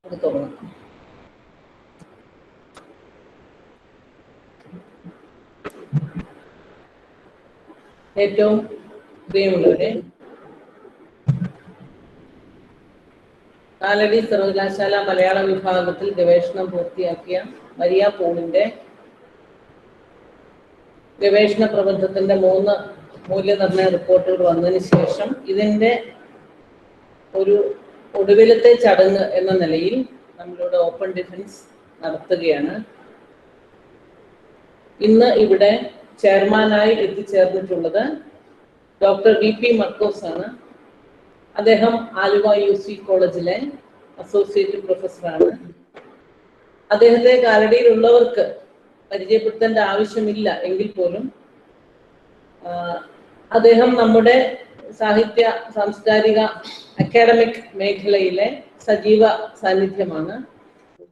തോന്നുന്നു. ഏറ്റവും പ്രിയമുള്ളവരെ, കാലടി സർവകലാശാല മലയാള വിഭാഗത്തിൽ ഗവേഷണം പൂർത്തിയാക്കിയ മരിയ പോളിന്റെ ഗവേഷണ പ്രബന്ധത്തിന്റെ 3 മൂല്യനിർണ്ണയ റിപ്പോർട്ടുകൾ വന്നതിന് ശേഷം ഇതിന്റെ ഒരു ഒടുവിലത്തെ ചടങ്ങ് എന്ന നിലയിൽ നമ്മളിവിടെ ഓപ്പൺ ഡിഫൻസ് നടത്തുകയാണ്. ഇന്ന് ഇവിടെ ചെയർമാനായി എത്തിച്ചേർന്നിട്ടുള്ളത് ഡോക്ടർ VP മർക്കോസ് ആണ്. അദ്ദേഹം ആലുവ UC കോളേജിലെ അസോസിയേറ്റ് പ്രൊഫസറാണ്. അദ്ദേഹത്തെ കാലടിയിലുള്ളവർക്ക് പരിചയപ്പെടുത്തേണ്ട ആവശ്യമില്ല എങ്കിൽ പോലും അദ്ദേഹം നമ്മുടെ സാഹിത്യ സാംസ്കാരിക അക്കാഡമിക് മേഖലയിലെ സജീവ സാന്നിധ്യമാണ്.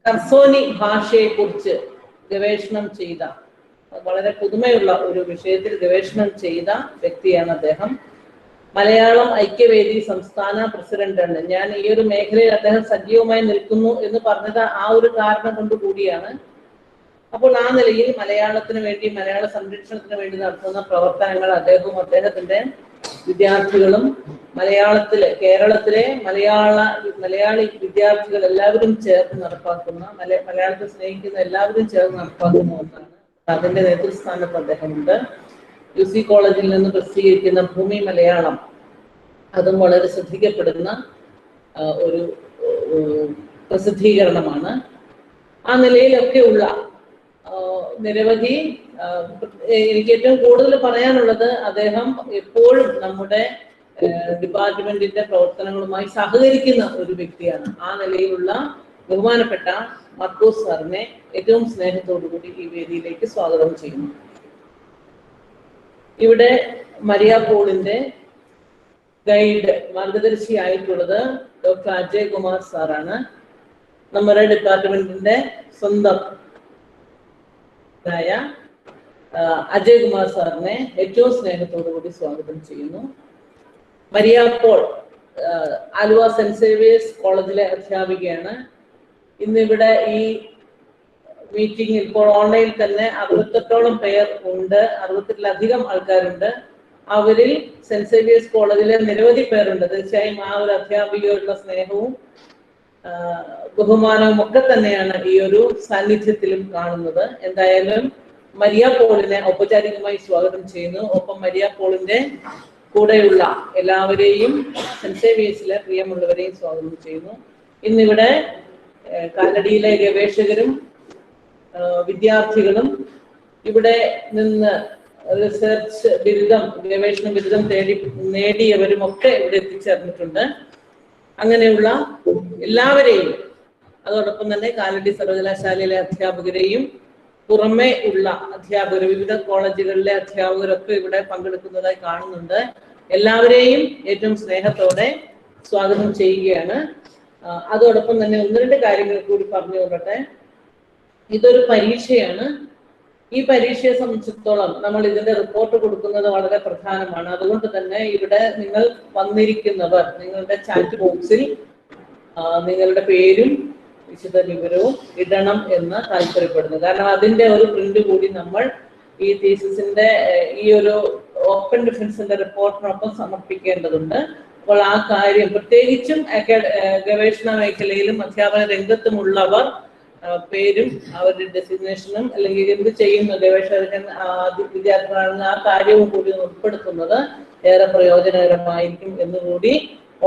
കർസോനി ഭാഷയെക്കുറിച്ച് ഗവേഷണം ചെയ്ത, വളരെ പുതുമയുള്ള ഒരു വിഷയത്തിൽ ഗവേഷണം ചെയ്ത വ്യക്തിയാണ് അദ്ദേഹം. മലയാളം ഐക്യവേദി സംസ്ഥാന പ്രസിഡന്റാണ്. ഞാൻ ഈ ഒരു മേഖലയിൽ അദ്ദേഹം സജീവമായി നിൽക്കുന്നു എന്ന് പറഞ്ഞത് ആ ഒരു കാരണം കൊണ്ട് കൂടിയാണ്. അപ്പോൾ ആ നിലയിൽ മലയാളത്തിന് വേണ്ടി, മലയാള സംരക്ഷണത്തിന് വേണ്ടി നടത്തുന്ന പ്രവർത്തനങ്ങൾ അദ്ദേഹവും അദ്ദേഹത്തിന്റെ വിദ്യാർത്ഥികളും കേരളത്തിലെ മലയാളി വിദ്യാർത്ഥികൾ എല്ലാവരും ചേർന്ന് നടപ്പാക്കുന്ന, മലയാളത്തെ സ്നേഹിക്കുന്ന എല്ലാവരും ചേർന്ന് നടപ്പാക്കുന്ന ഒന്നാണ്. അതിന്റെ നേതൃസ്ഥാനത്ത് അദ്ദേഹമുണ്ട്. UC കോളേജിൽ നിന്ന് പ്രസിദ്ധീകരിക്കുന്ന ഭൂമി മലയാളം, അതും വളരെ ശ്രദ്ധിക്കപ്പെടുന്ന ഒരു പ്രസിദ്ധീകരണമാണ്. ആ നിലയിലൊക്കെയുള്ള നിരവധി, എനിക്ക് ഏറ്റവും കൂടുതൽ പറയാനുള്ളത് അദ്ദേഹം എപ്പോഴും നമ്മുടെ ഡിപ്പാർട്ട്മെന്റിന്റെ പ്രവർത്തനങ്ങളുമായി സഹകരിക്കുന്ന ഒരു വ്യക്തിയാണ്. ആ നിലയിലുള്ള ബഹുമാനപ്പെട്ട മർക്കോസ് സാറിനെ ഏറ്റവും സ്നേഹത്തോടു കൂടി ഈ വേദിയിലേക്ക് സ്വാഗതം ചെയ്യുന്നു. ഇവിടെ മരിയ പോളിന്റെ ഗൈഡ്, മാർഗദർശിയായിട്ടുള്ളത് ഡോക്ടർ അജയ് കുമാർ സാറാണ്. നമ്മുടെ ഡിപ്പാർട്ട്മെന്റിന്റെ സ്വന്തം അജയ് കുമാർ സാറിനെ ഏറ്റവും സ്നേഹത്തോടു കൂടി സ്വാഗതം ചെയ്യുന്നു. Maria Paul Aluva Saint Xavier's കോളേജിലെ അധ്യാപികയാണ്. ഇന്നിവിടെ ഈ മീറ്റിംഗിൽ ഇപ്പോൾ ഓൺലൈനിൽ തന്നെ 68ഓളം പേർ ഉണ്ട്, 68ലധികം ആൾക്കാരുണ്ട്. അവരിൽ സെന്റ് സേവിയേഴ്സ് കോളേജിലെ നിരവധി പേരുണ്ട്. തീർച്ചയായും ആ ഒരു അധ്യാപികയോടുള്ള സ്നേഹവും ബഹുമാനവും ഒക്കെ തന്നെയാണ് ഈ ഒരു സാന്നിധ്യത്തിലും കാണുന്നത്. എന്തായാലും മരിയ പോളിനെ ഔപചാരികമായി സ്വാഗതം ചെയ്യുന്നു. ഒപ്പം മരിയ പോളിന്റെ കൂടെയുള്ള എല്ലാവരെയും, സെന്റ് സേവിയേഴ്സിലെ പ്രിയമുള്ളവരെയും സ്വാഗതം ചെയ്യുന്നു. ഇന്നിവിടെ കാലടിയിലെ ഗവേഷകരും വിദ്യാർത്ഥികളും ഇവിടെ നിന്ന് റിസർച്ച് ബിരുദം, ഗവേഷണ ബിരുദം നേടിയവരും ഒക്കെ ഇവിടെ എത്തിച്ചേർന്നിട്ടുണ്ട്. അങ്ങനെയുള്ള എല്ലാവരെയും, അതോടൊപ്പം തന്നെ കാലടി സർവകലാശാലയിലെ അധ്യാപകരെയും പുറമെ ഉള്ള അധ്യാപകർ, വിവിധ കോളേജുകളിലെ അധ്യാപകരൊക്കെ ഇവിടെ പങ്കെടുക്കുന്നതായി കാണുന്നുണ്ട്. എല്ലാവരെയും ഏറ്റവും സ്നേഹത്തോടെ സ്വാഗതം ചെയ്യുകയാണ്. അതോടൊപ്പം തന്നെ 1-2 കാര്യങ്ങൾ കൂടി പറഞ്ഞു കൊള്ളട്ടെ. ഇതൊരു പരീക്ഷയാണ്. ഈ പരീക്ഷയെ സംബന്ധിച്ചിടത്തോളം നമ്മൾ ഇതിന്റെ റിപ്പോർട്ട് കൊടുക്കുന്നത് വളരെ പ്രധാനമാണ്. അതുകൊണ്ട് തന്നെ ഇവിടെ നിങ്ങൾ വന്നിരിക്കുന്നവർ നിങ്ങളുടെ ചാറ്റ് ബോക്സിൽ നിങ്ങളുടെ പേരും വിശദ വിവരവും ഇടണം എന്ന് താല്പര്യപ്പെടുന്നു. കാരണം അതിന്റെ ഒരു പ്രിന്റ് കൂടി നമ്മൾ ഈ തീസിസിന്റെ ഈ ഒരു ഓപ്പൺ ഡിഫൻസിന്റെ റിപ്പോർട്ടിനൊപ്പം സമർപ്പിക്കേണ്ടതുണ്ട്. അപ്പോൾ ആ കാര്യം പ്രത്യേകിച്ചും ഗവേഷണ മേഖലയിലും അധ്യാപന രംഗത്തുമുള്ളവർ പേരും അവരുടെ ഡെസിഗ്നേഷനും അല്ലെങ്കിൽ എന്ത് ചെയ്യുന്ന ഗവേഷണ വിദ്യാർത്ഥികളാണെന്ന് ആ കാര്യവും കൂടി ഉൾപ്പെടുത്തുന്നത് ഏറെ പ്രയോജനകരമായിരിക്കും എന്നുകൂടി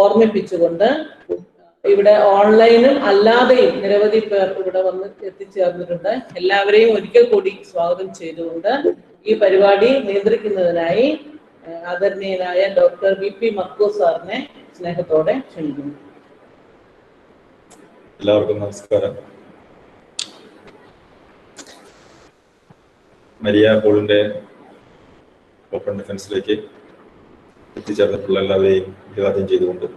ഓർമ്മിപ്പിച്ചുകൊണ്ട് ഇവിടെ ഓൺലൈനും അല്ലാതെയും നിരവധി പേർ ഇവിടെ വന്ന് എത്തിച്ചേർന്നിട്ടുണ്ട്. എല്ലാവരെയും ഒരിക്കൽ കൂടി സ്വാഗതം ചെയ്തുകൊണ്ട് ഈ പരിപാടി നിയന്ത്രിക്കുന്നതിനായി ആദരണീയനായ ഡോക്ടർ VP മർക്കോസ് സാറിനെ സ്നേഹത്തോടെ ക്ഷണിക്കുന്നു. എല്ലാവർക്കും നമസ്കാരം. മരിയ പോളിന്റെ ഓപ്പൺ ഡിഫൻസിലേക്ക് എത്തിച്ചേർന്നിട്ടുള്ള എല്ലാവരെയും അഭിവാദ്യം ചെയ്തുകൊണ്ട്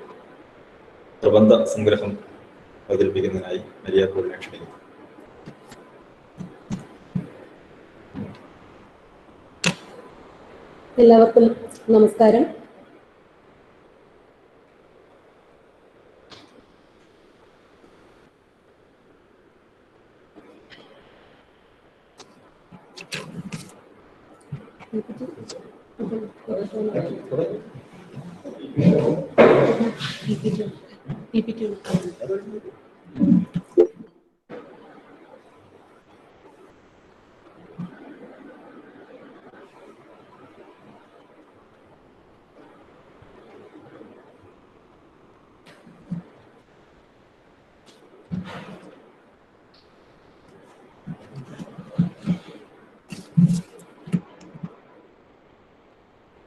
പ്രബന്ധ സംഗ്രഹം അവതരിപ്പിക്കുന്നതിനായി മരിയ പോളിനെ ക്ഷണിക്കുന്നു. എല്ലാവർക്കും നമസ്കാരം.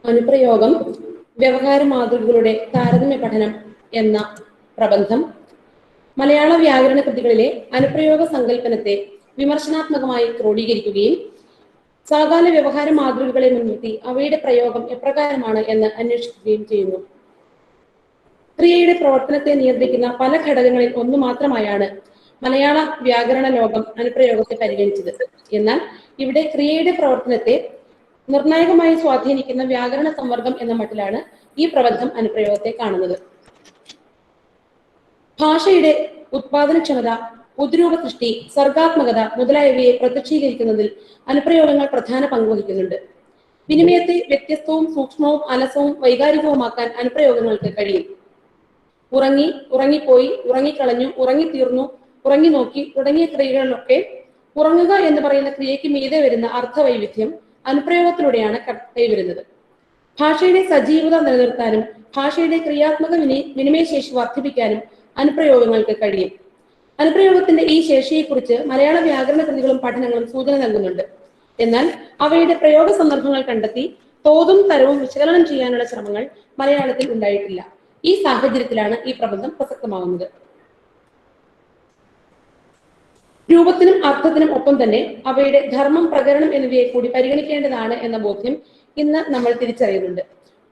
അനുപ്രയോഗം വ്യവഹാര മാതൃകകളുടെ താരതമ്യ പഠനം എന്ന പ്രബന്ധം മലയാള വ്യാകരണ കൃതികളിലെ അനുപ്രയോഗ സങ്കല്പനത്തെ വിമർശനാത്മകമായി ക്രോഡീകരിക്കുകയും സാകാല വ്യവഹാര മാതൃകകളെ മുൻനിർത്തി അവയുടെ പ്രയോഗം എപ്രകാരമാണ് എന്ന് അന്വേഷിക്കുകയും ചെയ്യുന്നു. ക്രിയയുടെ പ്രവർത്തനത്തെ നിയന്ത്രിക്കുന്ന പല ഘടകങ്ങളിൽ ഒന്നു മാത്രമായാണ് മലയാള വ്യാകരണ ലോകം അനുപ്രയോഗത്തെ പരിഗണിച്ചത്. എന്നാൽ ഇവിടെ ക്രിയയുടെ പ്രവർത്തനത്തെ നിർണായകമായി സ്വാധീനിക്കുന്ന വ്യാകരണ സംവർഗം എന്ന മട്ടിലാണ് ഈ പ്രബന്ധം അനുപ്രയോഗത്തെ കാണുന്നത്. ഭാഷയുടെ ഉത്പാദനക്ഷമത, ഉദ്രൂപ സൃഷ്ടി, സർഗാത്മകത മുതലായവയെ പ്രത്യക്ഷീകരിക്കുന്നതിൽ അനുപ്രയോഗങ്ങൾ പ്രധാന പങ്കുവഹിക്കുന്നുണ്ട്. വിനിമയത്തെ വ്യത്യസ്തവും സൂക്ഷ്മവും അലസവും വൈകാരികവുമാക്കാൻ അനുപ്രയോഗങ്ങൾക്ക് കഴിയും. ഉറങ്ങി, ഉറങ്ങിപ്പോയി, ഉറങ്ങിക്കളഞ്ഞു, ഉറങ്ങിത്തീർന്നു, ഉറങ്ങി നോക്കി തുടങ്ങിയ ക്രിയകളിലൊക്കെ ഉറങ്ങുക എന്ന് പറയുന്ന ക്രിയയ്ക്ക് മീതെ വരുന്ന അർത്ഥവൈവിധ്യം അനുപ്രയോഗത്തിലൂടെയാണ് കൈവരുന്നത്. ഭാഷയുടെ സജീവത നിലനിർത്താനും ഭാഷയുടെ ക്രിയാത്മക വിനിമയശേഷി വർദ്ധിപ്പിക്കാനും അനുപ്രയോഗങ്ങൾക്ക് കഴിയും. അനുപ്രയോഗത്തിന്റെ ഈ ശേഷിയെക്കുറിച്ച് മലയാള വ്യാകരണ കൃതികളും പഠനങ്ങളും സൂചന നൽകുന്നുണ്ട്. എന്നാൽ അവയുടെ പ്രയോഗ സന്ദർഭങ്ങൾ കണ്ടെത്തി തോതും തരവും വിശകലനം ചെയ്യാനുള്ള ശ്രമങ്ങൾ മലയാളത്തിൽ ഉണ്ടായിട്ടില്ല. ഈ സാഹചര്യത്തിലാണ് ഈ പ്രബന്ധം പ്രസക്തമാകുന്നത്. രൂപത്തിനും അർത്ഥത്തിനും ഒപ്പം തന്നെ അവയുടെ ധർമ്മം, പ്രകരണം എന്നിവയെ കൂടി പരിഗണിക്കേണ്ടതാണ് എന്ന ബോധ്യം ഇന്ന് നമ്മൾ തിരിച്ചറിയുന്നുണ്ട്.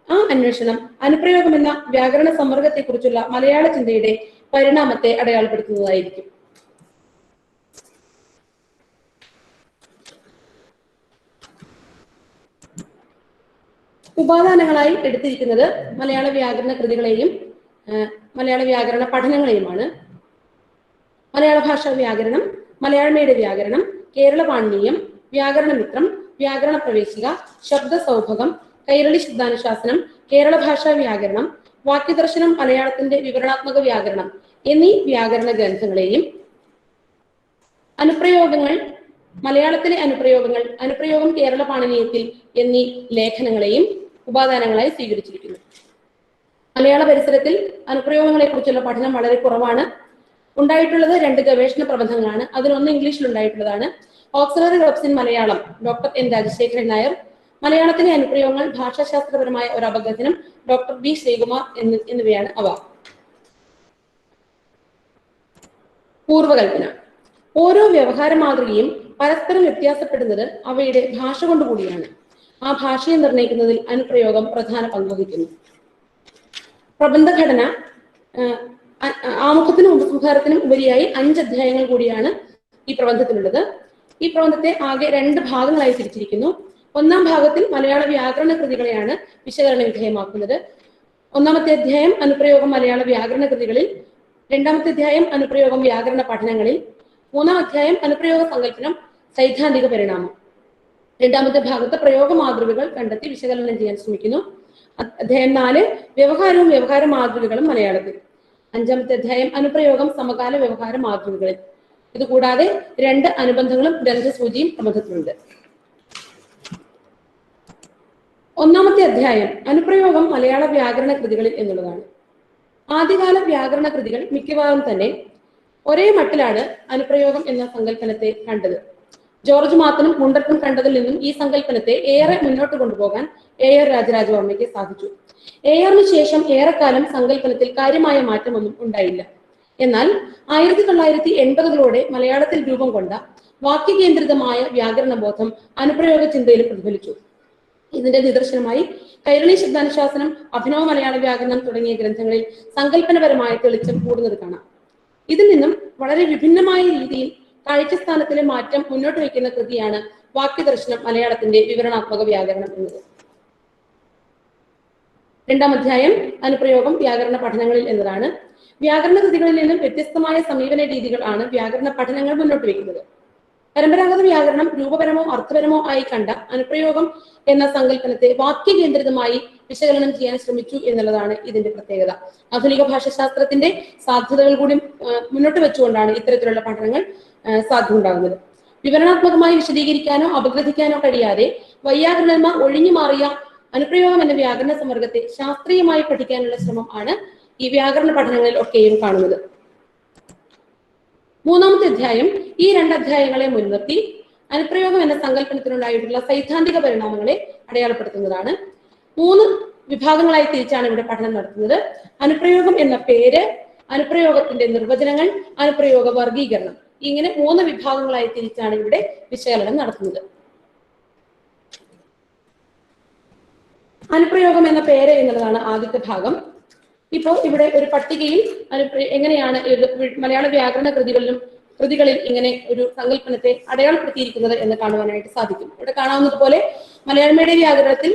ആ അന്വേഷണം അനുപ്രയോഗം എന്ന വ്യാകരണ സമ്മർദ്ദത്തെക്കുറിച്ചുള്ള മലയാള ചിന്തയുടെ പരിണാമത്തെ അടയാളപ്പെടുത്തുന്നതായിരിക്കും. ഉപാദാനങ്ങളായി എടുത്തിരിക്കുന്നത് മലയാള വ്യാകരണ കൃതികളെയും മലയാള വ്യാകരണ പഠനങ്ങളെയുമാണ്. മലയാള ഭാഷാ വ്യാകരണം, മലയാളമയുടെ വ്യാകരണം, കേരള പാണിനീയം, വ്യാകരണമിത്രം, വ്യാകരണ പ്രവേശിക, ശബ്ദ സൗഭകം, കൈരളി ശബ്ദാനുശാസനം, കേരള ഭാഷാ വ്യാകരണം, വാക്യദർശനം, മലയാളത്തിന്റെ വിവരണാത്മക വ്യാകരണം എന്നീ വ്യാകരണ ഗ്രന്ഥങ്ങളെയും അനുപ്രയോഗങ്ങൾ, മലയാളത്തിലെ അനുപ്രയോഗങ്ങൾ, അനുപ്രയോഗം കേരള പാണിനീയത്തിൽ എന്നീ ലേഖനങ്ങളെയും ഉപാദാനങ്ങളായി സ്വീകരിച്ചിരിക്കുന്നു. മലയാള പരിസരത്തിൽ അനുപ്രയോഗങ്ങളെ കുറിച്ചുള്ള പഠനം വളരെ കുറവാണ്. ഉണ്ടായിട്ടുള്ളത് 2 ഗവേഷണ പ്രബന്ധങ്ങളാണ്. അതിലൊന്ന് ഇംഗ്ലീഷിൽ ഉണ്ടായിട്ടുള്ളതാണ്. Auxiliary verbs in Malayalam, doctor N Rajasekharan Nair. മലയാളത്തിലെ അനുപ്രയോഗങ്ങൾ, ഭാഷാശാസ്ത്രപരമായ ഒരു അപഗ്രഥനം, ഡോക്ടർ ബി ശ്രീകുമാർ എന്നിവയാണ് അവ. പൂർവകൽപ്പന. ഓരോ വ്യവഹാര മാതൃകയും പരസ്പരം വ്യത്യാസപ്പെടുന്നത് അവയുടെ ഭാഷ കൊണ്ടുകൂടിയാണ്. ആ ഭാഷയെ നിർണ്ണയിക്കുന്നതിൽ അനുപ്രയോഗം പ്രധാന പങ്കുവഹിക്കുന്നു. പ്രബന്ധഘടന. ആമുഖത്തിനും ഉപസംഹാരത്തിനും ഉപരിയായി 5 അധ്യായങ്ങൾ കൂടിയാണ് ഈ പ്രബന്ധത്തിനുള്ളത്. ഈ പ്രബന്ധത്തെ ആകെ 2 ഭാഗങ്ങളായി തിരിച്ചിരിക്കുന്നു. ഒന്നാം ഭാഗത്തിൽ മലയാള വ്യാകരണ കൃതികളെയാണ് വിശകലന വിധേയമാക്കുന്നത്. 1-ാമത്തെ അധ്യായം അനുപ്രയോഗം മലയാള വ്യാകരണ കൃതികളിൽ, 2-ാമത്തെ അധ്യായം അനുപ്രയോഗം വ്യാകരണ പഠനങ്ങളിൽ, 3-ാം അധ്യായം അനുപ്രയോഗ സങ്കല്പനം, സൈദ്ധാന്തിക പരിണാമം. 2-ാമത്തെ ഭാഗത്ത് പ്രയോഗ മാതൃകകൾ കണ്ടെത്തി വിശകലനം ചെയ്യാൻ ശ്രമിക്കുന്നു. അധ്യായം 4 വ്യവഹാരവും വ്യവഹാര മാതൃകകളും മലയാളത്തിൽ. 5-ാമത്തെ അധ്യായം അനുപ്രയോഗം സമകാല വ്യവഹാര മാതൃകകളിൽ. ഇതുകൂടാതെ 2 അനുബന്ധങ്ങളും ഗ്രന്ഥസൂചിയും പ്രബന്ധത്തിലുണ്ട്. 1-ാമത്തെ അധ്യായം അനുപ്രയോഗം മലയാള വ്യാകരണ കൃതികളിൽ എന്നുള്ളതാണ്. ആദ്യകാല വ്യാകരണ കൃതികൾ മിക്കവാറും തന്നെ ഒരേ മട്ടിലാണ് അനുപ്രയോഗം എന്ന സങ്കല്പനത്തെ കണ്ടത്. ജോർജ് മാത്തനും മുണ്ടർക്കും കണ്ടതിൽ നിന്നും ഈ സങ്കല്പനത്തെ ഏറെ മുന്നോട്ട് കൊണ്ടുപോകാൻ AR രാജരാജവർമ്മയ്ക്ക് സാധിച്ചു. ARന് ശേഷം ഏറെക്കാലം സങ്കല്പനത്തിൽ കാര്യമായ മാറ്റമൊന്നും ഉണ്ടായില്ല. എന്നാൽ 1980കളോടെ മലയാളത്തിൽ രൂപം കൊണ്ട വാക്യകേന്ദ്രിതമായ വ്യാകരണ ബോധം അനുപ്രയോഗ ചിന്തയിൽ പ്രതിഫലിച്ചു. ഇതിന്റെ നിദർശനമായി കൈരളി ശബ്ദാനുശാസനം, അഭിനവ മലയാള വ്യാകരണം തുടങ്ങിയ ഗ്രന്ഥങ്ങളിൽ സങ്കല്പനപരമായ തെളിച്ചം കൂടുന്നത് കാണാം. ഇതിൽ നിന്നും വളരെ വിഭിന്നമായ രീതിയിൽ കാഴ്ചസ്ഥാനത്തിലെ മാറ്റം മുന്നോട്ട് വയ്ക്കുന്ന കൃതിയാണ് വാക്യദർശനം മലയാളത്തിന്റെ വിവരണാത്മക വ്യാകരണം എന്നത്. 2-ാം അധ്യായം അനുപ്രയോഗം വ്യാകരണ പഠനങ്ങളിൽ എന്നതാണ്. വ്യാകരണ കൃതികളിൽ നിന്നും വ്യത്യസ്തമായ സമീപന രീതികൾ ആണ് വ്യാകരണ പഠനങ്ങൾ മുന്നോട്ട് വയ്ക്കുന്നത്. പരമ്പരാഗത വ്യാകരണം രൂപപരമോ അർത്ഥപരമോ ആയി കണ്ട അനുപ്രയോഗം എന്ന സങ്കല്പനത്തെ വാക്യകേന്ദ്രിതമായി വിശകലനം ചെയ്യാൻ ശ്രമിച്ചു എന്നുള്ളതാണ് ഇതിന്റെ പ്രത്യേകത. ആധുനിക ഭാഷാശാസ്ത്രത്തിന്റെ സാധ്യതകൾ കൂടി മുന്നോട്ട് വെച്ചുകൊണ്ടാണ് ഇത്തരത്തിലുള്ള പഠനങ്ങൾ സാധ്യമുണ്ടാകുന്നത്. വിവരണാത്മകമായി വിശദീകരിക്കാനോ അപഗ്രഥിക്കാനോ കഴിയാതെ വൈയാകരണന്മാർ ഒഴിഞ്ഞു മാറിയ അനുപ്രയോഗം എന്ന വ്യാകരണ സമ്മർദ്ദത്തെ ശാസ്ത്രീയമായി പഠിക്കാനുള്ള ശ്രമം ആണ് ഈ വ്യാകരണ പഠനങ്ങളിൽ ഒക്കെയും കാണുന്നത്. മൂന്നാമത്തെ അധ്യായം ഈ 2 അധ്യായങ്ങളെ മുൻനിർത്തി അനുപ്രയോഗം എന്ന സങ്കല്പനത്തിനുണ്ടായിട്ടുള്ള സൈദ്ധാന്തിക പരിണാമങ്ങളെ അടയാളപ്പെടുത്തുന്നതാണ്. 3 വിഭാഗങ്ങളായി തിരിച്ചാണ് ഇവിടെ പഠനം നടത്തുന്നത്. അനുപ്രയോഗം എന്ന പേര്, അനുപ്രയോഗത്തിന്റെ നിർവചനങ്ങൾ, അനുപ്രയോഗ വർഗീകരണം, ഇങ്ങനെ 3 വിഭാഗങ്ങളായി തിരിച്ചാണ് ഇവിടെ വിശകലനം നടത്തുന്നത്. അനുപ്രയോഗം എന്ന പേര് എന്നുള്ളതാണ് ആദ്യത്തെ ഭാഗം. ഇപ്പോൾ ഇവിടെ ഒരു പട്ടികയിൽ എങ്ങനെയാണ് മലയാള വ്യാകരണ കൃതികളിൽ ഇങ്ങനെ ഒരു സങ്കല്പനത്തെ അടയാളപ്പെടുത്തിയിരിക്കുന്നത് എന്ന് കാണുവാനായിട്ട് സാധിക്കും. ഇവിടെ കാണാവുന്നതുപോലെ മലയാളമേടെ വ്യാകരണത്തിൽ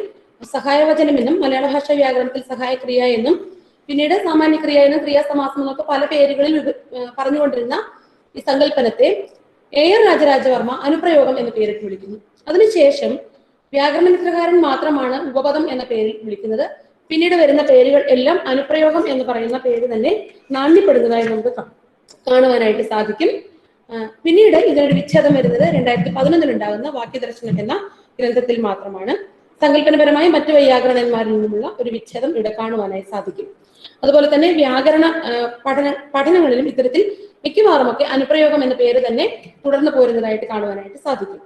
സഹായവചനം എന്നും മലയാള ഭാഷാ വ്യാകരണത്തിൽ സഹായക്രിയ എന്നും പിന്നീട് സാമാന്യക്രിയ എന്നും ക്രിയാസമാസം എന്നൊക്കെ പല പേരുകളിൽ പറഞ്ഞുകൊണ്ടിരുന്ന ഈ സങ്കല്പനത്തെ AR രാജരാജവർമ്മ അനുപ്രയോഗം എന്ന പേരിട്ട് വിളിക്കുന്നു. അതിനുശേഷം വ്യാകരണ മിത്രകാരൻ മാത്രമാണ് ഉപപദം എന്ന പേരിൽ വിളിക്കുന്നത്. പിന്നീട് വരുന്ന പേരുകൾ എല്ലാം അനുപ്രയോഗം എന്ന് പറയുന്ന പേര് തന്നെ നാണ്യപ്പെടുന്നതായി നമുക്ക് കാണുവാനായിട്ട് സാധിക്കും. പിന്നീട് ഇതിനൊരു വിച്ഛേദം വരുന്നത് 2011 ഉണ്ടാകുന്ന വാക്യദർശനം എന്ന ഗ്രന്ഥത്തിൽ മാത്രമാണ്. സങ്കല്പനപരമായ മറ്റു വൈയാകരണന്മാരിൽ നിന്നുമുള്ള ഒരു വിച്ഛേദം ഇവിടെ കാണുവാനായി സാധിക്കും. അതുപോലെ തന്നെ വ്യാകരണ പഠനങ്ങളിലും ഇത്തരത്തിൽ മിക്കവാറുമൊക്കെ അനുപ്രയോഗം എന്ന പേര് തന്നെ തുടർന്നു പോരുന്നതായിട്ട് കാണുവാനായിട്ട് സാധിക്കും.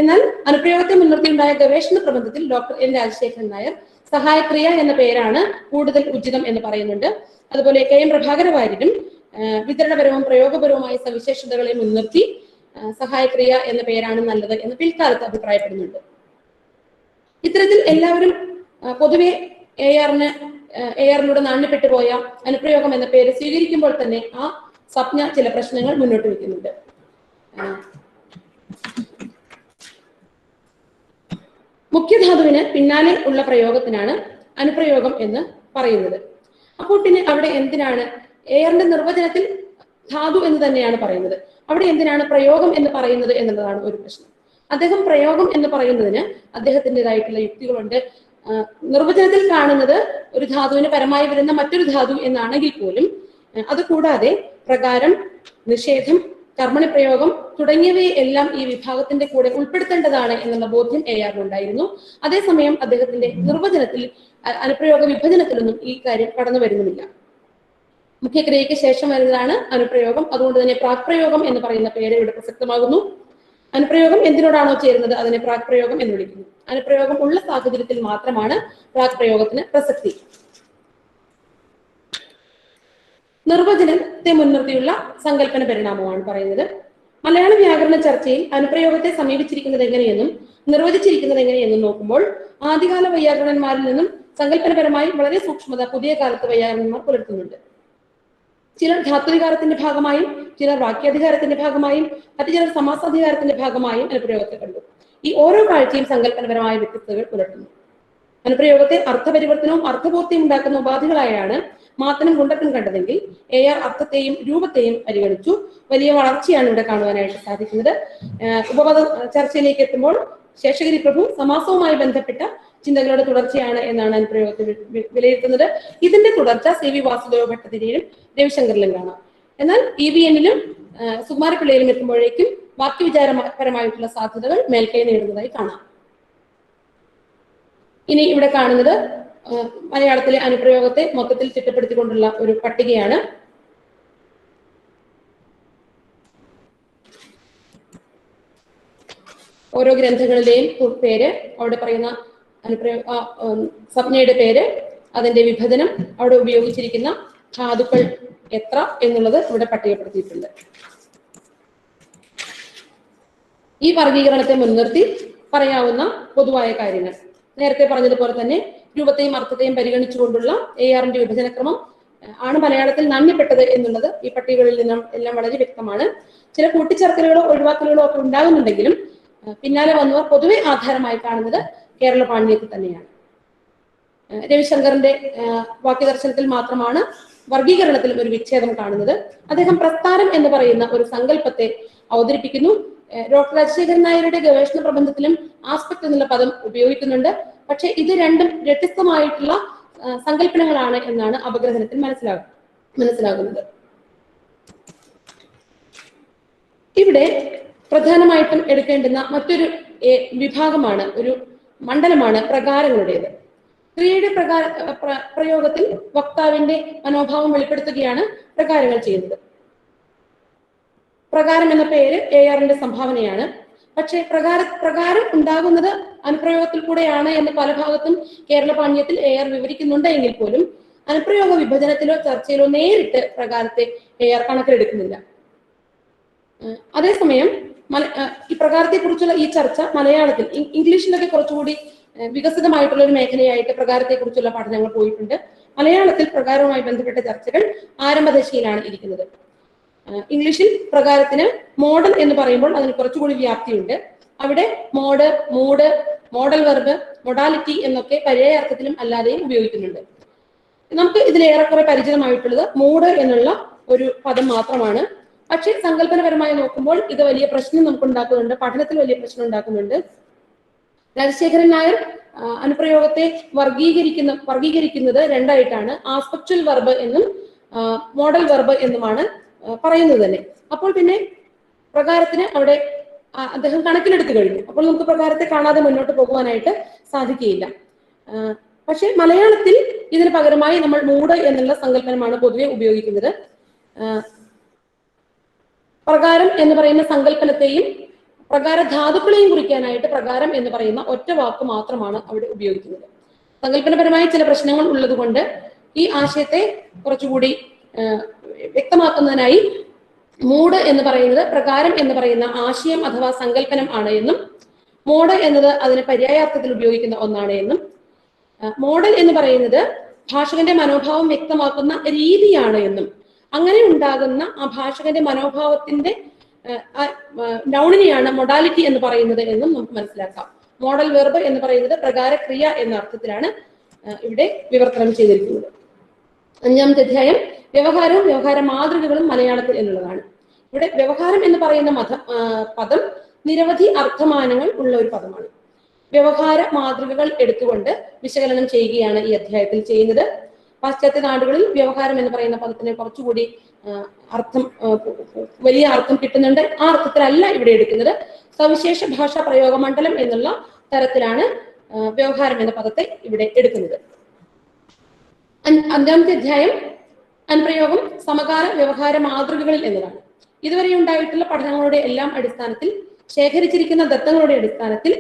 എന്നാൽ അനുപ്രയോഗത്തെ മുൻനിർത്തിയുണ്ടായ ഗവേഷണ പ്രബന്ധത്തിൽ ഡോക്ടർ N രാജശേഖരൻ നായർ സഹായക്രിയ എന്ന പേരാണ് കൂടുതൽ ഉചിതം എന്ന് പറയുന്നുണ്ട്. അതുപോലെ KM പ്രഭാകര വാര്യരും വിതരണപരവും പ്രയോഗപരവുമായ സവിശേഷതകളെ മുൻനിർത്തി സഹായക്രിയ എന്ന പേരാണ് നല്ലത് എന്ന് പിൽക്കാലത്ത് അഭിപ്രായപ്പെടുന്നുണ്ട്. ഇത്തരത്തിൽ എല്ലാവരും പൊതുവെ ARലൂടെ നാണ്യപ്പെട്ടു പോയ അനുപ്രയോഗം എന്ന പേര് സ്വീകരിക്കുമ്പോൾ തന്നെ ആ സ്വപ്ന ചില പ്രശ്നങ്ങൾ മുന്നോട്ട് വയ്ക്കുന്നുണ്ട്. മുഖ്യധാതുവിന് പിന്നാലെ ഉള്ള പ്രയോഗത്തിനാണ് അനുപ്രയോഗം എന്ന് പറയുന്നത്. അപ്പോൾ പിന്നെ അവിടെ എന്തിനാണ് ARന്റെ നിർവചനത്തിൽ ധാതു എന്ന് തന്നെയാണ് പറയുന്നത്, അവിടെ എന്തിനാണ് പ്രയോഗം എന്ന് പറയുന്നത് എന്നുള്ളതാണ് ഒരു പ്രശ്നം. അദ്ദേഹം പ്രയോഗം എന്ന് പറയുന്നതിന് അദ്ദേഹത്തിൻ്റെതായിട്ടുള്ള യുക്തികളുണ്ട്. നിർവചനത്തിൽ കാണുന്നത് ഒരു ധാതുവിന് പരമായി വരുന്ന മറ്റൊരു ധാതു എന്നാണെങ്കിൽ പോലും അതുകൂടാതെ പ്രകാരം, നിഷേധം, കർമ്മണി പ്രയോഗം തുടങ്ങിയവയെ എല്ലാം ഈ വിഭാഗത്തിന്റെ കൂടെ ഉൾപ്പെടുത്തേണ്ടതാണ് എന്നുള്ള ബോധ്യം ARനുണ്ടായിരുന്നു. അതേസമയം അദ്ദേഹത്തിന്റെ നിർവചനത്തിൽ അനുപ്രയോഗ വിഭജനത്തിലൊന്നും ഈ കാര്യം കടന്നു വരുന്നുമില്ല. മുഖ്യക്രിയയ്ക്ക് ശേഷം വരുന്നതാണ് അനുപ്രയോഗം. അതുകൊണ്ട് തന്നെ പ്രാക്പ്രയോഗം എന്ന് പറയുന്ന പേര് ഇവിടെ പ്രസക്തമാകുന്നു. അനുപ്രയോഗം എന്തിനോടാണോ ചേരുന്നത് അതിനെ പ്രാക്പ്രയോഗം എന്ന് വിളിക്കുന്നു. അനുപ്രയോഗം ഉള്ള സാഹചര്യത്തിൽ മാത്രമാണ് പ്രാക്പ്രയോഗത്തിന് പ്രസക്തി. നിർവചനത്തെ മുൻനിർത്തിയുള്ള സങ്കല്പന പരിണാമമാണ് പറയുന്നത്. മലയാള വ്യാകരണ ചർച്ചയിൽ അനുപ്രയോഗത്തെ സമീപിച്ചിരിക്കുന്നത് എങ്ങനെയെന്നും നിർവചിച്ചിരിക്കുന്നത് എങ്ങനെയെന്നും നോക്കുമ്പോൾ ആദ്യകാല വൈയാകരണന്മാരിൽ നിന്നും സങ്കല്പനപരമായി വളരെ സൂക്ഷ്മത പുതിയ കാലത്ത് വൈയാകരണന്മാർ പുലർത്തുന്നുണ്ട്. ചിലർ ധാത്വികാരത്തിന്റെ ഭാഗമായും ചിലർ വാക്യാധികാരത്തിന്റെ ഭാഗമായും മറ്റു ചിലർ സമാസാധികാരത്തിന്റെ ഭാഗമായും അനുപ്രയോഗത്തെ കണ്ടു. ഈ ഓരോ കാഴ്ചയും സങ്കല്പനപരമായ വ്യത്യസ്തതകൾ പുലർത്തുന്നു. അനുപ്രയോഗത്തെ അർത്ഥപരിവർത്തനവും അർത്ഥപൂർത്തിയും ഉണ്ടാക്കുന്ന ഉപാധികളായാണ് മാത്തനും ഗുണ്ടക്കൻ കണ്ടതെങ്കിൽ AR അർത്ഥത്തെയും രൂപത്തെയും പരിഗണിച്ചു. വലിയ വളർച്ചയാണ് ഇവിടെ കാണുവാനായിട്ട് സാധിക്കുന്നത്. ഉപപദ ചർച്ചയിലേക്ക് എത്തുമ്പോൾ ശേഷഗിരി പ്രഭു സമാസവുമായി ബന്ധപ്പെട്ട ചിന്തകളുടെ തുടർച്ചയാണ് എന്നാണ് അനുപ്രയോഗത്തെ വിലയിരുത്തുന്നത്. ഇതിന്റെ തുടർച്ച CV വാസുദേവ ഭട്ടതിരിയിലും രവിശങ്കറിലും കാണാം. എന്നാൽ EVNലും സുകുമാരപിള്ളയിലും എത്തുമ്പോഴേക്കും വാക്യവിചാരപരമായിട്ടുള്ള സാധ്യതകൾ മേൽക്കൈ നേടുന്നതായി കാണാം. ഇനി ഇവിടെ കാണുന്നത് മലയാളത്തിലെ അനുപ്രയോഗത്തെ മൊത്തത്തിൽ ചിട്ടപ്പെടുത്തിക്കൊണ്ടുള്ള ഒരു പട്ടികയാണ്. ഓരോ ഗ്രന്ഥങ്ങളിലെയും പേര്, അവിടെ പറയുന്ന സംജ്ഞയുടെ പേര്, അതിന്റെ വിഭജനം, അവിടെ ഉപയോഗിച്ചിരിക്കുന്ന ധാതുക്കൾ എത്ര എന്നുള്ളത് ഇവിടെ പട്ടികപ്പെടുത്തിയിട്ടുണ്ട്. ഈ വർഗീകരണത്തെ മുൻനിർത്തി പറയാവുന്ന പൊതുവായ കാര്യങ്ങൾ നേരത്തെ പറഞ്ഞതുപോലെ തന്നെ രൂപത്തെയും അർത്ഥത്തെയും പരിഗണിച്ചുകൊണ്ടുള്ള ARന്റെ വിഭജനക്രമം ആണ് മലയാളത്തിൽ നാണ്യപ്പെട്ടത് എന്നുള്ളത് ഈ പട്ടികകളിൽ നിന്നും എല്ലാം വളരെ വ്യക്തമാണ്. ചില കൂട്ടിച്ചേർക്കലുകളോ ഒഴിവാക്കലുകളോ ഒക്കെ ഉണ്ടാകുന്നുണ്ടെങ്കിലും പിന്നാലെ വന്നവർ പൊതുവെ ആധാരമായി കാണുന്നത് കേരള പാണ്ഡിത്യത്തിൽ തന്നെയാണ്. രവിശങ്കറിന്റെ വാക്യദർശനത്തിൽ മാത്രമാണ് വർഗീകരണത്തിലും ഒരു വിച്ഛേദം കാണുന്നത്. അദ്ദേഹം പ്രസ്ഥാനം എന്ന് പറയുന്ന ഒരു സങ്കല്പത്തെ അവതരിപ്പിക്കുന്നു. ഡോക്ടർ രാജശേഖരൻ നായരുടെ ഗവേഷണ പ്രബന്ധത്തിലും ആസ്പെക്ട് എന്നുള്ള പദം ഉപയോഗിക്കുന്നുണ്ട്. പക്ഷെ ഇത് രണ്ടും വ്യത്യസ്തമായിട്ടുള്ള സങ്കല്പനങ്ങളാണ് എന്നാണ് അപഗ്രഥനത്തിൽ മനസ്സിലാകുന്നത്. ഇവിടെ പ്രധാനമായിട്ടും എടുക്കേണ്ടുന്ന മറ്റൊരു വിഭാഗമാണ്, ഒരു മണ്ഡലമാണ് പ്രകാരങ്ങളുടേത്. ക്രിയയുടെ പ്രയോഗത്തിൽ വക്താവിന്റെ മനോഭാവം വെളിപ്പെടുത്തുകയാണ് പ്രകാരങ്ങൾ ചെയ്യുന്നത്. പ്രകാരം എന്ന പേര് ARന്റെ സംഭാവനയാണ്. പക്ഷേ പ്രകാരം ഉണ്ടാകുന്നത് അനുപ്രയോഗത്തിൽ കൂടെയാണ് എന്ന് പല ഭാഗത്തും കേരള പാണ്ഡ്യത്തിൽ AR വിവരിക്കുന്നുണ്ട് എങ്കിൽ പോലും അനുപ്രയോഗ വിഭജനത്തിലോ ചർച്ചയിലോ നേരിട്ട് പ്രകാരത്തെ AR കണക്കിലെടുക്കുന്നില്ല. അതേസമയം ഈ പ്രകാരത്തെ കുറിച്ചുള്ള ഈ ചർച്ച മലയാളത്തിൽ, ഇംഗ്ലീഷിലൊക്കെ കുറച്ചുകൂടി വികസിതമായിട്ടുള്ള ഒരു മേഖലയായിട്ട് പ്രകാരത്തെ കുറിച്ചുള്ള പഠനങ്ങൾ പോയിട്ടുണ്ട്. മലയാളത്തിൽ പ്രകാരവുമായി ബന്ധപ്പെട്ട ചർച്ചകൾ ആരംഭദശയിലാണ് ഇരിക്കുന്നത്. ഇംഗ്ലീഷിൽ പ്രകാരത്തിന് മോഡൽ എന്ന് പറയുമ്പോൾ അതിന് കുറച്ചുകൂടി വ്യാപ്തിയുണ്ട്. അവിടെ mode, mood, modal verb, modality എന്നൊക്കെ പര്യായാർത്ഥത്തിലും അല്ലാതെയും ഉപയോഗിക്കുന്നുണ്ട്. നമുക്ക് ഇതിലേറെക്കുറെ പരിചിതമായിട്ടുള്ളത് മൂഡ് എന്നുള്ള ഒരു പദം മാത്രമാണ്. പക്ഷേ സങ്കല്പനപരമായി നോക്കുമ്പോൾ ഇത് വലിയ പ്രശ്നം നമുക്ക് ഉണ്ടാക്കുന്നുണ്ട്, പഠനത്തിൽ വലിയ പ്രശ്നം ഉണ്ടാക്കുന്നുണ്ട്. രാജശേഖരൻ നായർ അനുപ്രയോഗത്തെ വർഗീകരിക്കുന്നത് രണ്ടായിട്ടാണ്. ആസ്പെക്ച്വൽ വെർബ് എന്നും മോഡൽ വെർബ് എന്നുമാണ് പറയുന്നത് തന്നെ. അപ്പോൾ പിന്നെ പ്രകാരത്തിന് അവിടെ അദ്ദേഹം കണക്കിലെടുത്തു കഴിഞ്ഞു. അപ്പോൾ നമുക്ക് പ്രകാരത്തെ കാണാതെ മുന്നോട്ട് പോകുവാനായിട്ട് സാധിക്കുകയില്ല. പക്ഷെ മലയാളത്തിൽ ഇതിന് പകരമായി നമ്മൾ മൂഡ് എന്നുള്ള സങ്കല്പനമാണ് പൊതുവെ ഉപയോഗിക്കുന്നത്. പ്രകാരം എന്ന് പറയുന്ന സങ്കല്പനത്തെയും പ്രകാര ധാതുക്കളെയും കുറിക്കാനായിട്ട് പ്രകാരം എന്ന് പറയുന്ന ഒറ്റ വാക്ക് മാത്രമാണ് അവിടെ ഉപയോഗിക്കുന്നത്. സങ്കല്പനപരമായ ചില പ്രശ്നങ്ങൾ ഉള്ളത് കൊണ്ട് ഈ ആശയത്തെ കുറച്ചുകൂടി വ്യക്തമാക്കുന്നതിനായി മൂഡ് എന്ന് പറയുന്നത് പ്രകാരം എന്ന് പറയുന്ന ആശയം അഥവാ സങ്കല്പനം ആണ് എന്നും, മോഡ് എന്നത് അതിന് പര്യായാർത്ഥത്തിൽ ഉപയോഗിക്കുന്ന ഒന്നാണ് എന്നും, മോഡൽ എന്ന് പറയുന്നത് ഭാഷകന്റെ മനോഭാവം വ്യക്തമാക്കുന്ന രീതിയാണ് എന്നും, അങ്ങനെ ഉണ്ടാകുന്ന ആ ഭാഷകന്റെ മനോഭാവത്തിന്റെ നൗണിനെയാണ് മൊഡാലിറ്റി എന്ന് പറയുന്നത് എന്നും നമുക്ക് മനസ്സിലാക്കാം. മോഡൽ വെർബ് എന്ന് പറയുന്നത് പ്രകാരക്രിയ എന്ന അർത്ഥത്തിലാണ് ഇവിടെ വിവർത്തനം ചെയ്തിരിക്കുന്നത്. 5-ാമത്തെ അധ്യായം വ്യവഹാരവും വ്യവഹാര മാതൃകകളും മലയാളത്തിൽ എന്നുള്ളതാണ്. ഇവിടെ വ്യവഹാരം എന്ന് പറയുന്ന പദം നിരവധി അർത്ഥമാനങ്ങൾ ഉള്ള ഒരു പദമാണ്. വ്യവഹാര മാതൃകകൾ എടുത്തുകൊണ്ട് വിശകലനം ചെയ്യുകയാണ് ഈ അധ്യായത്തിൽ ചെയ്യുന്നത്. പാശ്ചാത്യ നാടുകളിൽ വ്യവഹാരം എന്ന് പറയുന്ന പദത്തിന് കുറച്ചുകൂടി വലിയ അർത്ഥം കിട്ടുന്നുണ്ട്. ആ അർത്ഥത്തിലല്ല ഇവിടെ എടുക്കുന്നത്. സവിശേഷ ഭാഷാ പ്രയോഗ മണ്ഡലം എന്നുള്ള തരത്തിലാണ് വ്യവഹാരം എന്ന പദത്തെ ഇവിടെ എടുക്കുന്നത്. 5-ാമത്തെ അധ്യായം അനുപ്രയോഗം സമകാല വ്യവഹാര മാതൃകകളിൽ എന്നതാണ്. ഇതുവരെ ഉണ്ടായിട്ടുള്ള പഠനങ്ങളുടെ എല്ലാം അടിസ്ഥാനത്തിൽ, ശേഖരിച്ചിരിക്കുന്ന ദത്തങ്ങളുടെ അടിസ്ഥാനത്തിൽ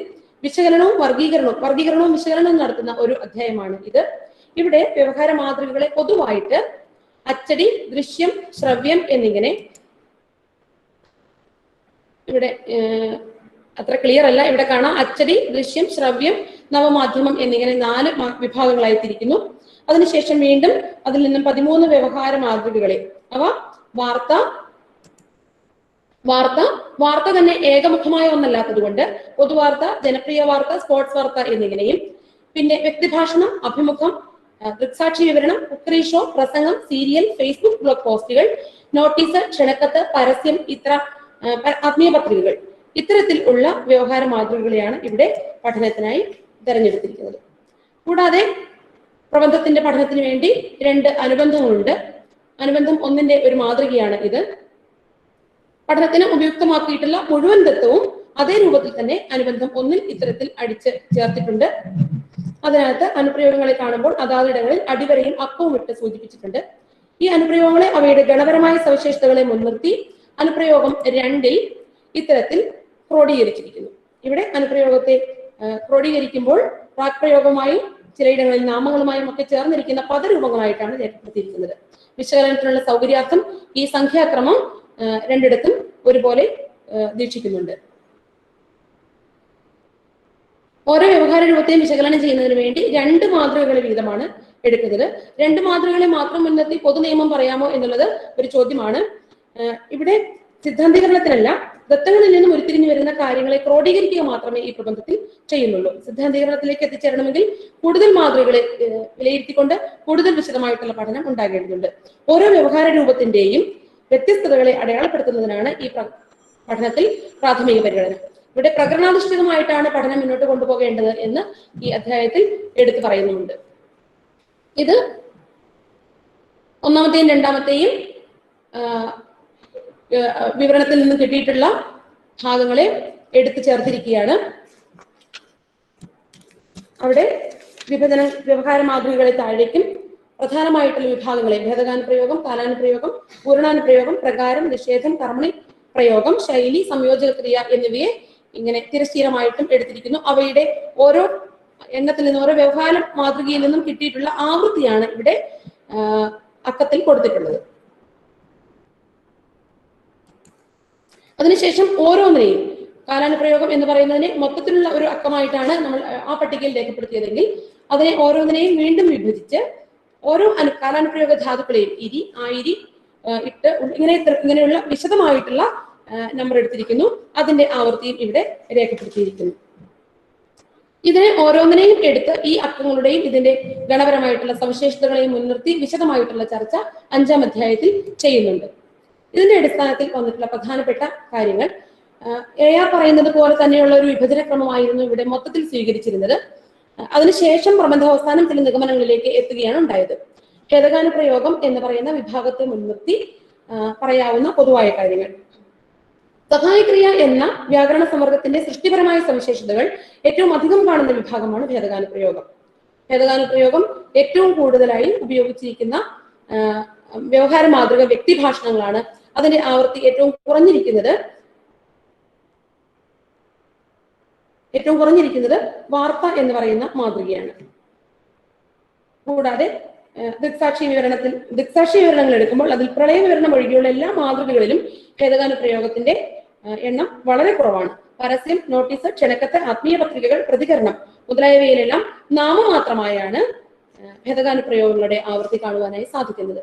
വിശകലനവും വർഗീകരണവും വിശകലനവും നടത്തുന്ന ഒരു അധ്യായമാണ് ഇത്. ഇവിടെ വ്യവഹാര മാതൃകകളെ പൊതുവായിട്ട് അച്ചടി, ദൃശ്യം, ശ്രവ്യം എന്നിങ്ങനെ, ഇവിടെ അത്ര ക്ലിയർ അല്ല, ഇവിടെ കാണാം അച്ചടി, ദൃശ്യം, ശ്രവ്യം, നവമാധ്യമം എന്നിങ്ങനെ 4 വിഭാഗങ്ങളായി തിരിക്കുന്നു. അതിനുശേഷം വീണ്ടും അതിൽ നിന്നും 13 വ്യവഹാര മാതൃകകളെ, അവ വാർത്ത തന്നെ ഏകമുഖമായ ഒന്നല്ലാത്തത് കൊണ്ട് പൊതുവാർത്ത, ജനപ്രിയ വാർത്ത, സ്പോർട്സ് വാർത്ത എന്നിങ്ങനെയും, പിന്നെ വ്യക്തിഭാഷണം, അഭിമുഖം, ദൃക്സാക്ഷി വിവരണം, കുക്കറി ഷോ, പ്രസംഗം, സീരിയൽ, ഫേസ്ബുക്ക് ബ്ലോഗ് പോസ്റ്റുകൾ, നോട്ടീസ്, ക്ഷണക്കത്ത്, പരസ്യം, ആത്മീയ പത്രികകൾ, ഇത്തരത്തിൽ ഉള്ള വ്യവഹാര മാതൃകകളെയാണ് ഇവിടെ പഠനത്തിനായി തെരഞ്ഞെടുത്തിരിക്കുന്നത്. കൂടാതെ പ്രബന്ധത്തിന്റെ പഠനത്തിന് വേണ്ടി 2 അനുബന്ധങ്ങളുണ്ട്. അനുബന്ധം 1ന്റെ ഒരു മാതൃകയാണ് ഇത്. പഠനത്തിന് ഉപയുക്തമാക്കിയിട്ടുള്ള മുഴുവൻ ദത്തവും അതേ രൂപത്തിൽ തന്നെ അനുബന്ധം 1ൽ ഇത്തരത്തിൽ അടിച്ച് ചേർത്തിട്ടുണ്ട്. അതിനകത്ത് അനുപ്രയോഗങ്ങളെ കാണുമ്പോൾ അതാതിടങ്ങളിൽ അടിവരയും അക്കവും ഇട്ട് സൂചിപ്പിച്ചിട്ടുണ്ട്. ഈ അനുപ്രയോഗങ്ങളെ അവയുടെ ഗണപരമായ സവിശേഷതകളെ മുൻനിർത്തി അനുപ്രയോഗം 2ൽ ഇത്തരത്തിൽ ക്രോഡീകരിച്ചിരിക്കുന്നു. ഇവിടെ അനുപ്രയോഗത്തെ ക്രോഡീകരിക്കുമ്പോൾ വാക്പ്രയോഗമായും ചിലയിടങ്ങളിൽ നാമങ്ങളുമായും ഒക്കെ ചേർന്നിരിക്കുന്ന പദരൂപങ്ങളായിട്ടാണ് രേഖപ്പെടുത്തിയിരിക്കുന്നത്. വിശകലനത്തിനുള്ള സൗകര്യാർത്ഥം ഈ സംഖ്യാക്രമം 2ഇടത്തും ഒരുപോലെ ദീക്ഷിക്കുന്നുണ്ട്. ഓരോ വ്യവഹാര രൂപത്തെയും വിശകലനം ചെയ്യുന്നതിന് വേണ്ടി 2 മാതൃകകൾ വീതമാണ് എടുക്കുന്നത്. 2 മാതൃകകളെ മാത്രം മുൻനിർത്തി പൊതു നിയമം പറയാമോ എന്നുള്ളത് ഒരു ചോദ്യമാണ്. ഇവിടെ സിദ്ധാന്തീകരണത്തിനല്ല, ദത്തങ്ങളിൽ നിന്നും ഉരുത്തിരിഞ്ഞു വരുന്ന കാര്യങ്ങളെ ക്രോഡീകരിക്കുക മാത്രമേ ഈ പ്രബന്ധത്തിൽ ചെയ്യുന്നുള്ളൂ. സിദ്ധാന്തീകരണത്തിലേക്ക് എത്തിച്ചേരണമെങ്കിൽ കൂടുതൽ മാതൃകകളെ വിലയിരുത്തിക്കൊണ്ട് കൂടുതൽ വിശദമായിട്ടുള്ള പഠനം ഉണ്ടാകേണ്ടതുണ്ട്. ഓരോ വ്യവഹാര രൂപത്തിന്റെയും വ്യത്യസ്തതകളെ അടയാളപ്പെടുത്തുന്നതിനാണ് ഈ പഠനത്തിൽ പ്രാഥമിക പരിഗണന. ഇവിടെ പ്രകടനാധിഷ്ഠിതമായിട്ടാണ് പഠനം മുന്നോട്ട് കൊണ്ടുപോകേണ്ടത് എന്ന് ഈ അധ്യായത്തിൽ എടുത്തു പറയുന്നുണ്ട്. ഇത് ഒന്നാമത്തെയും രണ്ടാമത്തെയും വിവരണത്തിൽ നിന്ന് കിട്ടിയിട്ടുള്ള ഭാഗങ്ങളെ എടുത്തു ചേർത്തിരിക്കുകയാണ്. അവിടെ വ്യവഹാര മാതൃകകളെ താഴേക്കും പ്രധാനമായിട്ടുള്ള വിഭാഗങ്ങളെ ഭേദകാനുപ്രയോഗം, കാലാനുപ്രയോഗം, പൂരണാനുപ്രയോഗം, പ്രകാരം, നിഷേധം, കർമ്മണി പ്രയോഗം, ശൈലി, സംയോജക ക്രിയ എന്നിവയെ ഇങ്ങനെ തിരശ്ചീനമായിട്ടും എടുത്തിരിക്കുന്നു. അവയുടെ ഓരോ എണ്ണത്തിൽ നിന്നും ഓരോ വ്യവഹാര മാതൃകയിൽ നിന്നും കിട്ടിയിട്ടുള്ള ആവൃത്തിയാണ് ഇവിടെ അക്കത്തിൽ കൊടുത്തിട്ടുള്ളത്. അതിനുശേഷം ഓരോന്നിനെയും കാലാനുപ്രയോഗം എന്ന് പറയുന്നതിനെ മൊത്തത്തിലുള്ള ഒരു അക്കമായിട്ടാണ് നമ്മൾ ആ പട്ടികയിൽ രേഖപ്പെടുത്തിയതെങ്കിൽ അതിനെ ഓരോന്നിനെയും വീണ്ടും വിഭജിച്ച് ഓരോ കാലാനുപ്രയോഗ ധാതുക്കളെയും ഇരി, ആയിരി ഇട്ട് ഇങ്ങനെയുള്ള വിശദമായിട്ടുള്ള നമ്പർ എടുത്തിരിക്കുന്നു. അതിന്റെ ആവൃത്തിയും ഇവിടെ രേഖപ്പെടുത്തിയിരിക്കുന്നു. ഇതിനെ ഓരോന്നിനെയും എടുത്ത് ഈ അക്കങ്ങളുടെയും ഇതിന്റെ ഗണപരമായിട്ടുള്ള സവിശേഷതകളെയും മുൻനിർത്തി വിശദമായിട്ടുള്ള ചർച്ച 5-ാം അധ്യായത്തിൽ ചെയ്യുന്നുണ്ട്. ഇതിന്റെ അടിസ്ഥാനത്തിൽ വന്നിട്ടുള്ള പ്രധാനപ്പെട്ട കാര്യങ്ങൾ AR പറയുന്നത് പോലെ തന്നെയുള്ള ഒരു വിഭജനക്രമമായിരുന്നു ഇവിടെ മൊത്തത്തിൽ സ്വീകരിച്ചിരുന്നത്. അതിനുശേഷം പ്രബന്ധാവസാനം ചില നിഗമനങ്ങളിലേക്ക് എത്തുകയാണ് ഉണ്ടായത്. ഭേദകാനുപ്രയോഗം എന്ന് പറയുന്ന വിഭാഗത്തെ മുൻനിർത്തി പറയാവുന്ന പൊതുവായ കാര്യങ്ങൾ. സഹായക്രിയ എന്ന വ്യാകരണ സമ്മർദ്ദത്തിന്റെ സൃഷ്ടിപരമായ സവിശേഷതകൾ ഏറ്റവും അധികം കാണുന്ന വിഭാഗമാണ് ഭേദകാനുപ്രയോഗം. ഭേദകാനുപ്രയോഗം ഏറ്റവും കൂടുതലായി ഉപയോഗിച്ചിരിക്കുന്ന വ്യവഹാര മാതൃക വ്യക്തിഭാഷണങ്ങളാണ്. അതിന്റെ ആവൃത്തി ഏറ്റവും കുറഞ്ഞിരിക്കുന്നത് വാർത്ത എന്ന് പറയുന്ന മാതൃകയാണ്. കൂടാതെ ദൃക്സാക്ഷി വിവരണങ്ങൾ എടുക്കുമ്പോൾ അതിൽ പ്രളയ വിവരണം ഒഴികെയുള്ള എല്ലാ മാതൃകകളിലും ഭേദകാനുപ്രയോഗത്തിന്റെ എണ്ണം വളരെ കുറവാണ്. പരസ്യം, നോട്ടീസ്, ക്ഷണക്കത്ത്, ആത്മീയ പത്രികകൾ, പ്രതികരണം മുതലായവയിലെല്ലാം നാമമാത്രമായാണ് ഭേദകാനുപ്രയോഗങ്ങളുടെ ആവൃത്തി കാണുവാനായി സാധിക്കുന്നത്.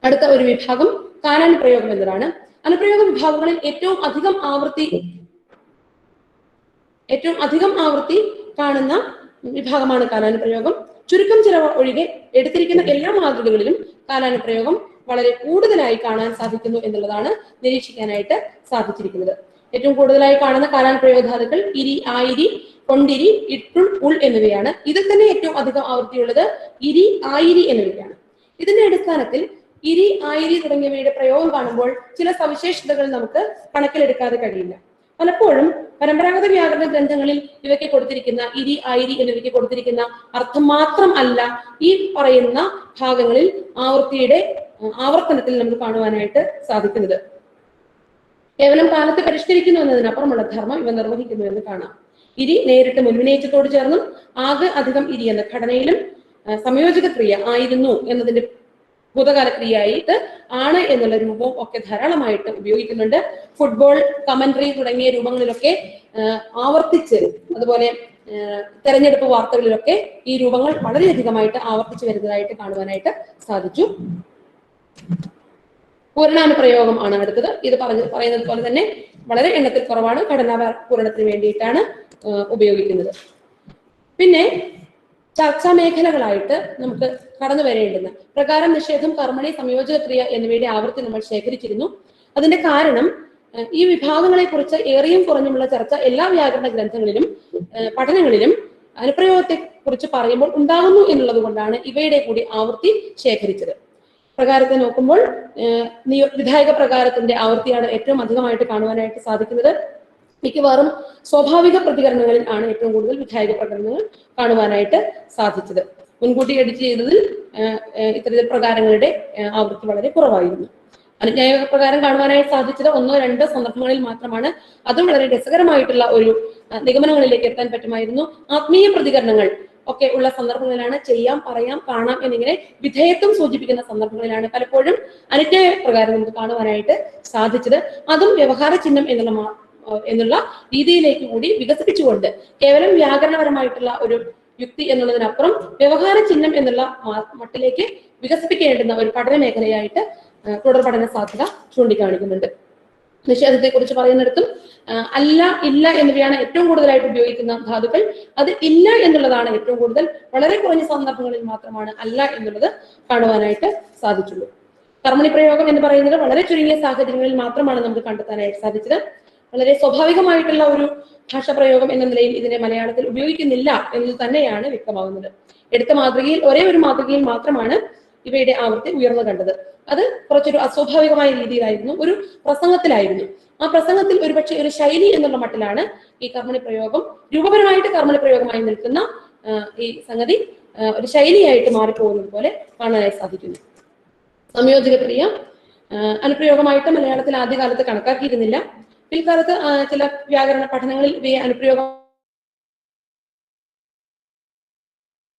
അടുത്ത ഒരു വിഭാഗം കാലാനുപ്രയോഗം എന്നതാണ്. അനുപ്രയോഗ വിഭാഗങ്ങളിൽ ഏറ്റവും അധികം ആവൃത്തി കാണുന്ന വിഭാഗമാണ് കാലാനുപ്രയോഗം. ചുരുക്കം ചില ഒഴികെ എടുത്തിരിക്കുന്ന എല്ലാ മാതൃകകളിലും കാലാനുപ്രയോഗം വളരെ കൂടുതലായി കാണാൻ സാധിക്കുന്നു എന്നുള്ളതാണ് നിരീക്ഷിക്കാനായിട്ട് സാധിച്ചിരിക്കുന്നത്. ഏറ്റവും കൂടുതലായി കാണുന്ന കാലാനുപ്രയോഗ ധാതുക്കൾ ഇരി, ആയിരി, കൊണ്ടിരി, ഇട്ടുൾ, ഉൾ എന്നിവയാണ്. ഇതിൽ തന്നെ ഏറ്റവും അധികം ആവൃത്തിയുള്ളത് ഇരി, ആയിരി എന്നിവയാണ്. ഇതിന്റെ അടിസ്ഥാനത്തിൽ ഇരി, ആയിരി തുടങ്ങിയവയുടെ പ്രയോഗം കാണുമ്പോൾ ചില സവിശേഷതകൾ നമുക്ക് കണക്കിലെടുക്കാതെ കഴിയില്ല. പലപ്പോഴും പരമ്പരാഗത വ്യാകരണ ഗ്രന്ഥങ്ങളിൽ ഇവയ്ക്ക് കൊടുത്തിരിക്കുന്ന ഇരി, ആയിരി എന്നിവയ്ക്ക് കൊടുത്തിരിക്കുന്ന അർത്ഥം മാത്രം അല്ല ഈ പറയുന്ന ഭാഗങ്ങളിൽ ആവൃത്തിയുടെ ആവർത്തനത്തിൽ നമുക്ക് കാണുവാനായിട്ട് സാധിക്കുന്നത്. കേവലം കാലത്ത് പരിഷ്കരിക്കുന്നു എന്നതിനപ്പുറമുള്ള ധർമ്മം ഇവ നിർവഹിക്കുന്നു എന്ന് കാണാം. ഇരി നേരിട്ട് മുൻവിനയിച്ചത്തോട് ചേർന്നും ആകെ അധികം ഇരി എന്ന ഘടനയിലും സംയോജക ക്രിയ ആയിരുന്നു എന്നതിന്റെ ഭൂതകാല ക്രിയയായിട്ട് ആണ് എന്നുള്ള രൂപവും ഒക്കെ ധാരാളമായിട്ട് ഉപയോഗിക്കുന്നുണ്ട്. ഫുട്ബോൾ, കമന്ററി തുടങ്ങിയ രൂപങ്ങളിലൊക്കെ ആവർത്തിച്ച്, അതുപോലെ തെരഞ്ഞെടുപ്പ് വാർത്തകളിലൊക്കെ ഈ രൂപങ്ങൾ വളരെയധികമായിട്ട് ആവർത്തിച്ചു വരുന്നതായിട്ട് കാണുവാനായിട്ട് സാധിച്ചു. പൂരണാനുപ്രയോഗം ആണ് അടുത്തത്. ഇത് പറയുന്നത് പോലെ തന്നെ വളരെ എണ്ണത്തിൽ കുറവാണ്. ഘടനാ പൂരണത്തിന് വേണ്ടിയിട്ടാണ് ഉപയോഗിക്കുന്നത്. പിന്നെ ചർച്ചാ മേഖലകളായിട്ട് നമുക്ക് കടന്നു വരേണ്ടുന്ന പ്രകാരം, നിഷേധം, കർമ്മണി, സംയോജക ക്രിയ എന്നിവയുടെ ആവൃത്തി നമ്മൾ ശേഖരിച്ചിരുന്നു. അതിന്റെ കാരണം ഈ വിഭാഗങ്ങളെ കുറിച്ച് ഏറെയും കുറഞ്ഞുമുള്ള ചർച്ച എല്ലാ വ്യാകരണ ഗ്രന്ഥങ്ങളിലും പഠനങ്ങളിലും അനുപ്രയോഗത്തെ കുറിച്ച് പറയുമ്പോൾ ഉണ്ടാകുന്നു എന്നുള്ളത് കൊണ്ടാണ് ഇവയുടെ കൂടി ആവൃത്തി ശേഖരിച്ചത്. പ്രകാരത്തെ നോക്കുമ്പോൾ വിധായക പ്രകാരത്തിന്റെ ആവൃത്തിയാണ് ഏറ്റവും അധികമായിട്ട് കാണുവാനായിട്ട് സാധിക്കുന്നത്. മിക്കവാറും സ്വാഭാവിക പ്രതികരണങ്ങളിൽ ആണ് ഏറ്റവും കൂടുതൽ വിധായക പ്രകടനങ്ങൾ കാണുവാനായിട്ട് സാധിച്ചത്. മുൻകൂട്ടി എഡിറ്റ് ചെയ്തതിൽ ഇത്തരത്തിൽ പ്രകാരങ്ങളുടെ ആവൃത്തി വളരെ കുറവായിരുന്നു. അനുജ്ഞായ പ്രകാരം കാണുവാനായി സാധിച്ചത് 1-2 സന്ദർഭങ്ങളിൽ മാത്രമാണ്. അതും വളരെ രസകരമായിട്ടുള്ള ഒരു നിഗമനങ്ങളിലേക്ക് എത്താൻ പറ്റുമായിരുന്നു. ആത്മീയ പ്രതികരണങ്ങൾ ഒക്കെ ഉള്ള സന്ദർഭങ്ങളിലാണ് ചെയ്യാം, പറയാം, കാണാം എന്നിങ്ങനെ വിധേയത്വം സൂചിപ്പിക്കുന്ന സന്ദർഭങ്ങളിലാണ് പലപ്പോഴും അനുജ്ഞായ പ്രകാരം നമുക്ക് കാണുവാനായിട്ട് സാധിച്ചത്. അതും വ്യവഹാര ചിഹ്നം എന്നുള്ള രീതിയിലേക്ക് കൂടി വികസിപ്പിച്ചുകൊണ്ട് കേവലം വ്യാകരണപരമായിട്ടുള്ള ഒരു യുക്തി എന്നുള്ളതിനപ്പുറം വ്യവഹാര ചിഹ്നം എന്നുള്ള മട്ടിലേക്ക് വികസിപ്പിക്കേണ്ടുന്ന ഒരു പഠന മേഖലയായിട്ട് തുടർ പഠന സാധ്യത ചൂണ്ടിക്കാണിക്കുന്നുണ്ട്. നിഷേധത്തെ കുറിച്ച് പറയുന്നിടത്തും അല്ല, ഇല്ല എന്നിവയാണ് ഏറ്റവും കൂടുതലായിട്ട് ഉപയോഗിക്കുന്ന ധാതുക്കൾ. അത് ഇല്ല എന്നുള്ളതാണ് ഏറ്റവും കൂടുതൽ. വളരെ കുറഞ്ഞ സന്ദർഭങ്ങളിൽ മാത്രമാണ് അല്ല എന്നുള്ളത് കാണുവാനായിട്ട് സാധിച്ചുള്ളൂ. കർമ്മണി പ്രയോഗം എന്ന് പറയുന്നത് വളരെ ചുരുങ്ങിയ സാഹചര്യങ്ങളിൽ മാത്രമാണ് നമുക്ക് കണ്ടെത്താനായിട്ട് സാധിച്ചത്. വളരെ സ്വാഭാവികമായിട്ടുള്ള ഒരു ഭാഷാ പ്രയോഗം എന്ന നിലയിൽ ഇതിനെ മലയാളത്തിൽ ഉപയോഗിക്കുന്നില്ല എന്നത് തന്നെയാണ് വ്യക്തമാകുന്നത്. എടുത്ത മാതൃകയിൽ ഒരേ ഒരു മാതൃകയിൽ മാത്രമാണ് ഇവയുടെ ആവൃത്തി ഉയർന്നു കണ്ടത്. അത് കുറച്ചൊരു അസ്വാഭാവികമായ രീതിയിലായിരുന്നു, ഒരു പ്രസംഗത്തിലായിരുന്നു. ആ പ്രസംഗത്തിൽ ഒരുപക്ഷെ ഒരു ശൈലി എന്നുള്ള മട്ടിലാണ് ഈ കർമ്മണി പ്രയോഗം രൂപപരമായിട്ട് കർമ്മണി പ്രയോഗമായി നിൽക്കുന്ന ഈ സംഗതി ഒരു ശൈലിയായിട്ട് മാറിപ്പോകുന്നത് പോലെ കാണാനായി സാധിക്കുന്നു. സംയോജക ക്രിയ അനുപ്രയോഗമായിട്ട് മലയാളത്തിൽ ആദ്യകാലത്ത് കണക്കാക്കിയിരുന്നില്ല. പിൽക്കാലത്ത് ചില വ്യാകരണ പഠനങ്ങളിൽ ഇവയെ അനുപ്രയോഗ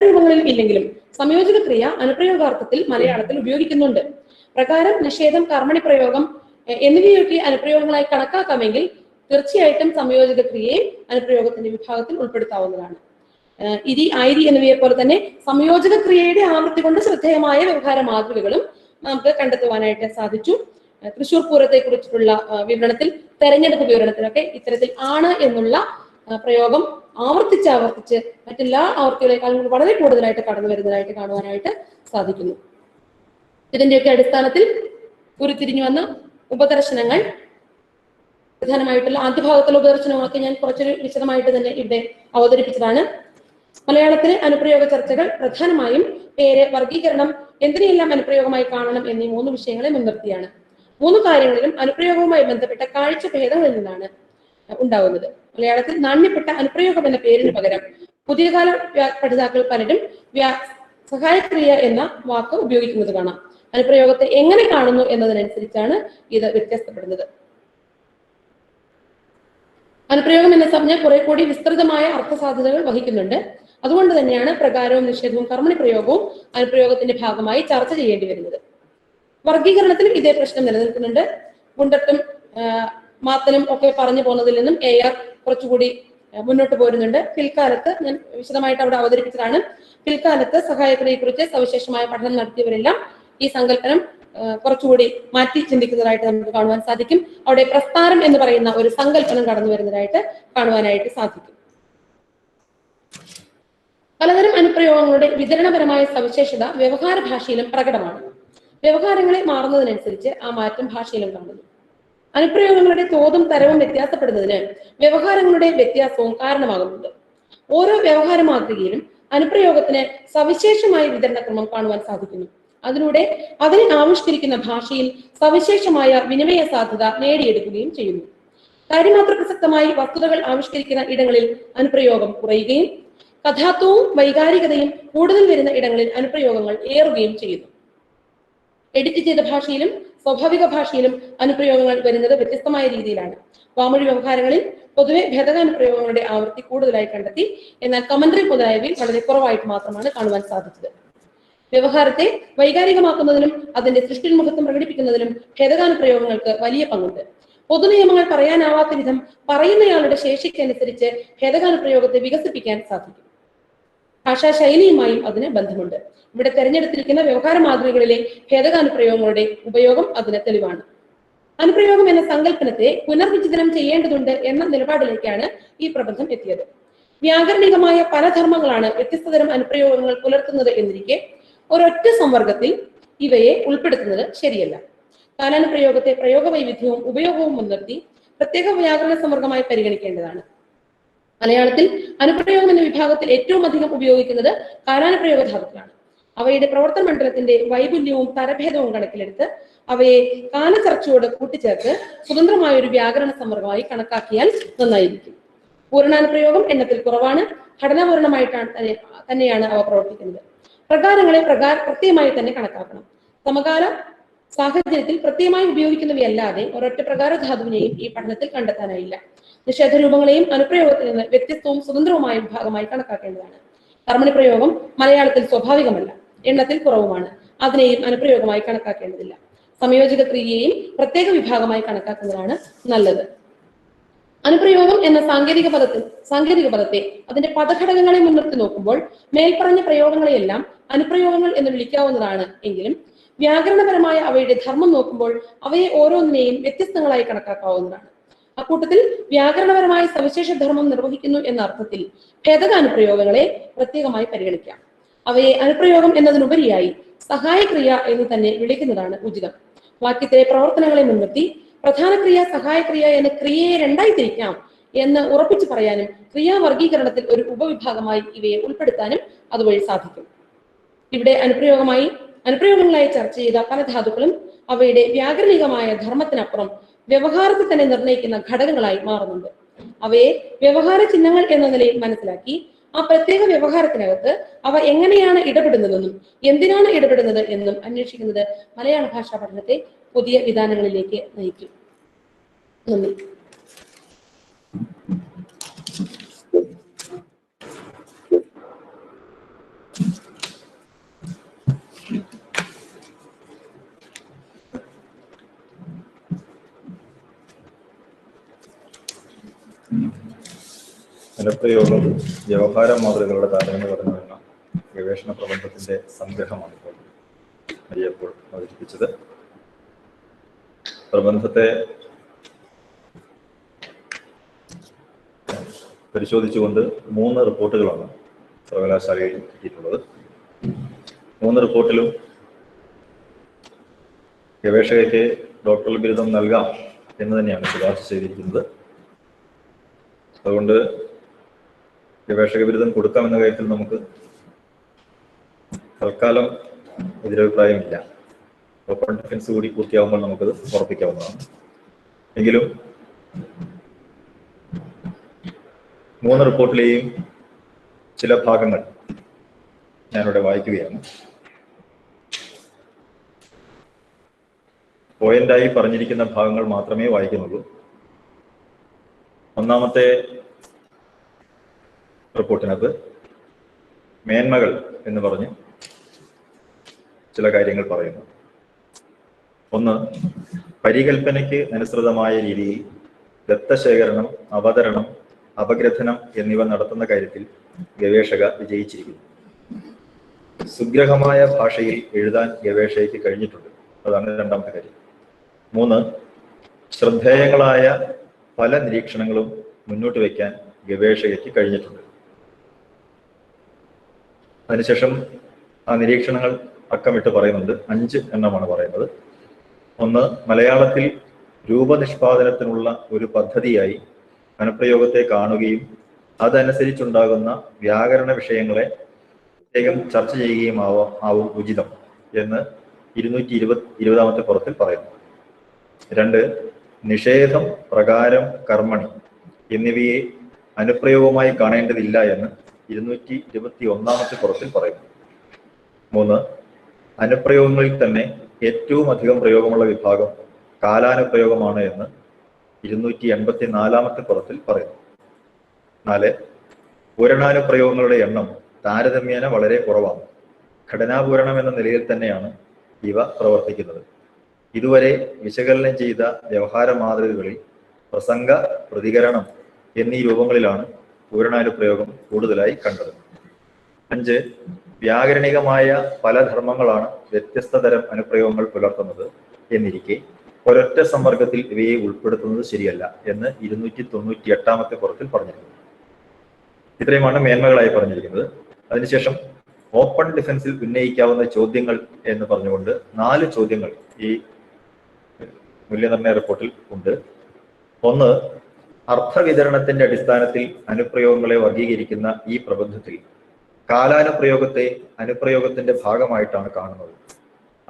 രൂപങ്ങളിൽ ഇല്ലെങ്കിലും സംയോജക ക്രിയ അനുപ്രയോഗാർത്ഥത്തിൽ മലയാളത്തിൽ ഉപയോഗിക്കുന്നുണ്ട്. പ്രകാരം, നിഷേധം, കർമ്മണി പ്രയോഗം എന്നിവയൊക്കെ അനുപ്രയോഗങ്ങളായി കണക്കാക്കാമെങ്കിൽ തീർച്ചയായിട്ടും സംയോജക ക്രിയയെ അനുപ്രയോഗത്തിന്റെ വിഭാഗത്തിൽ ഉൾപ്പെടുത്താവുന്നതാണ്. ഇരി, ആയിരി എന്നിവയെ പോലെ തന്നെ സംയോജക ക്രിയയുടെ ആവൃത്തി കൊണ്ട് ശ്രദ്ധേയമായ വ്യവഹാര മാതൃകകളും നമുക്ക് കണ്ടെത്തുവാനായിട്ട് സാധിച്ചു. തൃശൂർ പൂരത്തെ കുറിച്ചിട്ടുള്ള വിവരണത്തിൽ, തെരഞ്ഞെടുപ്പ് വിവരണത്തിലൊക്കെ ഇത്തരത്തിൽ ആണ് എന്നുള്ള പ്രയോഗം ആവർത്തിച്ച് മറ്റെല്ലാ ആവർത്തികളെക്കാളും വളരെ കൂടുതലായിട്ട് കടന്നു വരുന്നതായിട്ട് കാണുവാനായിട്ട് സാധിക്കുന്നു. ഇതിന്റെയൊക്കെ അടിസ്ഥാനത്തിൽ ഉരുത്തിരിഞ്ഞു വന്ന ഉപദർശനങ്ങൾ, പ്രധാനമായിട്ടുള്ള ആദ്യ ഭാഗത്തുള്ള ഉപദർശനങ്ങളൊക്കെ ഞാൻ കുറച്ചൊരു വിശദമായിട്ട് തന്നെ ഇവിടെ അവതരിപ്പിച്ചതാണ്. മലയാളത്തിലെ അനുപ്രയോഗ ചർച്ചകൾ പ്രധാനമായും പേര്, വർഗീകരണം, എന്തിനെയെല്ലാം അനുപ്രയോഗമായി കാണണം എന്നീ 3 വിഷയങ്ങളെ മുൻനിർത്തിയാണ്. 3 കാര്യങ്ങളിലും അനുപ്രയോഗവുമായി ബന്ധപ്പെട്ട കാഴ്ചഭേദങ്ങളിൽ നിന്നാണ് ഉണ്ടാവുന്നത്. മലയാളത്തിൽ നാണ്യപ്പെട്ട അനുപ്രയോഗം എന്ന പേരിന് പകരം പുതിയ കാല പഠിതാക്കൾ പലരും സഹായക്രിയ എന്ന വാക്ക് ഉപയോഗിക്കുന്നത് കാണാം. അനുപ്രയോഗത്തെ എങ്ങനെ കാണുന്നു എന്നതിനനുസരിച്ചാണ് ഇത് വ്യത്യസ്തപ്പെടുന്നത്. അനുപ്രയോഗം എന്ന സംജ്ഞ കുറെ കൂടി വിസ്തൃതമായ അർത്ഥസാധ്യതകൾ വഹിക്കുന്നുണ്ട്. അതുകൊണ്ട് തന്നെയാണ് പ്രകാരവും നിഷേധവും കർമ്മണി പ്രയോഗവും അനുപ്രയോഗത്തിന്റെ ഭാഗമായി ചർച്ച ചെയ്യേണ്ടി വരുന്നത്. വർഗീകരണത്തിലും ഇതേ പ്രശ്നം നിലനിൽക്കുന്നുണ്ട്. ഗുണ്ടട്ടും മാത്തനും ഒക്കെ പറഞ്ഞു പോകുന്നതിൽ നിന്നും AR കുറച്ചുകൂടി മുന്നോട്ട് പോരുന്നുണ്ട്. പിൽക്കാലത്ത് ഞാൻ വിശദമായിട്ട് അവിടെ അവതരിപ്പിച്ചതാണ്. പിൽക്കാലത്ത് സഹായക്രിയയെ കുറിച്ച് സവിശേഷമായ പഠനം നടത്തിയവരെല്ലാം ഈ സങ്കല്പനം കുറച്ചുകൂടി മാറ്റി ചിന്തിക്കുന്നതായിട്ട് നമുക്ക് കാണുവാൻ സാധിക്കും. അവിടെ പ്രസ്ഥാനം എന്ന് പറയുന്ന ഒരു സങ്കല്പനം കടന്നു വരുന്നതായിട്ട് കാണുവാനായിട്ട് സാധിക്കും. പലതരം അനുപ്രയോഗങ്ങളുടെ വിതരണപരമായ സവിശേഷത വ്യവഹാര ഭാഷയിലും പ്രകടമാണ്. വ്യവഹാരങ്ങളെ മാറുന്നതിനനുസരിച്ച് ആ മാറ്റം ഭാഷയിലും കാണുന്നു. അനുപ്രയോഗങ്ങളുടെ തോതും തരവും വ്യത്യാസപ്പെടുന്നതിന് വ്യവഹാരങ്ങളുടെ വ്യത്യാസവും കാരണമാകുന്നുണ്ട്. ഓരോ വ്യവഹാര മാതൃകയിലും അനുപ്രയോഗത്തിന് സവിശേഷമായ വിതരണക്രമം കാണുവാൻ സാധിക്കുന്നു. അതിലൂടെ അതിനെ ആവിഷ്കരിക്കുന്ന ഭാഷയിൽ സവിശേഷമായ വിനിമയ സാധ്യത നേടിയെടുക്കുകയും ചെയ്യുന്നു. കാര്യമാത്ര പ്രസക്തമായി വസ്തുതകൾ ആവിഷ്കരിക്കുന്ന ഇടങ്ങളിൽ അനുപ്രയോഗം കുറയുകയും കഥാത്വവും വൈകാരികതയും കൂടുതൽ വരുന്ന ഇടങ്ങളിൽ അനുപ്രയോഗങ്ങൾ ഏറുകയും ചെയ്യുന്നു. എഡിറ്റ് ചെയ്ത ഭാഷയിലും സ്വാഭാവിക ഭാഷയിലും അനുപ്രയോഗങ്ങൾ വരുന്നത് വ്യത്യസ്തമായ രീതിയിലാണ്. വാമൊഴി വ്യവഹാരങ്ങളിൽ പൊതുവെ ഭേദകാനുപ്രയോഗങ്ങളുടെ ആവൃത്തി കൂടുതലായി കണ്ടെത്തി. എന്നാൽ കമന്ററി മുതലായവയിൽ വളരെ കുറവായിട്ട് മാത്രമാണ് കാണുവാൻ സാധിച്ചത്. വ്യവഹാരത്തെ വൈകാരികമാക്കുന്നതിലും അതിന്റെ സൃഷ്ടിമുഖത്വം പ്രകടിപ്പിക്കുന്നതിലും ഭേദകാനുപ്രയോഗങ്ങൾക്ക് വലിയ പങ്കുണ്ട്. പൊതുനിയമങ്ങൾ പറയാനാവാത്ത വിധം പറയുന്നയാളുടെ ശേഷിക്കനുസരിച്ച് ഭേദകാനുപ്രയോഗത്തെ വികസിപ്പിക്കാൻ സാധിക്കും. ഭാഷാ ശൈലിയുമായും അതിന് ബന്ധമുണ്ട്. ഇവിടെ തെരഞ്ഞെടുത്തിരിക്കുന്ന വ്യവഹാര മാതൃകകളിലെ ഭേദകാനുപ്രയോഗങ്ങളുടെ ഉപയോഗം അതിന് തെളിവാണ്. അനുപ്രയോഗം എന്ന സങ്കല്പനത്തെ പുനർവിചിന്തനം ചെയ്യേണ്ടതുണ്ട് എന്ന നിലപാടിലേക്കാണ് ഈ പ്രബന്ധം എത്തിയത്. വ്യാകരണികമായ പല ധർമ്മങ്ങളാണ് വ്യത്യസ്തതരം അനുപ്രയോഗങ്ങൾ പുലർത്തുന്നത് എന്നിരിക്കെ ഒരൊറ്റ സംവർഗത്തിൽ ഇവയെ ഉൾപ്പെടുത്തുന്നത് ശരിയല്ല. കാലാനുപ്രയോഗത്തെ പ്രയോഗ വൈവിധ്യവും ഉപയോഗവും മുൻനിർത്തി പ്രത്യേക വ്യാകരണ സംവർഗമായി പരിഗണിക്കേണ്ടതാണ്. മലയാളത്തിൽ അനുപ്രയോഗം എന്ന വിഭാഗത്തിൽ ഏറ്റവും അധികം ഉപയോഗിക്കുന്നത് കാലാനുപ്രയോഗ ധാതുക്കളാണ്. അവയുടെ പ്രവർത്തന മണ്ഡലത്തിന്റെ വൈപുല്യവും തരഭേദവും കണക്കിലെടുത്ത് അവയെ കാലചർച്ചയോട് കൂട്ടിച്ചേർത്ത് സ്വതന്ത്രമായ ഒരു വ്യാകരണ സംവർഗമായി കണക്കാക്കിയാൽ നന്നായിരിക്കും. പൂർണ്ണാനുപ്രയോഗം എണ്ണത്തിൽ കുറവാണ്. ഘടനാപൂർണമായിട്ടാണ് തന്നെയാണ് അവ പ്രവർത്തിക്കുന്നത്. പ്രകാരങ്ങളെ പ്രത്യേകമായി തന്നെ കണക്കാക്കണം. സമകാല സാഹചര്യത്തിൽ പ്രത്യേകമായി ഉപയോഗിക്കുന്നവയല്ലാതെ ഒരൊറ്റ പ്രകാര ധാതുവിനെയും ഈ പഠനത്തിൽ കണ്ടെത്താനായില്ല. നിഷേധരൂപങ്ങളെയും അനുപ്രയോഗത്തിൽ നിന്ന് വ്യത്യസ്തവും സ്വതന്ത്രവുമായ വിഭാഗമായി കണക്കാക്കേണ്ടതാണ്. കർമ്മണി പ്രയോഗം മലയാളത്തിൽ സ്വാഭാവികമല്ല, എണ്ണത്തിൽ കുറവുമാണ്. അതിനെയും അനുപ്രയോഗമായി കണക്കാക്കേണ്ടതില്ല. സംയോജക ക്രിയയെയും പ്രത്യേക വിഭാഗമായി കണക്കാക്കുന്നതാണ് നല്ലത്. അനുപ്രയോഗം എന്ന സാങ്കേതിക പദത്തെ അതിന്റെ പദഘടകങ്ങളെ മുൻനിർത്തി നോക്കുമ്പോൾ മേൽപ്പറഞ്ഞ പ്രയോഗങ്ങളെയെല്ലാം അനുപ്രയോഗങ്ങൾ എന്ന് വിളിക്കാവുന്നതാണ്. എങ്കിലും വ്യാകരണപരമായ അവയുടെ ധർമ്മം നോക്കുമ്പോൾ അവയെ ഓരോന്നിനെയും വ്യത്യസ്തങ്ങളായി കണക്കാക്കാവുന്നതാണ്. അക്കൂട്ടത്തിൽ വ്യാകരണപരമായ സവിശേഷ ധർമ്മം നിർവഹിക്കുന്നു എന്ന അർത്ഥത്തിൽ ഭേദകാനുപ്രയോഗങ്ങളെ പ്രത്യേകമായി പരിഗണിക്കാം. അവയെ അനുപ്രയോഗം എന്നതിനുപരിയായി സഹായക്രിയ എന്ന് തന്നെ വിളിക്കുന്നതാണ് ഉചിതം. വാക്യത്തിലെ പ്രവർത്തനങ്ങളെ മുൻനിർത്തി പ്രധാന ക്രിയ, സഹായക്രിയ എന്ന ക്രിയയെ രണ്ടായി തിരിക്കാം എന്ന് ഉറപ്പിച്ചു പറയാനും ക്രിയാവർഗീകരണത്തിൽ ഒരു ഉപവിഭാഗമായി ഇവയെ ഉൾപ്പെടുത്താനും അതുവഴി സാധിക്കും. ഇവിടെ അനുപ്രയോഗങ്ങളായി ചർച്ച ചെയ്ത പല ധാതുക്കളും അവയുടെ വ്യാകരണികമായ ധർമ്മത്തിനപ്പുറം വ്യവഹാരത്തെ തന്നെ നിർണ്ണയിക്കുന്ന ഘടകങ്ങളായി മാറുന്നുണ്ട്. അവയെ വ്യവഹാര ചിഹ്നങ്ങൾ എന്ന നിലയിൽ മനസ്സിലാക്കി ആ പ്രത്യേക വ്യവഹാരത്തിനകത്ത് അവ എങ്ങനെയാണ് ഇടപെടുന്നതെന്നും എന്തിനാണ് ഇടപെടുന്നത് എന്നും അന്വേഷിക്കുന്നത് മലയാള ഭാഷാ പഠനത്തെ പുതിയ വിധാനങ്ങളിലേക്ക് നയിക്കും. നന്ദി. അനുപ്രയോഗം വ്യവഹാര മാതൃകകളുടെ താരതമ്യ പഠനം എന്ന ഗവേഷണ പ്രബന്ധത്തിന്റെ സംഗ്രഹമാണ് ഇപ്പോൾ മരിയപ്പോൾ അവതരിപ്പിച്ചത്. പ്രബന്ധത്തെ പരിശോധിച്ചുകൊണ്ട് 3 റിപ്പോർട്ടുകളാണ് സർവകലാശാലയിൽ കിട്ടിയിട്ടുള്ളത്. 3 റിപ്പോർട്ടിലും ഗവേഷകയ്ക്ക് ഡോക്ടറൽ ബിരുദം നൽകാം എന്ന് തന്നെയാണ് ശുപാർശ ചെയ്തിരിക്കുന്നത്. അതുകൊണ്ട് ഗവേഷക ബിരുദം കൊടുക്കാമെന്ന കാര്യത്തിൽ നമുക്ക് തൽക്കാലം എതിരഭിപ്രായമില്ല. ഓപ്പൺ ഡിഫൻസ് കൂടി പൂർത്തിയാവുമ്പോൾ നമുക്കത് ഉറപ്പിക്കാവുന്നതാണ്. എങ്കിലും 3 റിപ്പോർട്ടിലെയും ചില ഭാഗങ്ങൾ ഞാനിവിടെ വായിക്കുകയാണ്. പോയിന്റായി പറഞ്ഞിരിക്കുന്ന ഭാഗങ്ങൾ മാത്രമേ വായിക്കുന്നുള്ളൂ. ഒന്നാമത്തെ റിപ്പോർട്ടിനകത്ത് മേന്മകൾ എന്ന് പറഞ്ഞ് ചില കാര്യങ്ങൾ പറയുന്നു. ഒന്ന്, പരികൽപ്പനയ്ക്ക് അനുസൃതമായ രീതിയിൽ ദത്തശേഖരണം, അവതരണം, അപഗ്രഥനം എന്നിവ നടത്തുന്ന കാര്യത്തിൽ ഗവേഷക വിജയിച്ചിരിക്കുന്നു. സുഗ്രഹമായ ഭാഷയിൽ എഴുതാൻ ഗവേഷകയ്ക്ക് കഴിഞ്ഞിട്ടുണ്ട്. അതാണ് രണ്ടാമത്തെ കാര്യം. 3, ശ്രദ്ധേയങ്ങളായ പല നിരീക്ഷണങ്ങളും മുന്നോട്ട് വയ്ക്കാൻ ഗവേഷകയ്ക്ക് കഴിഞ്ഞിട്ടുണ്ട്. അതിനുശേഷം ആ നിരീക്ഷണങ്ങൾ അക്കമിട്ട് പറയുന്നുണ്ട്. 5 എണ്ണമാണ് പറയുന്നത്. 1, മലയാളത്തിൽ രൂപനിഷ്പാദനത്തിനുള്ള ഒരു പദ്ധതിയായി അനുപ്രയോഗത്തെ കാണുകയും അതനുസരിച്ചുണ്ടാകുന്ന വ്യാകരണ വിഷയങ്ങളെ പ്രത്യേകം ചർച്ച ചെയ്യുകയും ആവും ഉചിതം എന്ന് 220-ാമത്തെ പുറത്തിൽ പറയുന്നു. 2, നിഷേധം, പ്രകാരം, കർമ്മണി എന്നിവയെ അനുപ്രയോഗമായി കാണേണ്ടതില്ല എന്ന് 221-ാമത്തെ പുറത്തിൽ പറയുന്നു. 3, അനുപ്രയോഗങ്ങളിൽ തന്നെ ഏറ്റവും അധികം പ്രയോഗമുള്ള വിഭാഗം കാലാനുപ്രയോഗമാണ് എന്ന് 284-ാമത്തെ പുറത്തിൽ പറയുന്നു. 4, പൂരണാനുപ്രയോഗങ്ങളുടെ എണ്ണം താരതമ്യേന വളരെ കുറവാണ്. ഘടനാപൂരണം എന്ന നിലയിൽ തന്നെയാണ് ഇവ പ്രവർത്തിക്കുന്നത്. ഇതുവരെ വിശകലനം ചെയ്ത വ്യവഹാര മാതൃകകളിൽ പ്രസംഗ, പ്രതികരണം എന്നീ രൂപങ്ങളിലാണ് പൂരണാനുപ്രയോഗം കൂടുതലായി കണ്ടത്. 5, വ്യാകരണികമായ പല ധർമ്മങ്ങളാണ് വ്യത്യസ്ത തരം അനുപ്രയോഗങ്ങൾ പുലർത്തുന്നത് എന്നിരിക്കെ ഒരൊറ്റ സമ്പർക്കത്തിൽ ഇവയെ ഉൾപ്പെടുത്തുന്നത് ശരിയല്ല എന്ന് 298-ാമത്തെ പുറത്തിൽ പറഞ്ഞിരിക്കുന്നു. ഇത്രയുമാണ് മേന്മകളായി പറഞ്ഞിരിക്കുന്നത്. അതിനുശേഷം ഓപ്പൺ ഡിഫൻസിൽ ഉന്നയിക്കാവുന്ന ചോദ്യങ്ങൾ എന്ന് പറഞ്ഞുകൊണ്ട് 4 ചോദ്യങ്ങൾ ഈ മൂല്യനിർണ്ണയ റിപ്പോർട്ടിൽ ഉണ്ട്. 1, അർത്ഥവിതരണത്തിന്റെ അടിസ്ഥാനത്തിൽ അനുപ്രയോഗങ്ങളെ വർഗീകരിക്കുന്ന ഈ പ്രബന്ധത്തിൽ കാലാനുപ്രയോഗത്തെ അനുപ്രയോഗത്തിന്റെ ഭാഗമായിട്ടാണ് കാണുന്നത്.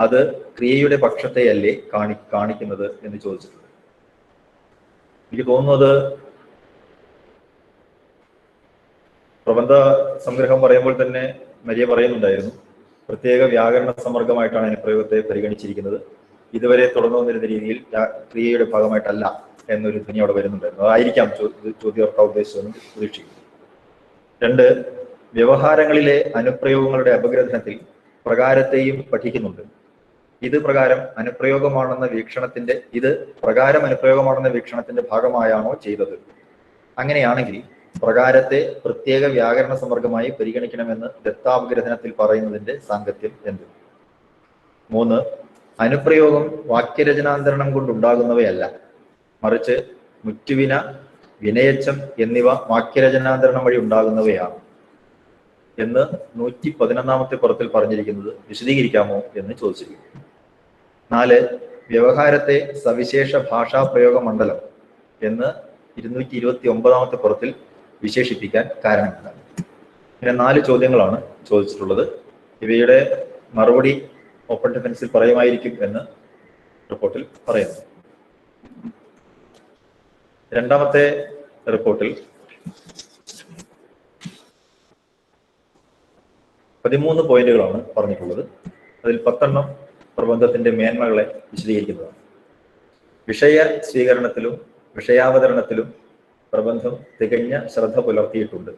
അത് ക്രിയയുടെ പക്ഷത്തെയല്ലേ കാണിക്കുന്നത് എന്ന് ചോദിച്ചിട്ടുണ്ട്. എനിക്ക് തോന്നുന്നത് പ്രബന്ധ സംഗ്രഹം പറയുമ്പോൾ തന്നെ മരിയ പറയുന്നുണ്ടായിരുന്നു, പ്രത്യേക വ്യാകരണ സമ്മർദ്ദമായിട്ടാണ് അനുപ്രയോഗത്തെ പരിഗണിച്ചിരിക്കുന്നത്. ഇതുവരെ തുടർന്നു വന്നിരുന്ന രീതിയിൽ ക്രിയയുടെ ഭാഗമായിട്ടല്ല എന്നൊരു ധ്വനി അവിടെ വരുന്നുണ്ടായിരുന്നു. അതായിരിക്കാം ചോദ്യോർത്ത ഉദ്ദേശിച്ചതെന്ന് പ്രതീക്ഷിക്കുന്നു. 2, വ്യവഹാരങ്ങളിലെ അനുപ്രയോഗങ്ങളുടെ അപഗ്രഥനത്തിൽ പ്രകാരത്തെയും പഠിക്കുന്നുണ്ട്. ഇത് പ്രകാരം അനുപ്രയോഗമാണെന്ന വീക്ഷണത്തിന്റെ ഭാഗമായാണോ ചെയ്തത്? അങ്ങനെയാണെങ്കിൽ പ്രകാരത്തെ പ്രത്യേക വ്യാകരണ സമ്മർദ്ദമായി പരിഗണിക്കണമെന്ന് ദത്താപഗ്രഥനത്തിൽ പറയുന്നതിന്റെ സാങ്കത്യം എന്ത്? 3, അനുപ്രയോഗം വാക്യരചനാന്തരണം കൊണ്ടുണ്ടാകുന്നവയല്ല, മറിച്ച് മുറ്റുവിന, വിനയച്ചം എന്നിവ വാക്യരചനാന്തരണം വഴി ഉണ്ടാകുന്നവയാണ് എന്ന് 111-ാമത്തെ പുറത്തിൽ പറഞ്ഞിരിക്കുന്നത് വിശദീകരിക്കാമോ എന്ന് ചോദിച്ചിരിക്കുന്നു. 4. വ്യവഹാരത്തെ സവിശേഷ ഭാഷാ പ്രയോഗ മണ്ഡലം എന്ന് 229-ാമത്തെ പുറത്തിൽ വിശേഷിപ്പിക്കാൻ കാരണമെന്താണ്? ഇങ്ങനെ 4 ചോദ്യങ്ങളാണ് ചോദിച്ചിട്ടുള്ളത്. ഇവയുടെ മറുപടി ഓപ്പൺ ഡിഫൻസിൽ പറയുമായിരിക്കും എന്ന് റിപ്പോർട്ടിൽ പറയുന്നു. രണ്ടാമത്തെ റിപ്പോർട്ടിൽ 13 പോയിന്റുകളാണ് പറഞ്ഞിട്ടുള്ളത്. അതിൽ 10 പ്രബന്ധത്തിന്റെ മേന്മകളെ വിശദീകരിക്കുന്നതാണ്. വിഷയ സ്വീകരണത്തിലും വിഷയാവതരണത്തിലും പ്രബന്ധം തികഞ്ഞ ശ്രദ്ധ പുലർത്തിയിട്ടുണ്ട്.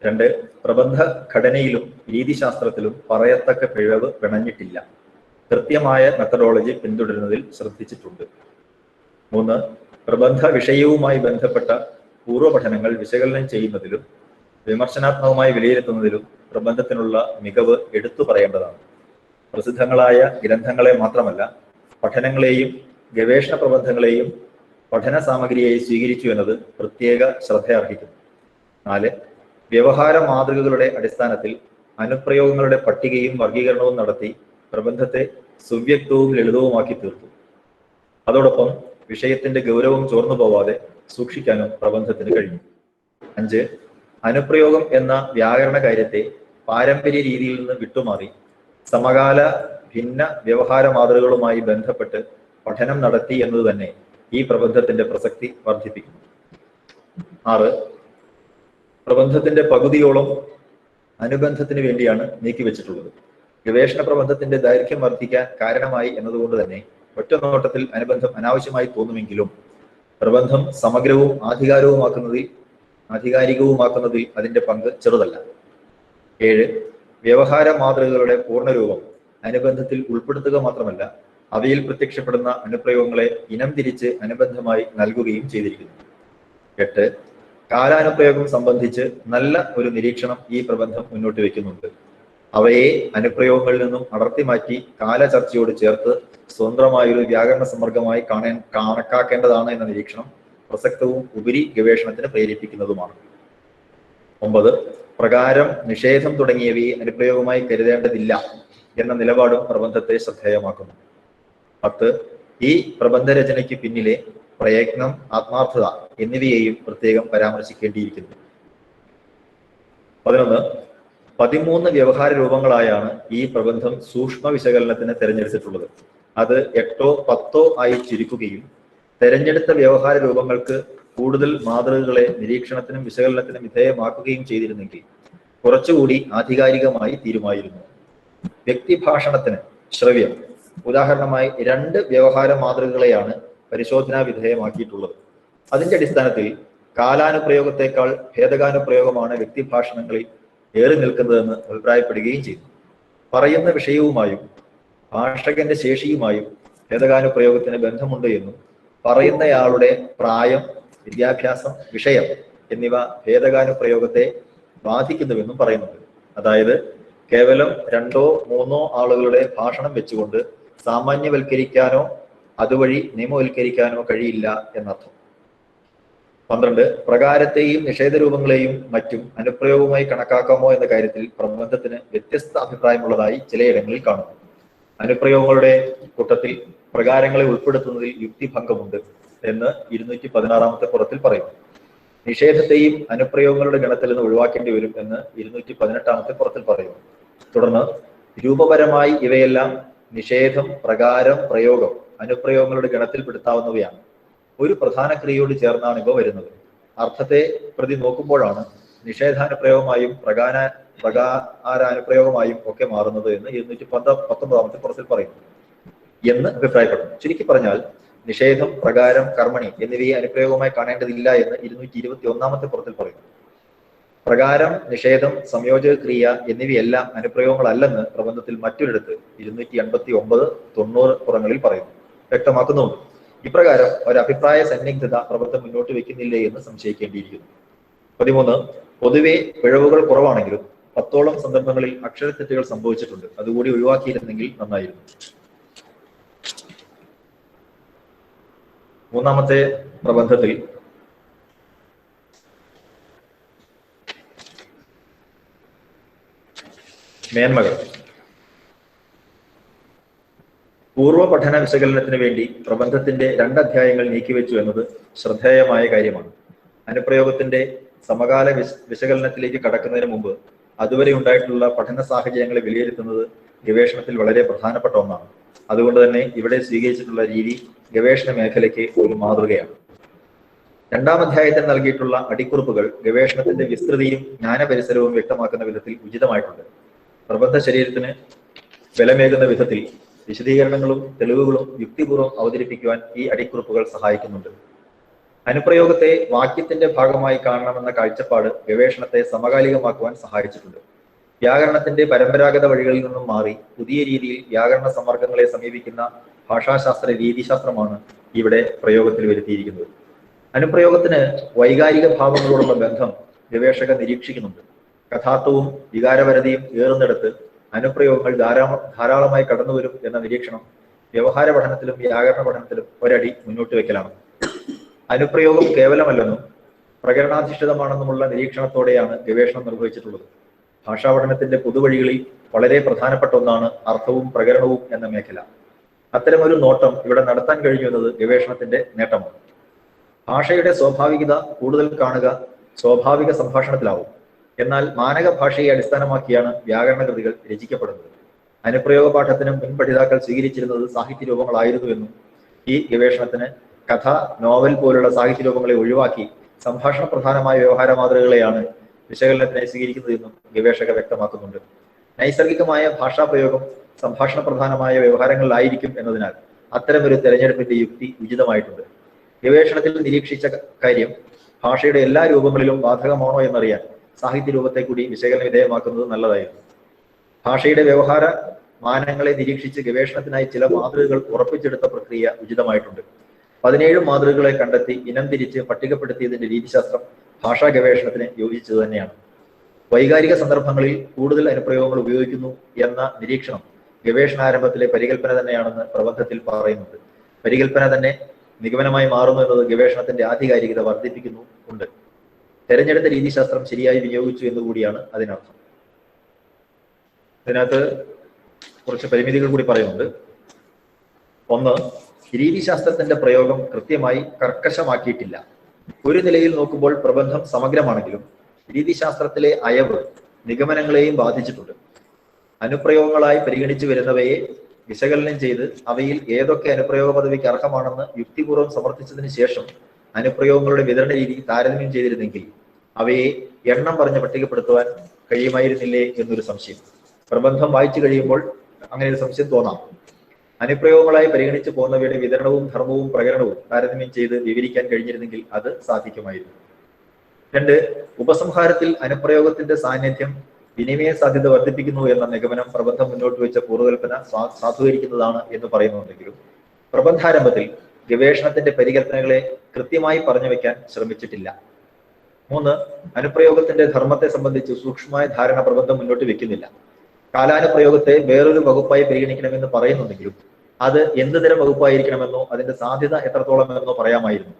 2. പ്രബന്ധ ഘടനയിലും രീതിശാസ്ത്രത്തിലും പറയത്തക്ക പിഴവ് പിണഞ്ഞിട്ടില്ല. കൃത്യമായ മെത്തഡോളജി പിന്തുടരുന്നതിൽ ശ്രദ്ധിച്ചിട്ടുണ്ട്. 3. പ്രബന്ധ വിഷയവുമായി ബന്ധപ്പെട്ട പൂർവ്വപഠനങ്ങൾ വിശകലനം ചെയ്യുന്നതിലും വിമർശനാത്മകമായി വിലയിരുത്തുന്നതിലും പ്രബന്ധത്തിനുള്ള മികവ് എടുത്തു പറയേണ്ടതാണ്. പ്രസിദ്ധങ്ങളായ ഗ്രന്ഥങ്ങളെ മാത്രമല്ല, പഠനങ്ങളെയും ഗവേഷണ പ്രബന്ധങ്ങളെയും പഠന സാമഗ്രിയായി സ്വീകരിച്ചു എന്നത് പ്രത്യേക ശ്രദ്ധ അർഹിക്കുന്നു. 4. വ്യവഹാര മാതൃകകളുടെ അടിസ്ഥാനത്തിൽ അനുപ്രയോഗങ്ങളുടെ പട്ടികയും വർഗീകരണവും നടത്തി പ്രബന്ധത്തെ സുവ്യക്തവും ലളിതവുമാക്കി തീർത്തു. അതോടൊപ്പം വിഷയത്തിന്റെ ഗൗരവം ചോർന്നു പോവാതെ സൂക്ഷിക്കാനും പ്രബന്ധത്തിന് കഴിഞ്ഞു. 5. അനുപ്രയോഗം എന്ന വ്യാകരണ കാര്യത്തെ പാരമ്പര്യ രീതിയിൽ നിന്ന് വിട്ടുമാറി സമകാല ഭിന്ന വ്യവഹാര മാതൃകകളുമായി ബന്ധപ്പെട്ട് പഠനം നടത്തി എന്നത് തന്നെ ഈ പ്രബന്ധത്തിന്റെ പ്രസക്തി വർദ്ധിപ്പിക്കുന്നു. 6. പ്രബന്ധത്തിന്റെ പകുതിയോളം അനുബന്ധത്തിന് വേണ്ടിയാണ് നീക്കിവെച്ചിട്ടുള്ളത്. ഗവേഷണ പ്രബന്ധത്തിന്റെ ദൈർഘ്യം വർദ്ധിക്കാൻ കാരണമായി എന്നതുകൊണ്ട് തന്നെ ഒറ്റ നോട്ടത്തിൽ അനുബന്ധം അനാവശ്യമായി തോന്നുമെങ്കിലും പ്രബന്ധം സമഗ്രവും ആധികാരികവുമാക്കുന്നതിൽ അതിന്റെ പങ്ക് ചെറുതല്ല. 7. വ്യവഹാര മാതൃകകളുടെ പൂർണ്ണരൂപം അനുബന്ധത്തിൽ ഉൾപ്പെടുത്തുക മാത്രമല്ല, അവയിൽ പ്രത്യക്ഷപ്പെടുന്ന അനുപ്രയോഗങ്ങളെ ഇനം തിരിച്ച് അനുബന്ധമായി നൽകുകയും ചെയ്തിരിക്കുന്നു. 8. കാലാനുപ്രയോഗം സംബന്ധിച്ച് നല്ല ഒരു നിരീക്ഷണം ഈ പ്രബന്ധം മുന്നോട്ട് വയ്ക്കുന്നുണ്ട്. അവയെ അനുപ്രയോഗങ്ങളിൽ നിന്നും അടർത്തി മാറ്റി കാലചർച്ചയോട് ചേർത്ത് സ്വതന്ത്രമായൊരു വ്യാകരണ സമ്മർദ്ദമായി കണക്കാക്കേണ്ടതാണ് എന്ന നിരീക്ഷണം പ്രസക്തവും ഉപരി ഗവേഷണത്തിന് പ്രേരിപ്പിക്കുന്നതുമാണ്. 9. പ്രകാരം, നിഷേധം തുടങ്ങിയവയെ അനുപ്രയോഗമായി കരുതേണ്ടതില്ല എന്ന നിലപാടും പ്രബന്ധത്തെ ശ്രദ്ധേയമാക്കുന്നു. 10. ഈ പ്രബന്ധരചനയ്ക്ക് പിന്നിലെ പ്രയത്നം, ആത്മാർത്ഥത എന്നിവയെയും പ്രത്യേകം പരാമർശിക്കേണ്ടിയിരിക്കുന്നു. 11. 13 വ്യവഹാര രൂപങ്ങളായാണ് ഈ പ്രബന്ധം സൂക്ഷ്മ വിശകലനത്തിന് തെരഞ്ഞെടുത്തിട്ടുള്ളത്. അത് 8 or 10 ആയി ചുരുക്കുകയും തെരഞ്ഞെടുത്ത വ്യവഹാര രൂപങ്ങൾക്ക് കൂടുതൽ മാതൃകകളെ നിരീക്ഷണത്തിനും വിശകലനത്തിനും വിധേയമാക്കുകയും ചെയ്തിരുന്നെങ്കിൽ കുറച്ചുകൂടി ആധികാരികമായി തീരുമായിരുന്നു. വ്യക്തിഭാഷണത്തിന് ശ്രവ്യം ഉദാഹരണമായി 2 വ്യവഹാര മാതൃകകളെയാണ് പരിശോധനാ വിധേയമാക്കിയിട്ടുള്ളത്. അതിന്റെ അടിസ്ഥാനത്തിൽ കാലാനുപ്രയോഗത്തെക്കാൾ ഭേദകാനുപ്രയോഗമാണ് വ്യക്തിഭാഷണങ്ങളിൽ ഏറി നിൽക്കുന്നതെന്ന് അഭിപ്രായപ്പെടുകയും ചെയ്തു. പറയുന്ന വിഷയവുമായും ഭാഷകന്റെ ശേഷിയുമായും ഭേദകാനുപ്രയോഗത്തിന് ബന്ധമുണ്ട് എന്നും പറയുന്നയാളുടെ പ്രായം, വിദ്യാഭ്യാസം, വിഷയം എന്നിവ ഭേദകാനുപ്രയോഗത്തെ ബാധിക്കുന്നുവെന്നും പറയുന്നുണ്ട്. അതായത് കേവലം 2 or 3 ആളുകളുടെ ഭാഷണം വെച്ചുകൊണ്ട് സാമാന്യവൽക്കരിക്കാനോ അതുവഴി നിയമവൽക്കരിക്കാനോ കഴിയില്ല എന്നർത്ഥം. 12. പ്രകാരത്തെയും നിഷേധരൂപങ്ങളെയും മറ്റും അനുപ്രയോഗവുമായി കണക്കാക്കാമോ എന്ന കാര്യത്തിൽ പ്രബന്ധത്തിന് വ്യത്യസ്ത അഭിപ്രായമുള്ളതായി ചിലയിടങ്ങളിൽ കാണുന്നു. അനുപ്രയോഗങ്ങളുടെ കൂട്ടത്തിൽ പ്രകാരങ്ങളെ ഉൾപ്പെടുത്തുന്നതിൽ യുക്തിഭംഗമുണ്ട് എന്ന് 216-ാമത്തെ പുറത്തിൽ പറയുന്നു. നിഷേധത്തെയും അനുപ്രയോഗങ്ങളുടെ ഗണത്തിൽ നിന്ന് ഒഴിവാക്കേണ്ടി വരും എന്ന് 218-ാമത്തെ പുറത്തിൽ പറയുന്നു. തുടർന്ന് രൂപപരമായി ഇവയെല്ലാം നിഷേധം, പ്രകാരം, പ്രയോഗം അനുപ്രയോഗങ്ങളുടെ ഗണത്തിൽപ്പെടുത്താവുന്നവയാണ്. ഒരു പ്രധാന ക്രിയയോട് ചേർന്നാണ് ഇവ വരുന്നത്. അർത്ഥത്തെ പ്രതി നോക്കുമ്പോഴാണ് നിഷേധാനുപ്രയോഗമായും പ്രകാരാനുപ്രയോഗമായും ഒക്കെ മാറുന്നത് എന്ന് 219-ാമത്തെ പുറത്തിൽ പറയുന്നു എന്ന് അഭിപ്രായപ്പെടുന്നു. ചുരുക്കി പറഞ്ഞാൽ നിഷേധം, പ്രകാരം, കർമ്മണി എന്നിവയെ അനുപ്രയോഗമായി കാണേണ്ടതില്ല എന്ന് 221-ാമത്തെ പുറത്തിൽ പറയുന്നു. പ്രകാരം, നിഷേധം, സംയോജക ക്രിയ എന്നിവയെല്ലാം അനുപ്രയോഗങ്ങളല്ലെന്ന് പ്രബന്ധത്തിൽ മറ്റൊരിടത്ത് 289, 90 പുറങ്ങളിൽ പറയുന്നു, വ്യക്തമാക്കുന്നുണ്ട്. ഇപ്രകാരം ഒരഭിപ്രായ സന്നിഗ്ധത പ്രബന്ധം മുന്നോട്ട് വെക്കുന്നില്ലേ എന്ന് സംശയിക്കേണ്ടിയിരിക്കുന്നു. 13. പൊതുവെ പിഴവുകൾ കുറവാണെങ്കിലും 10ഓളം സന്ദർഭങ്ങളിൽ അക്ഷരത്തെറ്റുകൾ സംഭവിച്ചിട്ടുണ്ട്. അതുകൂടി ഒഴിവാക്കിയിരുന്നെങ്കിൽ നന്നായിരുന്നു. 3-ാമത്തെ പ്രബന്ധത്തിൽ മേന്മകൾ. പൂർവ്വ പഠന വിശകലനത്തിന് വേണ്ടി പ്രബന്ധത്തിന്റെ 2 അധ്യായങ്ങൾ നീക്കിവെച്ചു എന്നത് ശ്രദ്ധേയമായ കാര്യമാണ്. അനുപ്രയോഗത്തിന്റെ സമകാല വിശകലനത്തിലേക്ക് കടക്കുന്നതിന് മുമ്പ് അതുവരെ ഉണ്ടായിട്ടുള്ള പഠന സാഹചര്യങ്ങളെ വിലയിരുത്തുന്നത് ഗവേഷണത്തിൽ വളരെ പ്രധാനപ്പെട്ട ഒന്നാണ്. അതുകൊണ്ട് തന്നെ ഇവിടെ സ്വീകരിച്ചിട്ടുള്ള രീതി ഗവേഷണ മേഖലയ്ക്ക് ഒരു മാതൃകയാണ്. 2-ാം അധ്യായത്തിൽ നൽകിയിട്ടുള്ള അടിക്കുറിപ്പുകൾ ഗവേഷണത്തിന്റെ വിസ്തൃതിയും ജ്ഞാനപരിസരവും വ്യക്തമാക്കുന്ന വിധത്തിൽ ഉചിതമായിട്ടുണ്ട്. പ്രബന്ധ ശരീരത്തിന് ബലമേകുന്ന വിധത്തിൽ വിശദീകരണങ്ങളും തെളിവുകളും യുക്തിപൂർവ്വം അവതരിപ്പിക്കുവാൻ ഈ അടിക്കുറിപ്പുകൾ സഹായിക്കുന്നുണ്ട്. അനുപ്രയോഗത്തെ വാക്യത്തിന്റെ ഭാഗമായി കാണണമെന്ന കാഴ്ചപ്പാട് ഗവേഷണത്തെ സമകാലികമാക്കുവാൻ സഹായിച്ചിട്ടുണ്ട്. വ്യാകരണത്തിന്റെ പരമ്പരാഗത വഴികളിൽ നിന്നും മാറി പുതിയ രീതിയിൽ വ്യാകരണ സമ്മർദ്ദങ്ങളെ സമീപിക്കുന്ന ഭാഷാശാസ്ത്ര രീതിശാസ്ത്രമാണ് ഇവിടെ പ്രയോഗത്തിൽ വരുത്തിയിരിക്കുന്നത്. അനുപ്രയോഗത്തിന് വൈകാരിക ഭാവങ്ങളോടുള്ള ബന്ധം ഗവേഷകർ നിരീക്ഷിക്കുന്നുണ്ട്. കഥാർത്ഥവും വികാരപരതയും ഏറുന്നിടത്ത് അനുപ്രയോഗങ്ങൾ ധാരാളമായി കടന്നുവരും എന്ന നിരീക്ഷണം വ്യവഹാര പഠനത്തിലും വ്യാകരണ പഠനത്തിലും ഒരടി മുന്നോട്ട് വെക്കലാണ്. അനുപ്രയോഗം കേവലമല്ലെന്നും പ്രകരണാധിഷ്ഠിതമാണെന്നുമുള്ള നിരീക്ഷണത്തോടെയാണ് ഗവേഷണം നിർവഹിച്ചിട്ടുള്ളത്. ഭാഷാ പഠനത്തിന്റെ പുതുവഴികളിൽ വളരെ പ്രധാനപ്പെട്ട ഒന്നാണ് അർത്ഥവും പ്രകരണവും എന്ന മേഖല. അത്തരമൊരു നോട്ടം ഇവിടെ നടത്താൻ കഴിഞ്ഞു എന്നത് ഗവേഷണത്തിന്റെ നേട്ടമാണ്. ഭാഷയുടെ സ്വാഭാവികത കൂടുതൽ കാണുക സ്വാഭാവിക സംഭാഷണത്തിലാവും. എന്നാൽ മാനക ഭാഷയെ അടിസ്ഥാനമാക്കിയാണ് വ്യാകരണ കൃതികൾ രചിക്കപ്പെടുന്നത്. അനുപ്രയോഗ പാഠത്തിന് മുൻ പഠിതാക്കൾ സ്വീകരിച്ചിരുന്നത് സാഹിത്യ രൂപങ്ങളായിരുന്നുവെന്നും ഈ ഗവേഷണത്തിന് കഥ, നോവൽ പോലുള്ള സാഹിത്യ രൂപങ്ങളെ ഒഴിവാക്കി സംഭാഷണ പ്രധാനമായ വ്യവഹാര മാതൃകകളെയാണ് വിശകലനത്തിനായി സ്വീകരിക്കുന്നതെന്നും ഗവേഷകർ വ്യക്തമാക്കുന്നുണ്ട്. നൈസർഗികമായ ഭാഷാ പ്രയോഗം സംഭാഷണ പ്രധാനമായ വ്യവഹാരങ്ങളിലായിരിക്കും എന്നതിനാൽ അത്തരമൊരു തെരഞ്ഞെടുപ്പിന്റെ യുക്തി ഉചിതമായിട്ടുണ്ട്. ഗവേഷണത്തിൽ നിരീക്ഷിച്ച കാര്യം ഭാഷയുടെ എല്ലാ രൂപങ്ങളിലും ബാധകമാണോ എന്നറിയാൻ സാഹിത്യ രൂപത്തെ കൂടി വിശകലന വിധേയമാക്കുന്നത് നല്ലതായിരുന്നു. ഭാഷയുടെ വ്യവഹാര മാനങ്ങളെ നിരീക്ഷിച്ച് ഗവേഷണത്തിനായി ചില മാതൃകകൾ ഉറപ്പിച്ചെടുത്ത പ്രക്രിയ ഉചിതമായിട്ടുണ്ട്. 17 മാതൃകകളെ കണ്ടെത്തി ഇനം തിരിച്ച് പട്ടികപ്പെടുത്തിയതിന്റെ രീതിശാസ്ത്രം ഭാഷാ ഗവേഷണത്തിന് യോജിച്ചത് തന്നെയാണ്. വൈകാരിക സന്ദർഭങ്ങളിൽ കൂടുതൽ അനുപ്രയോഗങ്ങൾ ഉപയോഗിക്കുന്നു എന്ന നിരീക്ഷണം ഗവേഷണാരംഭത്തിലെ പരികൽപ്പന തന്നെയാണെന്ന് പ്രബന്ധത്തിൽ പറയുന്നുണ്ട്. പരികൽപ്പന തന്നെ നിഗമനമായി മാറുന്നു എന്നത് ഗവേഷണത്തിന്റെ ആധികാരികത വർദ്ധിപ്പിക്കുന്നുണ്ട്. തെരഞ്ഞെടുത്ത രീതിശാസ്ത്രം ശരിയായി വിനിയോഗിച്ചു എന്നുകൂടിയാണ് അതിനർത്ഥം. ഇതിനകത്ത് കുറച്ച് പരിമിതികൾ കൂടി പറയുന്നുണ്ട്. ഒന്ന്, രീതിശാസ്ത്രത്തിന്റെ പ്രയോഗം കൃത്യമായി കർക്കശമാക്കിയിട്ടില്ല. ഒരു നിലയിൽ നോക്കുമ്പോൾ പ്രബന്ധം സമഗ്രമാണെങ്കിലും രീതിശാസ്ത്രത്തിലെ അയവ് നിഗമനങ്ങളെയും ബാധിച്ചിട്ടുണ്ട്. അനുപ്രയോഗങ്ങളായി പരിഗണിച്ചു വരുന്നവയെ വിശകലനം ചെയ്ത് അവയിൽ ഏതൊക്കെ അനുപ്രയോഗ പദവിക്ക് അർഹമാണെന്ന് യുക്തിപൂർവ്വം സമർത്ഥിച്ചതിന് ശേഷം അനുപ്രയോഗങ്ങളുടെ വിതരണ രീതി താരതമ്യം ചെയ്തിരുന്നെങ്കിൽ അവയെ എണ്ണം പറഞ്ഞ് പട്ടികപ്പെടുത്തുവാൻ കഴിയുമായിരുന്നില്ലേ എന്നൊരു സംശയം. പ്രബന്ധം വായിച്ചു കഴിയുമ്പോൾ അങ്ങനെ ഒരു സംശയം തോന്നാം. അനുപ്രയോഗങ്ങളായി പരിഗണിച്ചു പോകുന്നവയുടെ വിതരണവും ധർമ്മവും പ്രകരണവും താരതമ്യം ചെയ്ത് വിവരിക്കാൻ കഴിഞ്ഞിരുന്നെങ്കിൽ അത് സാധിക്കുമായിരുന്നു. 2, ഉപസംഹാരത്തിൽ അനുപ്രയോഗത്തിന്റെ സാന്നിധ്യം വിനിമയ സാധ്യത വർദ്ധിപ്പിക്കുന്നു എന്ന നിഗമനം പ്രബന്ധം മുന്നോട്ട് വെച്ച പൂർവ്വകൽപ്പന സാധൂകരിക്കുന്നതാണ് എന്ന് പറയുന്നുണ്ടെങ്കിലും പ്രബന്ധാരംഭത്തിൽ ഗവേഷണത്തിന്റെ പരികൽപ്പനകളെ കൃത്യമായി പറഞ്ഞു വെക്കാൻ ശ്രമിച്ചിട്ടില്ല. 3, അനുപ്രയോഗത്തിന്റെ ധർമ്മത്തെ സംബന്ധിച്ച് സൂക്ഷ്മമായ ധാരണ പ്രബന്ധം മുന്നോട്ട് വെക്കുന്നില്ല. കാലാനുപ്രയോഗത്തെ വേറൊരു വകുപ്പായി പരിഗണിക്കണമെന്ന് പറയുന്നുണ്ടെങ്കിലും അത് എന്ത് തരം വകുപ്പായിരിക്കണമെന്നോ അതിന്റെ സാധ്യത എത്രത്തോളമെന്നോ പറയാമായിരുന്നു.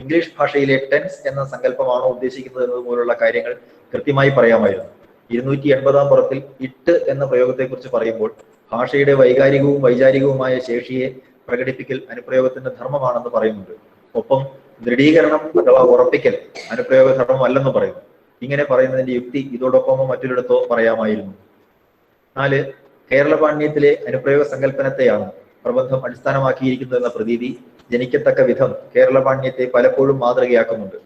ഇംഗ്ലീഷ് ഭാഷയിലെ ടെൻസ് എന്ന സങ്കല്പമാണോ ഉദ്ദേശിക്കുന്നത് എന്നതുപോലുള്ള കാര്യങ്ങൾ കൃത്യമായി പറയാമായിരുന്നു. 280-ാം പുറത്തിൽ ഇട്ട് എന്ന പ്രയോഗത്തെക്കുറിച്ച് പറയുമ്പോൾ ഭാഷയുടെ വൈകാരികവും വൈചാരികവുമായ ശേഷിയെ പ്രകടിപ്പിക്കൽ അനുപ്രയോഗത്തിന്റെ ധർമ്മമാണെന്ന് പറയുന്നുണ്ട്. ഒപ്പം ദൃഢീകരണം അഥവാ ഉറപ്പിക്കൽ അനുപ്രയോഗ ധർമ്മമല്ലെന്ന് പറയുന്നു. ഇങ്ങനെ പറയുന്നതിന്റെ യുക്തി ഇതോടൊപ്പമോ മറ്റൊരിടത്തോ പറയാമായിരുന്നു. 4, കേരള പാണ്ഡ്യത്തിലെ അനുപ്രയോഗ സങ്കല്പനത്തെയാണ് പ്രബന്ധം അടിസ്ഥാനമാക്കിയിരിക്കുന്നത് എന്ന പ്രതീതി ജനിക്കത്തക്ക വിധം കേരള പാണ്ഡ്യത്തെ പലപ്പോഴും മാതൃകയാക്കുന്നുണ്ട്.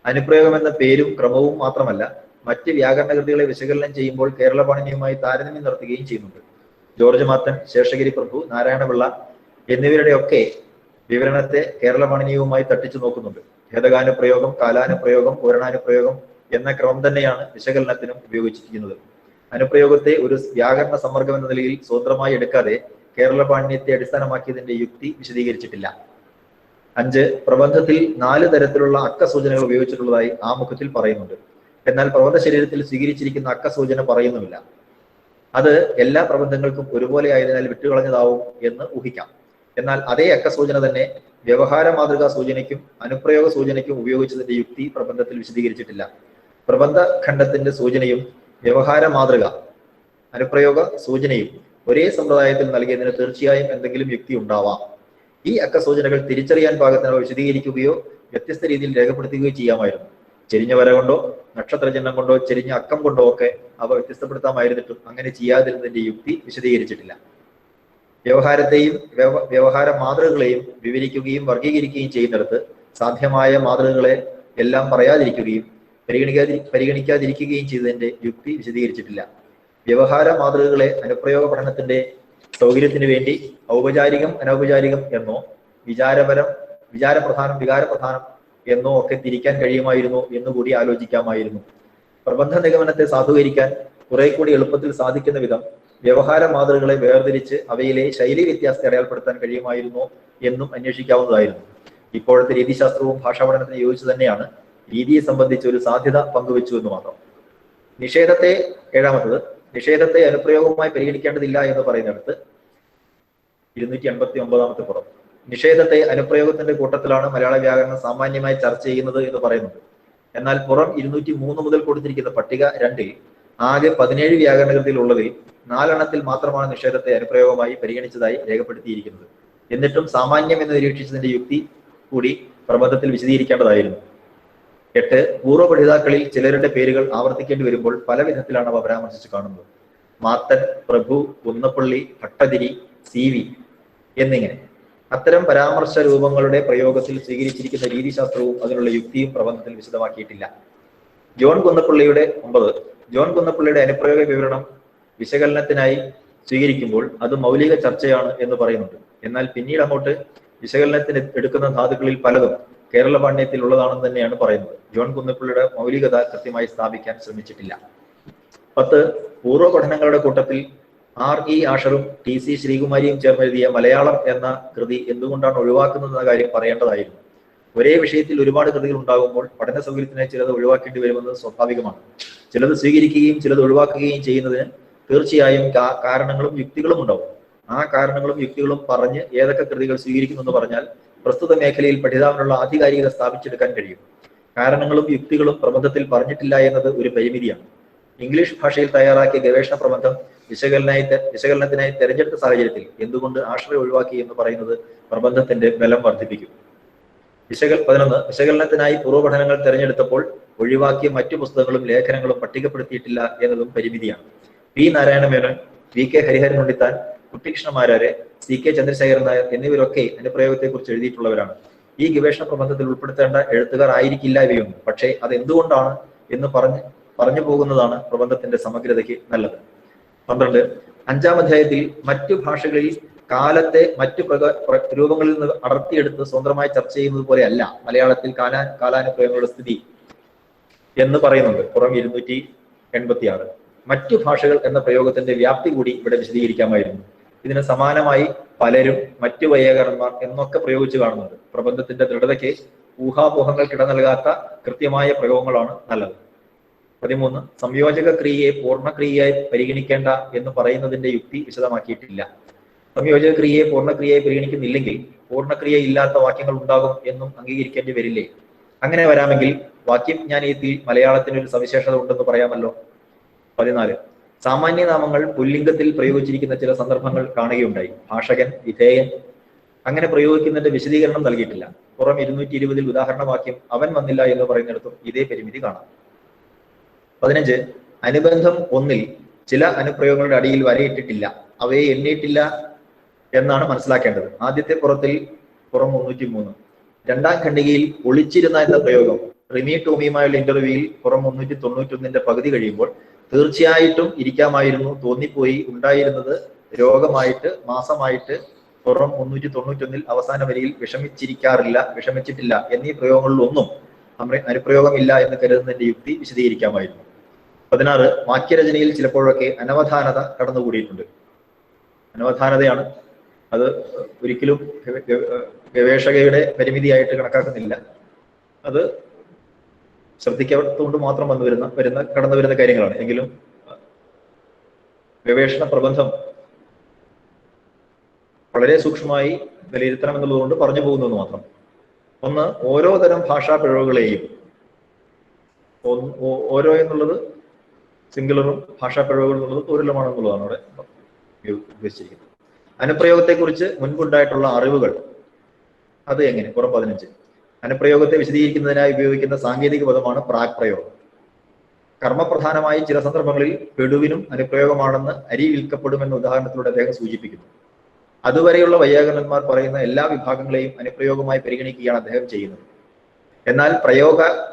അനുപ്രയോഗം എന്ന പേരും ക്രമവും മാത്രമല്ല, മറ്റ് വ്യാകരണ കൃതികളെ വിശകലനം ചെയ്യുമ്പോൾ കേരള പാണ്ഡ്യവുമായി താരതമ്യം നടത്തുകയും ചെയ്യുന്നുണ്ട്. ജോർജ് മാത്തൻ, ശേഷഗിരി പ്രഭു, നാരായണപിള്ള എന്നിവരുടെയൊക്കെ വിവരണത്തെ കേരള പാണ്ഡ്യവുമായി തട്ടിച്ചു നോക്കുന്നുണ്ട്. ഭേദകാനുപ്രയോഗം, കാലാനുപ്രയോഗം, പൂരണാനുപ്രയോഗം എന്ന ക്രമം തന്നെയാണ് വിശകലനത്തിനും ഉപയോഗിച്ചിരിക്കുന്നത്. അനുപ്രയോഗത്തെ ഒരു വ്യാകരണ സമ്മർദ്ദം എന്ന നിലയിൽ സ്വതന്ത്രമായി എടുക്കാതെ കേരള പാണ്ഡ്യത്തെ അടിസ്ഥാനമാക്കിയതിന്റെ യുക്തി വിശദീകരിച്ചിട്ടില്ല. 5, പ്രബന്ധത്തിൽ 4 തരത്തിലുള്ള അക്കസൂചനകൾ ഉപയോഗിച്ചിട്ടുള്ളതായി ആമുഖത്തിൽ പറയുന്നുണ്ട്. എന്നാൽ പ്രബന്ധ ശരീരത്തിൽ സ്വീകരിച്ചിരിക്കുന്ന അക്കസൂചന പറയുന്നുമില്ല. അത് എല്ലാ പ്രബന്ധങ്ങൾക്കും ഒരുപോലെ ആയതിനാൽ വിട്ടുകളഞ്ഞതാവും എന്ന് ഊഹിക്കാം. എന്നാൽ അതേ അക്കസൂചന തന്നെ വ്യവഹാര മാതൃകാ സൂചനയ്ക്കും അനുപ്രയോഗ സൂചനയ്ക്കും ഉപയോഗിച്ചതിന്റെ യുക്തി പ്രബന്ധത്തിൽ വിശദീകരിച്ചിട്ടില്ല. പ്രബന്ധ ഖണ്ഡത്തിന്റെ സൂചനയും വ്യവഹാര മാതൃക അനുപ്രയോഗ സൂചനയും ഒരേ സമ്പ്രദായത്തിൽ നൽകിയതിന് തീർച്ചയായും എന്തെങ്കിലും യുക്തി ഉണ്ടാവാം. ഈ അക്കസൂചനകൾ തിരിച്ചറിയാൻ പാകത്തിന് വിശദീകരിക്കുകയോ വ്യത്യസ്ത രീതിയിൽ രേഖപ്പെടുത്തുകയോ ചെയ്യാമായിരുന്നു. ചെരിഞ്ഞ വര കൊണ്ടോ നക്ഷത്രചിഹ്നം കൊണ്ടോ ചെരിഞ്ഞ അക്കം കൊണ്ടോ ഒക്കെ അവ വ്യത്യസ്തപ്പെടുത്താമായിരുന്നിട്ടും അങ്ങനെ ചെയ്യാതിരുന്നതിന്റെ യുക്തി വിശദീകരിച്ചിട്ടില്ല. വ്യവഹാരത്തെയും വ്യവഹാര മാതൃകകളെയും വിവരിക്കുകയും വർഗീകരിക്കുകയും ചെയ്യുന്നിടത്ത് സാധ്യമായ മാതൃകകളെ എല്ലാം പറയാതിരിക്കുകയും പരിഗണിക്കാതിരിക്കുകയും ചെയ്തതിന്റെ യുക്തി വിശദീകരിച്ചിട്ടില്ല. വ്യവഹാര മാതൃകകളെ അനുപ്രയോഗ പഠനത്തിന്റെ സൗകര്യത്തിനു വേണ്ടി ഔപചാരികം അനൗപചാരികം എന്നോ വിചാരപ്രധാനം വികാരപ്രധാനം എന്നോ ഒക്കെ തിരിക്കാൻ കഴിയുമായിരുന്നു എന്നുകൂടി ആലോചിക്കാമായിരുന്നു. പ്രബന്ധ നിഗമനത്തെ സാധൂകരിക്കാൻ കുറെ കൂടി എളുപ്പത്തിൽ സാധിക്കുന്ന വിധം വ്യവഹാര മാതൃകകളെ വേർതിരിച്ച് അവയിലെ ശൈലി വ്യത്യാസത്തെ അടയാളപ്പെടുത്താൻ കഴിയുമായിരുന്നോ എന്നും അന്വേഷിക്കാവുന്നതായിരുന്നു. ഇപ്പോഴത്തെ രീതിശാസ്ത്രവും ഭാഷാ പഠനത്തിന് യോജിച്ചു തന്നെയാണ് രീതിയെ സംബന്ധിച്ച് ഒരു സാധ്യത പങ്കുവെച്ചു എന്ന് മാത്രം. നിഷേധത്തെ ഏഴാമത്തത് നിഷേധത്തെ അനുപ്രയോഗമായി പരിഗണിക്കേണ്ടതില്ല എന്ന് പറയുന്നിടത്ത് 289 പുറം. നിഷേധത്തെ അനുപ്രയോഗത്തിന്റെ കൂട്ടത്തിലാണ് മലയാള വ്യാകരണം സാമാന്യമായി ചർച്ച ചെയ്യുന്നത് എന്ന് പറയുന്നുണ്ട്. എന്നാൽ പുറം 203 മുതൽ കൊടുത്തിരിക്കുന്ന പട്ടിക 2-ൽ ആകെ 17 വ്യാകരണ കൃതിയിലുള്ളതിൽ 4 മാത്രമാണ് നിഷേധത്തെ അനുപ്രയോഗമായി പരിഗണിച്ചതായി രേഖപ്പെടുത്തിയിരിക്കുന്നത്. എന്നിട്ടും സാമാന്യം എന്ന് നിരീക്ഷിച്ചതിന്റെ യുക്തി കൂടി പ്രബന്ധത്തിൽ വിശദീകരിക്കേണ്ടതായിരുന്നു. 8 പൂർവ്വ പഠിതാക്കളിൽ ചിലരുടെ പേരുകൾ ആവർത്തിക്കേണ്ടി വരുമ്പോൾ പല വിധത്തിലാണ് അവ പരാമർശിച്ച് കാണുന്നത്. മാത്തൻ, പ്രഭു, കുന്നപ്പള്ളി, ഭട്ടതിരി, CV എന്നിങ്ങനെ. അത്തരം പരാമർശ രൂപങ്ങളുടെ പ്രയോഗത്തിൽ സ്വീകരിച്ചിരിക്കുന്ന രീതിശാസ്ത്രവും അതിനുള്ള യുക്തിയും പ്രബന്ധത്തിൽ വിശദമാക്കിയിട്ടില്ല. ജോൺ കുന്നപ്പള്ളിയുടെ അനുപ്രയോഗ വിവരണം വിശകലനത്തിനായി സ്വീകരിക്കുമ്പോൾ അത് മൗലിക ചർച്ചയാണ് എന്ന് പറയുന്നുണ്ട്. എന്നാൽ പിന്നീട് അങ്ങോട്ട് വിശകലനത്തിന് എടുക്കുന്ന ധാതുക്കളിൽ പലതും കേരള പാണ്ഡ്യത്തിൽ ഉള്ളതാണെന്ന് തന്നെയാണ് പറയുന്നത്. ജോൺ കുന്നപ്പള്ളിയുടെ മൗലികത കൃത്യമായി സ്ഥാപിക്കാൻ ശ്രമിച്ചിട്ടില്ല. 10 പൂർവ്വ പഠനങ്ങളുടെ കൂട്ടത്തിൽ R.E. ആഷറും T.C. ശ്രീകുമാരിയും ചേർന്നെഴുതിയ മലയാളം എന്ന കൃതി എന്തുകൊണ്ടാണ് ഒഴിവാക്കുന്നതെന്ന കാര്യം പറയേണ്ടതായിരുന്നു. ഒരേ വിഷയത്തിൽ ഒരുപാട് കൃതികൾ ഉണ്ടാകുമ്പോൾ പഠന സൗകര്യത്തിനായി ചിലത് ഒഴിവാക്കേണ്ടി വരുമെന്നത് സ്വാഭാവികമാണ്. ചിലത് സ്വീകരിക്കുകയും ചിലത് ഒഴിവാക്കുകയും ചെയ്യുന്നതിന് തീർച്ചയായും കാരണങ്ങളും യുക്തികളും ഉണ്ടാവും. ആ കാരണങ്ങളും യുക്തികളും പറഞ്ഞ് ഏതൊക്കെ കൃതികൾ സ്വീകരിക്കുന്നു എന്ന് പറഞ്ഞാൽ പ്രസ്തുത മേഖലയിൽ പഠിതാവിനുള്ള ആധികാരികത സ്ഥാപിച്ചെടുക്കാൻ കഴിയും. കാരണങ്ങളും യുക്തികളും പ്രബന്ധത്തിൽ പറഞ്ഞിട്ടില്ല എന്നത് ഒരു പരിമിതിയാണ്. ഇംഗ്ലീഷ് ഭാഷയിൽ തയ്യാറാക്കിയ ഗവേഷണ പ്രബന്ധം വിശകലനത്തിനായി തെരഞ്ഞെടുത്ത സാഹചര്യത്തിൽ എന്തുകൊണ്ട് ആശ്രയം ഒഴിവാക്കി എന്ന് പറയുന്നത് പ്രബന്ധത്തിന്റെ ബലം വർദ്ധിപ്പിക്കും. 11 വിശകലനത്തിനായി പൂർവ്വപഠനങ്ങൾ തെരഞ്ഞെടുത്തപ്പോൾ ഒഴിവാക്കിയ മറ്റു പുസ്തകങ്ങളും ലേഖനങ്ങളും പട്ടികപ്പെടുത്തിയിട്ടില്ല എന്നതും പരിമിതിയാണ്. P. Narayana Menon, V.K. Hariharan Unnithan, കുട്ടികൃഷ്ണമാരാരെ, C.K. Chandrasekharan Nair എന്നിവരൊക്കെ അനുപ്രയോഗത്തെക്കുറിച്ച് എഴുതിയിട്ടുള്ളവരാണ്. ഈ ഗവേഷണ പ്രബന്ധത്തിൽ ഉൾപ്പെടുത്തേണ്ട എഴുത്തുകാർ ആയിരിക്കില്ല ഇവയൊന്നും. പക്ഷേ അത് എന്തുകൊണ്ടാണ് എന്ന് പറഞ്ഞു പോകുന്നതാണ് പ്രബന്ധത്തിന്റെ സമഗ്രതയ്ക്ക് നല്ലത്. 12 5-ാം അധ്യായത്തിൽ മറ്റു ഭാഷകളിൽ കാലത്തെ മറ്റു രൂപങ്ങളിൽ നിന്ന് അടർത്തിയെടുത്ത് സ്വതന്ത്രമായി ചർച്ച ചെയ്യുന്നത് പോലെ അല്ല മലയാളത്തിൽ കാലാനുപ്രയോഗങ്ങളുടെ സ്ഥിതി എന്ന് പറയുന്നുണ്ട്. പുറം 286. മറ്റു ഭാഷകൾ എന്ന പ്രയോഗത്തിന്റെ വ്യാപ്തി കൂടി ഇവിടെ വിശദീകരിക്കാമായിരുന്നു. ഇതിന് സമാനമായി പലരും, മറ്റു വൈയാകരണന്മാർ എന്നൊക്കെ പ്രയോഗിച്ചു കാണുന്നുണ്ട്. പ്രബന്ധത്തിന്റെ ദൃഢതയ്ക്ക് ഊഹാപോഹങ്ങൾക്കിട നൽകാത്ത കൃത്യമായ പ്രയോഗങ്ങളാണ് നല്ലത്. 13 സംയോജക ക്രിയയെ പൂർണ്ണക്രിയയായി പരിഗണിക്കേണ്ട എന്ന് പറയുന്നതിന്റെ യുക്തി വിശദമാക്കിയിട്ടില്ല. സംയോജക ക്രിയയെ പൂർണ്ണക്രിയയായി പരിഗണിക്കുന്നില്ലെങ്കിൽ പൂർണ്ണക്രിയ ഇല്ലാത്ത വാക്യങ്ങൾ ഉണ്ടാകും എന്നും അംഗീകരിക്കേണ്ടി വരില്ലേ? അങ്ങനെ വരാമെങ്കിൽ വാക്യജ്ഞാനീയത്തിൽ മലയാളത്തിനൊരു സവിശേഷത ഉണ്ടെന്ന് പറയാമല്ലോ. 14 സാമാന്യനാമങ്ങൾ പുല്ലിംഗത്തിൽ പ്രയോഗിച്ചിരിക്കുന്ന ചില സന്ദർഭങ്ങൾ കാണുകയുണ്ടായി. ഭാഷകൻ, വിധേയൻ അങ്ങനെ പ്രയോഗിക്കുന്നതിന്റെ വിശദീകരണം നൽകിയിട്ടില്ല. പുറം 220 ഉദാഹരണ വാക്യം അവൻ വന്നില്ല എന്ന് പറയുന്നിടത്തും ഇതേ പരിമിതി കാണാം. 15 അനുബന്ധം 1-ൽ ചില അനുപ്രയോഗങ്ങളുടെ അടിയിൽ വരയിട്ടിട്ടില്ല, അവയെ എണ്ണിയിട്ടില്ല എന്നാണ് മനസ്സിലാക്കേണ്ടത്. ആദ്യത്തെ പുറത്തിൽ പുറം 303. 2-ാം ഖണ്ഡികയിൽ ഒളിച്ചിരുന്ന എന്ന പ്രയോഗം റിമി ടോമിയുമായുള്ള ഇന്റർവ്യൂവിൽ പുറം 391 പകുതി കഴിയുമ്പോൾ തീർച്ചയായിട്ടും ഇരിക്കാമായിരുന്നു, തോന്നിപ്പോയി, ഉണ്ടായിരുന്നത്, രോഗമായിട്ട്, മാസമായിട്ട് പുറം 391 അവസാന വരിയിൽ വിഷമിച്ചിട്ടില്ല എന്നീ പ്രയോഗങ്ങളിലൊന്നും അനുപ്രയോഗമില്ല എന്ന് കരുതുന്നതിന്റെ യുക്തി വിശദീകരിക്കാമായിരുന്നു. 16 വാക്യരചനയിൽ ചിലപ്പോഴൊക്കെ അനവധാനത കടന്നുകൂടിയിട്ടുണ്ട്. അനവധാനതയാണ്, അത് ഒരിക്കലും ഗവേഷകയുടെ പരിമിതിയായിട്ട് കണക്കാക്കുന്നില്ല. അത് ശ്രദ്ധിക്കാത്തതുകൊണ്ട് മാത്രം കടന്നു വരുന്ന കാര്യങ്ങളാണ്. എങ്കിലും ഗവേഷണ പ്രബന്ധം വളരെ സൂക്ഷ്മമായി വിലയിരുത്തണം എന്നുള്ളതുകൊണ്ട് പറഞ്ഞു പോകുന്നത് മാത്രം. 1 ഓരോ തരം ഭാഷാ പിഴവുകളെയും, ഓരോ എന്നുള്ളത് സിംഗുലറും ഭാഷാ പിഴവുകൾ എന്നുള്ളത് പ്ലൂരലുമാണെന്നുള്ളതാണ് അവിടെ ഉദ്ദേശിച്ചിരിക്കുന്നത്. അനുപ്രയോഗത്തെക്കുറിച്ച് മുൻപുണ്ടായിട്ടുള്ള അറിവുകൾ അത് എങ്ങനെ? പുറം 15. അനുപ്രയോഗത്തെ വിശദീകരിക്കുന്നതിനായി ഉപയോഗിക്കുന്ന സാങ്കേതിക പദമാണ് പ്രാക് പ്രയോഗം. കർമ്മപ്രധാനമായി ചില സന്ദർഭങ്ങളിൽ പെടുവിനും അനുപ്രയോഗമാണെന്ന് അരി വിൽക്കപ്പെടുമെന്ന ഉദാഹരണത്തിലൂടെ അദ്ദേഹം സൂചിപ്പിക്കുന്നു. അതുവരെയുള്ള വൈയാകരണന്മാർ പറയുന്ന എല്ലാ വിഭാഗങ്ങളെയും അനുപ്രയോഗമായി പരിഗണിക്കുകയാണ് അദ്ദേഹം ചെയ്യുന്നത്. എന്നാൽ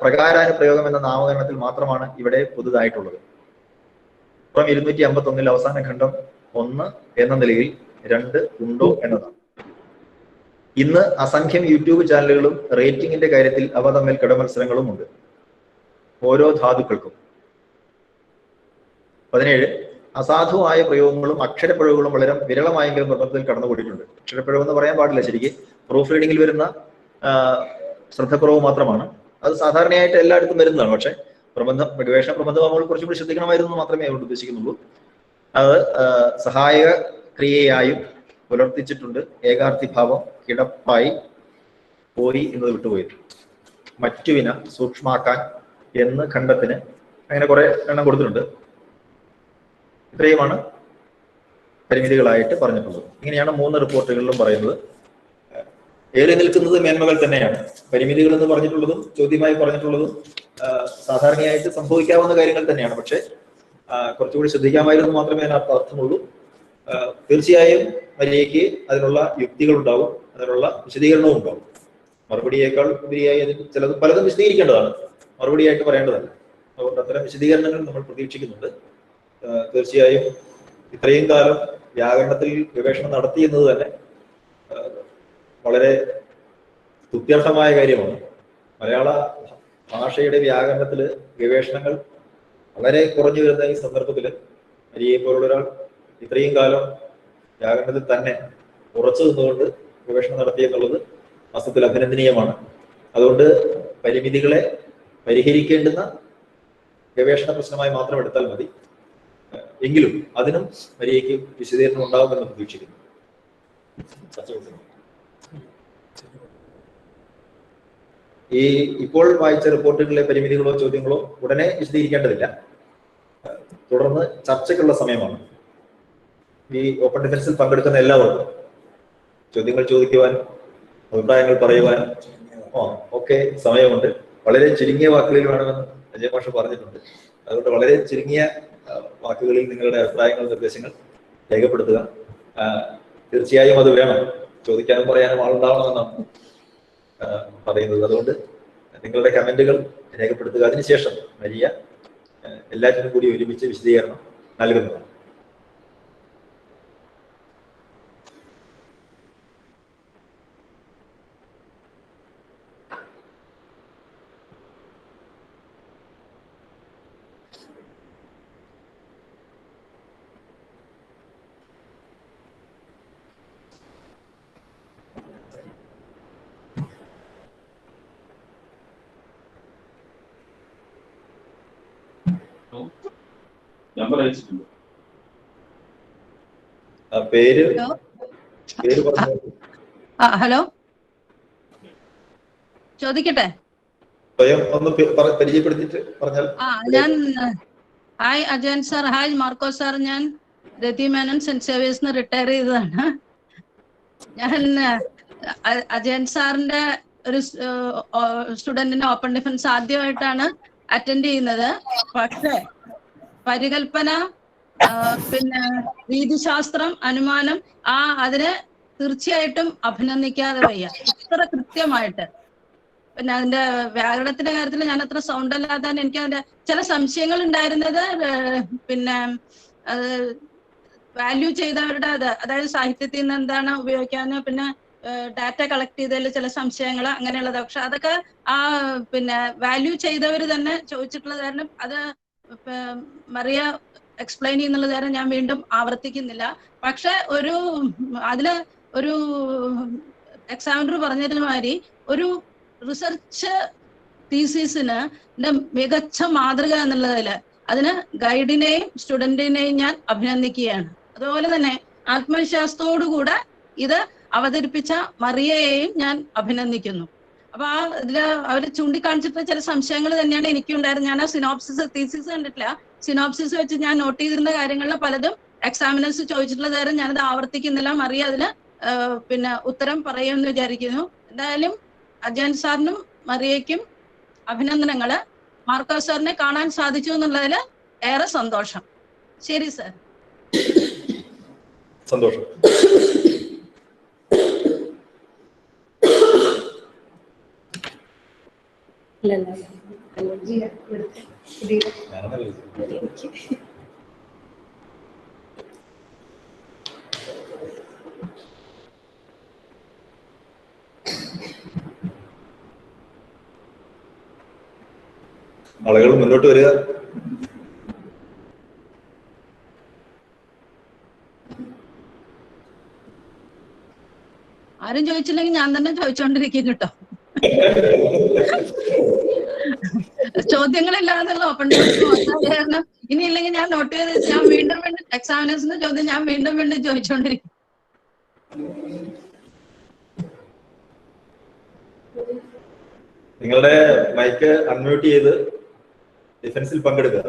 പ്രകാരാനുപ്രയോഗം എന്ന നാമകരണത്തിൽ മാത്രമാണ് ഇവിടെ പുതുതായിട്ടുള്ളത്. പുറം 251 അവസാന ഖണ്ഡം 1 എന്ന നിലയിൽ 2 ഉണ്ടോ എന്നതാണ്. ഇന്ന് അസംഖ്യം യൂട്യൂബ് ചാനലുകളും റേറ്റിംഗിന്റെ കാര്യത്തിൽ അവ തമ്മിൽ കിടമത്സരങ്ങളും ഉണ്ട്, ഓരോ ധാതുക്കൾക്കും. 17. അസാധുവായ പ്രയോഗങ്ങളും അക്ഷരപ്പിഴവുകളും വളരെ വിരളമായെങ്കിലും നിർബന്ധത്തിൽ കടന്നുകൂടിയിട്ടുണ്ട്. അക്ഷരപ്പിഴവ് എന്ന് പറയാൻ പാടില്ല, ശരിക്കും പ്രൂഫ് റീഡിങ്ങിൽ വരുന്ന ശ്രദ്ധക്കുറവ് മാത്രമാണ്. അത് സാധാരണയായിട്ട് എല്ലായിടത്തും വരുന്നതാണ്. പക്ഷെ ഗവേഷണ പ്രബന്ധമാകുമ്പോൾ കുറച്ചും കൂടി ശ്രദ്ധിക്കണമായിരുന്നു മാത്രമേ അതുകൊണ്ട് ഉദ്ദേശിക്കുന്നുള്ളൂ. അത് സഹായക ക്രിയയായും പുലർത്തിച്ചിട്ടുണ്ട്. ഏകാർത്ഥിഭാവം, കിടപ്പായി, പോയി എന്നത് വിട്ടുപോയത്. മറ്റുവിന, സൂക്ഷ്മാക്കാൻ എന്ന് ഖണ്ഡത്തിന് അങ്ങനെ കുറെ എണ്ണം കൊടുത്തിട്ടുണ്ട്. ഇത്രയുമാണ് പരിമിതികളായിട്ട് പറഞ്ഞിട്ടുള്ളത്. ഇങ്ങനെയാണ് 3 റിപ്പോർട്ടുകളിലും പറയുന്നത്. ഏറി നിൽക്കുന്നത് മേന്മകൾ തന്നെയാണ്. പരിമിതികൾ എന്ന് പറഞ്ഞിട്ടുള്ളതും ചോദ്യമായി പറഞ്ഞിട്ടുള്ളതും സാധാരണയായിട്ട് സംഭവിക്കാവുന്ന കാര്യങ്ങൾ തന്നെയാണ്. പക്ഷെ കുറച്ചുകൂടി ശ്രദ്ധിക്കാമായിരുന്നു മാത്രമേ അതിനകത്ത് അർത്ഥമുള്ളൂ. തീർച്ചയായും മര്യാദയ്ക്ക് അതിനുള്ള യുക്തികൾ ഉണ്ടാവും, അതിനുള്ള വിശദീകരണവും ഉണ്ടാവും. മറുപടിയേക്കാൾ ഉപരിയായി അതിന് പലതും വിശദീകരിക്കേണ്ടതാണ്, മറുപടിയായിട്ട് പറയേണ്ടതല്ല. അതുകൊണ്ട് അത്തരം വിശദീകരണങ്ങൾ നമ്മൾ പ്രതീക്ഷിക്കുന്നുണ്ട്. തീർച്ചയായും ഇത്രയും കാലം വ്യാകരണത്തിൽ ഗവേഷണം നടത്തി എന്നത് തന്നെ വളരെ സ്തുത്യർഹമായ കാര്യമാണ്. മലയാള ഭാഷയുടെ വ്യാകരണത്തിൽ ഗവേഷണങ്ങൾ വളരെ കുറഞ്ഞു വരുന്ന ഈ സന്ദർഭത്തിൽ മരിയയെ പോലുള്ള ഒരാൾ ഇത്രയും കാലം വ്യാകരണത്തിൽ തന്നെ ഉറച്ചു നിന്നുകൊണ്ട് ഗവേഷണം നടത്തിയെന്നുള്ളത് വാസ്തവത്തിൽ അഭിനന്ദനീയമാണ്. അതുകൊണ്ട് പരിമിതികളെ പരിഹരിക്കേണ്ടുന്ന ഗവേഷണ പ്രശ്നമായി മാത്രം എടുത്താൽ മതി. എങ്കിലും അതിനും മരിയയ്ക്ക് വിശദീകരണം ഉണ്ടാകുമെന്ന് പ്രതീക്ഷിക്കുന്നു. ഈ ഇപ്പോൾ വായിച്ച റിപ്പോർട്ടുകളിലെ പരിമിതികളോ ചോദ്യങ്ങളോ ഉടനെ വിശദീകരിക്കേണ്ടതില്ല. തുടർന്ന് ചർച്ചയ്ക്കുള്ള സമയമാണ്. ഈ ഓപ്പൺ ഡിഫൻസിൽ പങ്കെടുക്കുന്ന എല്ലാവർക്കും ചോദ്യങ്ങൾ ചോദിക്കുവാൻ, അഭിപ്രായങ്ങൾ പറയുവാൻ ഒക്കെ സമയമുണ്ട്. വളരെ ചുരുങ്ങിയ വാക്കുകളിൽ വേണമെന്ന് അജയ് മാഷ് പറഞ്ഞിട്ടുണ്ട്. അതുകൊണ്ട് വളരെ ചുരുങ്ങിയ വാക്കുകളിൽ നിങ്ങളുടെ അഭിപ്രായങ്ങൾ, നിർദ്ദേശങ്ങൾ രേഖപ്പെടുത്തുക. തീർച്ചയായും അത് വേണം. ചോദിക്കാനും പറയാനും ആളുണ്ടാവണമെന്നാണ് പറയുന്നത്. അതുകൊണ്ട് നിങ്ങളുടെ കമന്റുകൾ രേഖപ്പെടുത്തുക. അതിനുശേഷം മരിയ എല്ലാറ്റിനും കൂടി ഒരുമിച്ച് വിശദീകരണം നൽകുന്നതാണ്. പേര് ഹലോ, ചോദിക്കട്ടെ? സ്വയം ഒന്ന് പരിചയപ്പെടുത്തിട്ട് പറഞ്ഞാൽ. ഞാൻ hi Ajayan sir, hi Marco sir. ഞാൻ രതി മേനൻ സെന്റ് സേവിയേഴ്സിന് റിട്ടയർ ചെയ്തതാണ്. ഞാൻ അജയൻ സാറിന്റെ ഒരു സ്റ്റുഡന്റിന്റെ ഓപ്പൺ ഡിഫൻസ് ആദ്യമായിട്ടാണ് അറ്റൻഡ് ചെയ്യുന്നത്. പക്ഷേ പരികൽപ്പന, പിന്നെ രീതിശാസ്ത്രം, അനുമാനം, അതിനെ തീർച്ചയായിട്ടും അഭിനന്ദിക്കാതെ വയ്യ. ഇത്ര കൃത്യമായിട്ട്. പിന്നെ അതിന്റെ വ്യാകരണത്തിന്റെ കാര്യത്തിൽ ഞാൻ അത്ര സൗണ്ട് അല്ലാതെ എനിക്ക് അതിന്റെ ചില സംശയങ്ങൾ ഉണ്ടായിരുന്നത്, പിന്നെ വാല്യൂ ചെയ്തവരുടെ അതായത് സാഹിത്യത്തിൽ നിന്ന് എന്താണ് ഉപയോഗിക്കാൻ, പിന്നെ ഡാറ്റ കളക്ട് ചെയ്തതിൽ ചില സംശയങ്ങൾ അങ്ങനെയുള്ളത്. പക്ഷെ അതൊക്കെ പിന്നെ വാല്യൂ ചെയ്തവർ തന്നെ ചോദിച്ചിട്ടുള്ളത് കാരണം അത് മറിയ എക്സ്പ്ലെയിൻ ചെയ്യുന്നുള്ളത് കാരണം ഞാൻ വീണ്ടും ആവർത്തിക്കുന്നില്ല. പക്ഷെ അതില് ഒരു എക്സാമിനർ പറഞ്ഞതിന് മാതിരി ഒരു റിസർച്ച് തീസിസിന് മികച്ച മാതൃക എന്നുള്ളതിൽ അതിന് ഗൈഡിനെയും സ്റ്റുഡന്റിനെയും ഞാൻ അഭിനന്ദിക്കുകയാണ്. അതുപോലെ തന്നെ ആത്മവിശ്വാസത്തോടുകൂടെ ഇത് അവതരിപ്പിച്ച മറിയയെയും ഞാൻ അഭിനന്ദിക്കുന്നു. അപ്പൊ ഇതില് അവര് ചൂണ്ടിക്കാണിച്ചിട്ട് ചില സംശയങ്ങൾ തന്നെയാണ് എനിക്കുണ്ടായിരുന്നത്. ഞാൻ ആ സിനോപ്സിസ് തീസിസ് കണ്ടിട്ടില്ല, സിനോപ്സിസ് വെച്ച് ഞാൻ നോട്ട് ചെയ്തിരുന്ന കാര്യങ്ങളിൽ പലതും എക്സാമിനേഴ്സ് ചോദിച്ചിട്ടുള്ള നേരം ഞാനത് ആവർത്തിക്കുന്നില്ല. മറിയ അതിന് പിന്നെ ഉത്തരം പറയുമെന്ന് വിചാരിക്കുന്നു. എന്തായാലും അജയൻ സാറിനും മറിയയ്ക്കും അഭിനന്ദനങ്ങള്. മാർക്കോ സാറിനെ കാണാൻ സാധിച്ചു എന്നുള്ളതിൽ ഏറെ സന്തോഷം. ശരി സാർ. സന്തോഷം. ആളുകൾ മുന്നോട്ട് വരിക. ആരും ചോദിച്ചില്ലെങ്കിൽ ഞാൻ തന്നെ ചോദിച്ചോണ്ടിരിക്കും കേട്ടോ. ചോദ്യങ്ങളില്ലാതെയുള്ള ഓപ്പൺ കാരണം ഇനി ഇല്ലെങ്കിൽ ഞാൻ നോട്ട് ചെയ്ത് ഞാൻ വീണ്ടും എക്സാമിനേഴ്സിന്റെ ചോദ്യം ഞാൻ വീണ്ടും ചോദിച്ചോണ്ടിരിക്കും. നിങ്ങളുടെ മൈക്ക് അൺമ്യൂട്ട് ചെയ്ത് ഡിഫൻസിൽ പങ്കെടുക്കുക.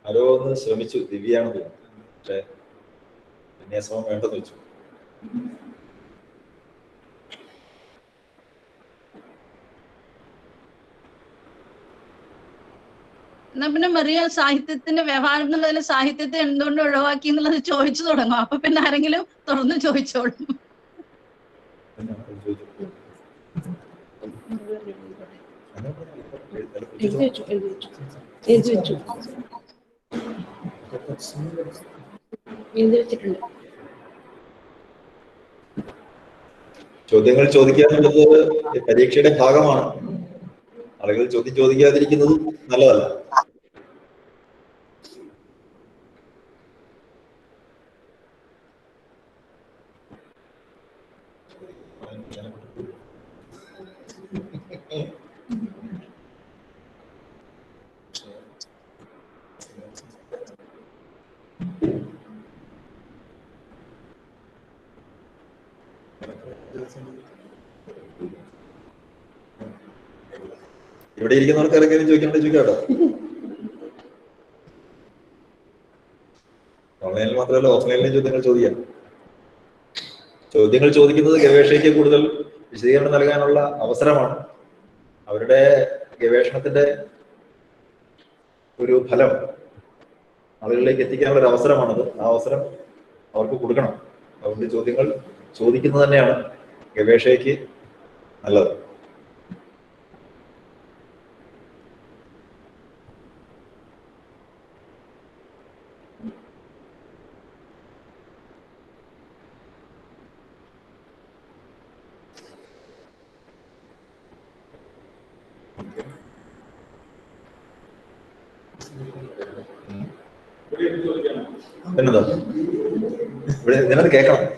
ആരോ ഒന്ന് ശ്രമിച്ചു, ദിവ്യാണെന്ന് തോന്നുന്നു, പക്ഷെ വിന്യാസമം വേണ്ടെന്ന് വെച്ചു. എന്നാ പിന്നെ മറിയ സാഹിത്യത്തിന്റെ വ്യവഹാരം എന്നുള്ളതിൽ സാഹിത്യത്തെ എന്തുകൊണ്ട് ഒഴിവാക്കി എന്നുള്ളത് ചോദിച്ചു തുടങ്ങും. അപ്പൊ പിന്നെ ആരെങ്കിലും തുറന്ന് ചോദിച്ചോളും. ചോദ്യങ്ങൾ ചോദിക്കുക എന്നുള്ളത് പരീക്ഷയുടെ ഭാഗമാണ്. ആളുകൾ ചോദ്യം ചോദിക്കാതിരിക്കുന്നത് നല്ലതല്ല. ഇവിടെ ഇരിക്കുന്നവർക്ക് ആരെങ്കിലും ചോദിക്കണ്ടേ? ചോദിക്കാട്ടോ. ഓൺലൈനിൽ മാത്രമല്ല ഓഫ്ലൈനിലും ചോദ്യങ്ങൾ ചോദിക്കാം. ചോദ്യങ്ങൾ ചോദിക്കുന്നത് ഗവേഷകയ്ക്ക് കൂടുതൽ വിശദീകരണം നൽകാനുള്ള അവസരമാണ്. അവരുടെ ഗവേഷണത്തിന്റെ ഒരു ഫലം ആളുകളിലേക്ക് എത്തിക്കാനുള്ള ഒരു അവസരമാണത്. ആ അവസരം അവർക്ക് കൊടുക്കണം. അതുകൊണ്ട് ചോദ്യങ്ങൾ ചോദിക്കുന്നത് തന്നെയാണ് ഗവേഷകയ്ക്ക് നല്ലത്. എന്നതാ ഇവിടെ ഇതിനകത്ത് കേൾക്കണം.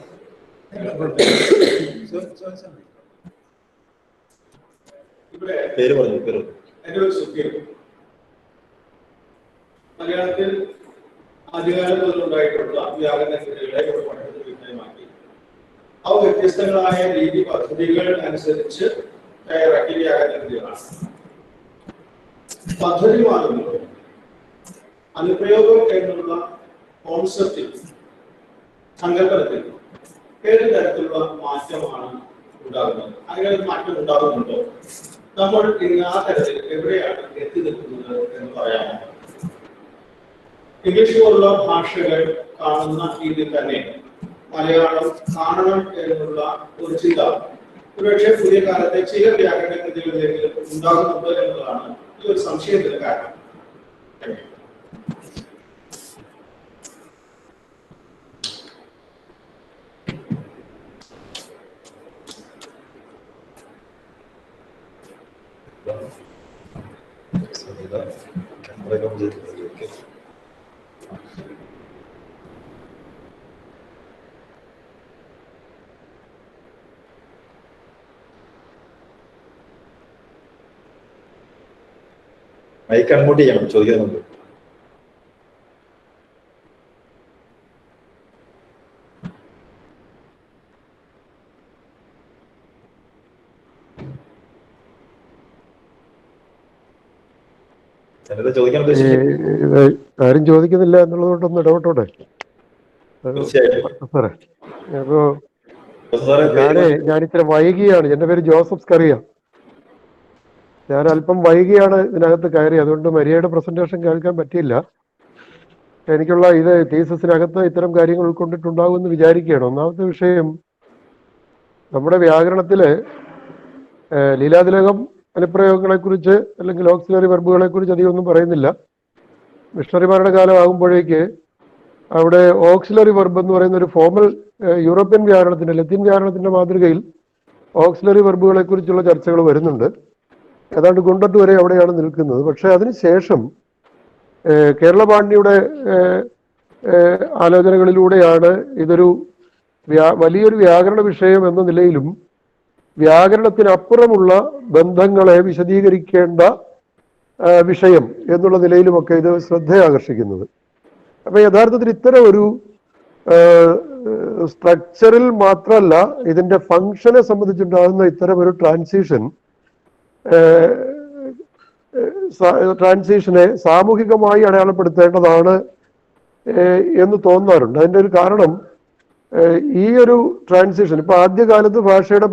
പേര് പറഞ്ഞു. പേര് മലയാളത്തിൽ ആദ്യകാലം മുതലുണ്ടായിട്ടുള്ള വ്യാകരണ കൃതികളെ ഒരു പഠനത്തിന് വിധേയമാക്കി അവ വ്യത്യസ്തങ്ങളായ രീതി പദ്ധതികൾ അനുസരിച്ച് തയ്യാറാക്കിയ വ്യാകരണ കൃതികളാണ്. പദ്ധതി മാറുമ്പോൾ അനുപ്രയോഗം എന്നുള്ള കോൺസെപ്റ്റിൽ, സങ്കല്പത്തിൽ ഏത് തരത്തിലുള്ള മാറ്റമാണ് ഉണ്ടാകുന്നത്? അങ്ങനെ ഒരു മാറ്റം ഉണ്ടാകുന്നുണ്ടോ? നമ്മൾ ഇന്ന് ആ തരത്തിൽ എവിടെയാണ് എത്തി നിൽക്കുന്നത് എന്ന് പറയാമോ? ഇംഗ്ലീഷ് പോലുള്ള ഭാഷകൾ കാണുന്ന രീതിയിൽ തന്നെ മലയാളം കാണണം എന്നുള്ള ഒരു ചിന്ത ഒരുപക്ഷെ പുതിയ കാലത്തെ ചില വ്യാകരണ കൃതികളിലേക്ക് ഉണ്ടാകുന്നുണ്ട് എന്നതാണ് ഈ ഒരു സംശയത്തിന് കാരണം. മൈക്ക് അൺമ്യൂട്ട് ചെയ്യണം ചോദിക്കുന്നുണ്ട്. ചോദിക്കാൻ ആരും ചോദിക്കുന്നില്ല എന്നുള്ളതുകൊണ്ടൊന്ന് ഇടപെട്ടോട്ടെ സാറേ. അപ്പോ ഞാനിത്ര വൈകിയാണ്. എൻ്റെ പേര് ജോസഫ് സ്കറിയ. ഞാൻ അല്പം വൈകിയാണ് ഇതിനകത്ത് കയറി, അതുകൊണ്ട് മരിയയുടെ പ്രസന്റേഷൻ കേൾക്കാൻ പറ്റിയില്ല. എനിക്കുള്ള ഇത് തീസസിനകത്ത് ഇത്തരം കാര്യങ്ങൾ ഉൾക്കൊണ്ടിട്ടുണ്ടാകുമെന്ന് വിചാരിക്കുകയാണ്. ഒന്നാമത്തെ വിഷയം, നമ്മുടെ വ്യാകരണത്തില് ലീലാതിലകം അനുപ്രയോഗങ്ങളെ കുറിച്ച് അല്ലെങ്കിൽ ഓക്സിലറി വെർബുകളെ കുറിച്ച് അധികം ഒന്നും പറയുന്നില്ല. മിഷണറിമാരുടെ കാലമാകുമ്പോഴേക്ക് അവിടെ ഓക്സിലറി വെർബ് എന്ന് പറയുന്ന ഒരു ഫോമൽ യൂറോപ്യൻ വ്യാകരണത്തിന്റെ, ലത്തീൻ വ്യാകരണത്തിന്റെ മാതൃകയിൽ ഓക്സിലറി വെർബുകളെ കുറിച്ചുള്ള ചർച്ചകൾ വരുന്നുണ്ട്. ഏതാണ്ട് ഗുണ്ടട്ട് വരെ അവിടെയാണ് നിൽക്കുന്നത്. പക്ഷെ അതിനുശേഷം കേരള പാണിനിയുടെ ആലോചനകളിലൂടെയാണ് ഇതൊരു വലിയൊരു വ്യാകരണ വിഷയം എന്ന നിലയിലും വ്യാകരണത്തിനപ്പുറമുള്ള ബന്ധങ്ങളെ വിശദീകരിക്കേണ്ട വിഷയം എന്നുള്ള നിലയിലുമൊക്കെ ഇത് ശ്രദ്ധയാകർഷിക്കുന്നത്. അപ്പൊ യഥാർത്ഥത്തിൽ ഇത്തരം ഒരു സ്ട്രക്ചറിൽ മാത്രമല്ല, ഇതിന്റെ ഫങ്ഷനെ സംബന്ധിച്ചുണ്ടാകുന്ന ഇത്തരം ഒരു ട്രാൻസിഷനെ സാമൂഹികമായി അടയാളപ്പെടുത്തേണ്ടതാണ് എന്ന് തോന്നാറുണ്ട്. അതിൻ്റെ ഒരു കാരണം, ഈ ഒരു ട്രാൻസിഷൻ ഇപ്പൊ ആദ്യകാലത്ത് ഭാഷയുടെ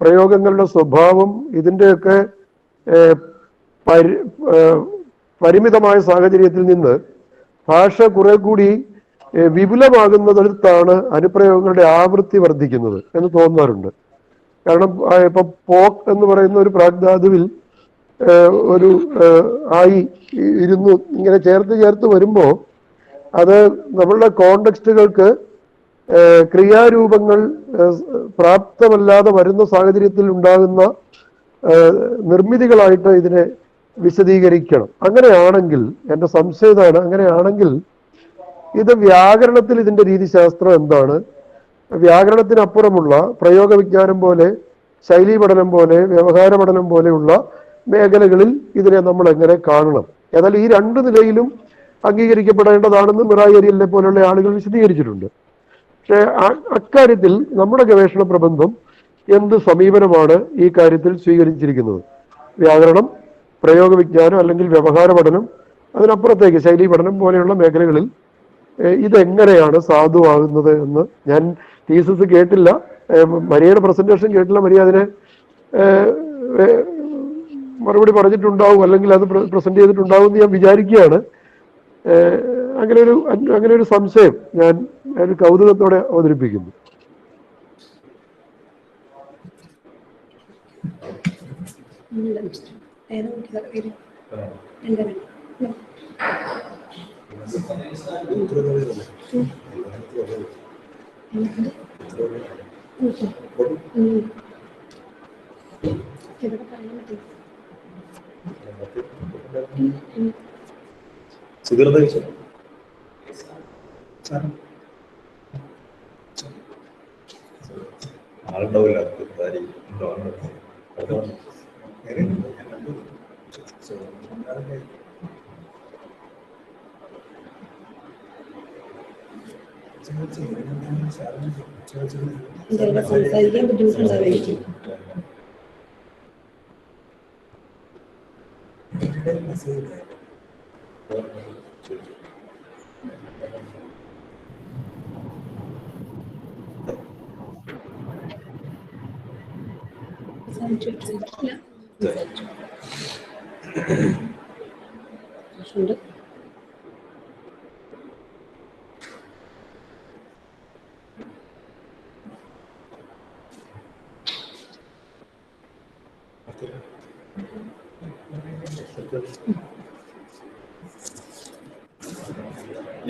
പ്രയോഗങ്ങളുടെ സ്വഭാവം ഇതിൻ്റെയൊക്കെ പരിമിതമായ സാഹചര്യത്തിൽ നിന്ന് ഭാഷ കുറെ കൂടി വിപുലമാകുന്നിടത്താണ് അനുപ്രയോഗങ്ങളുടെ ആവൃത്തി വർദ്ധിക്കുന്നത് എന്ന് തോന്നാറുണ്ട്. കാരണം ഇപ്പൊ പോക്ക് എന്ന് പറയുന്ന ഒരു പ്രാഗ്ധാതുവിൽ ഒരു ആയി ഇരുന്നു ഇങ്ങനെ ചേർത്ത് വരുമ്പോൾ അത് നമ്മളുടെ കോണ്ടെക്സ്റ്റുകൾക്ക് ക്രിയാരൂപങ്ങൾ പ്രാപ്തമല്ലാതെ വരുന്ന സാഹചര്യത്തിൽ ഉണ്ടാകുന്ന നിർമ്മിതികളായിട്ട് ഇതിനെ വിശദീകരിക്കണം. അങ്ങനെയാണെങ്കിൽ എൻ്റെ സംശയം ഇതാണ്, അങ്ങനെയാണെങ്കിൽ ഇത് വ്യാകരണത്തിൽ ഇതിന്റെ രീതിശാസ്ത്രം എന്താണ്? വ്യാകരണത്തിനപ്പുറമുള്ള പ്രയോഗ വിജ്ഞാനം പോലെ, ശൈലീ പഠനം പോലെ, വ്യവഹാര പഠനം പോലെയുള്ള മേഖലകളിൽ ഇതിനെ നമ്മൾ എങ്ങനെ കാണണം? എന്നാൽ ഈ രണ്ടു നിലയിലും അംഗീകരിക്കപ്പെടേണ്ടതാണെന്ന് മിറായി അരിയലിനെ പോലുള്ള ആളുകൾ വിശദീകരിച്ചിട്ടുണ്ട്. പക്ഷെ അക്കാര്യത്തിൽ നമ്മുടെ ഗവേഷണ പ്രബന്ധം എന്ത് സമീപനമാണ് ഈ കാര്യത്തിൽ സ്വീകരിച്ചിരിക്കുന്നത്? വ്യാകരണം, പ്രയോഗ വിജ്ഞാനം അല്ലെങ്കിൽ വ്യവഹാര പഠനം, അതിനപ്പുറത്തേക്ക് ശൈലീ പഠനം പോലെയുള്ള മേഖലകളിൽ ഇതെങ്ങനെയാണ് സാധുവാകുന്നത് എന്ന് ഞാൻ തീസിസ് കേട്ടില്ല, മരിയയുടെ പ്രസന്റേഷൻ കേട്ടില്ല. മരിയ അതിനെ മറുപടി പറഞ്ഞിട്ടുണ്ടാവും അല്ലെങ്കിൽ അത് പ്രസന്റ് ചെയ്തിട്ടുണ്ടാവും എന്ന് ഞാൻ വിചാരിക്കുകയാണ്. അങ്ങനെ ഒരു സംശയം ഞാൻ ഒരു കൗതുകത്തോടെ അവതരിപ്പിക്കുന്നു. ആളുണ്ടാവില്ല. സംസാരിക്കാൻ ബുദ്ധിമുട്ടുണ്ടായിരിക്കും.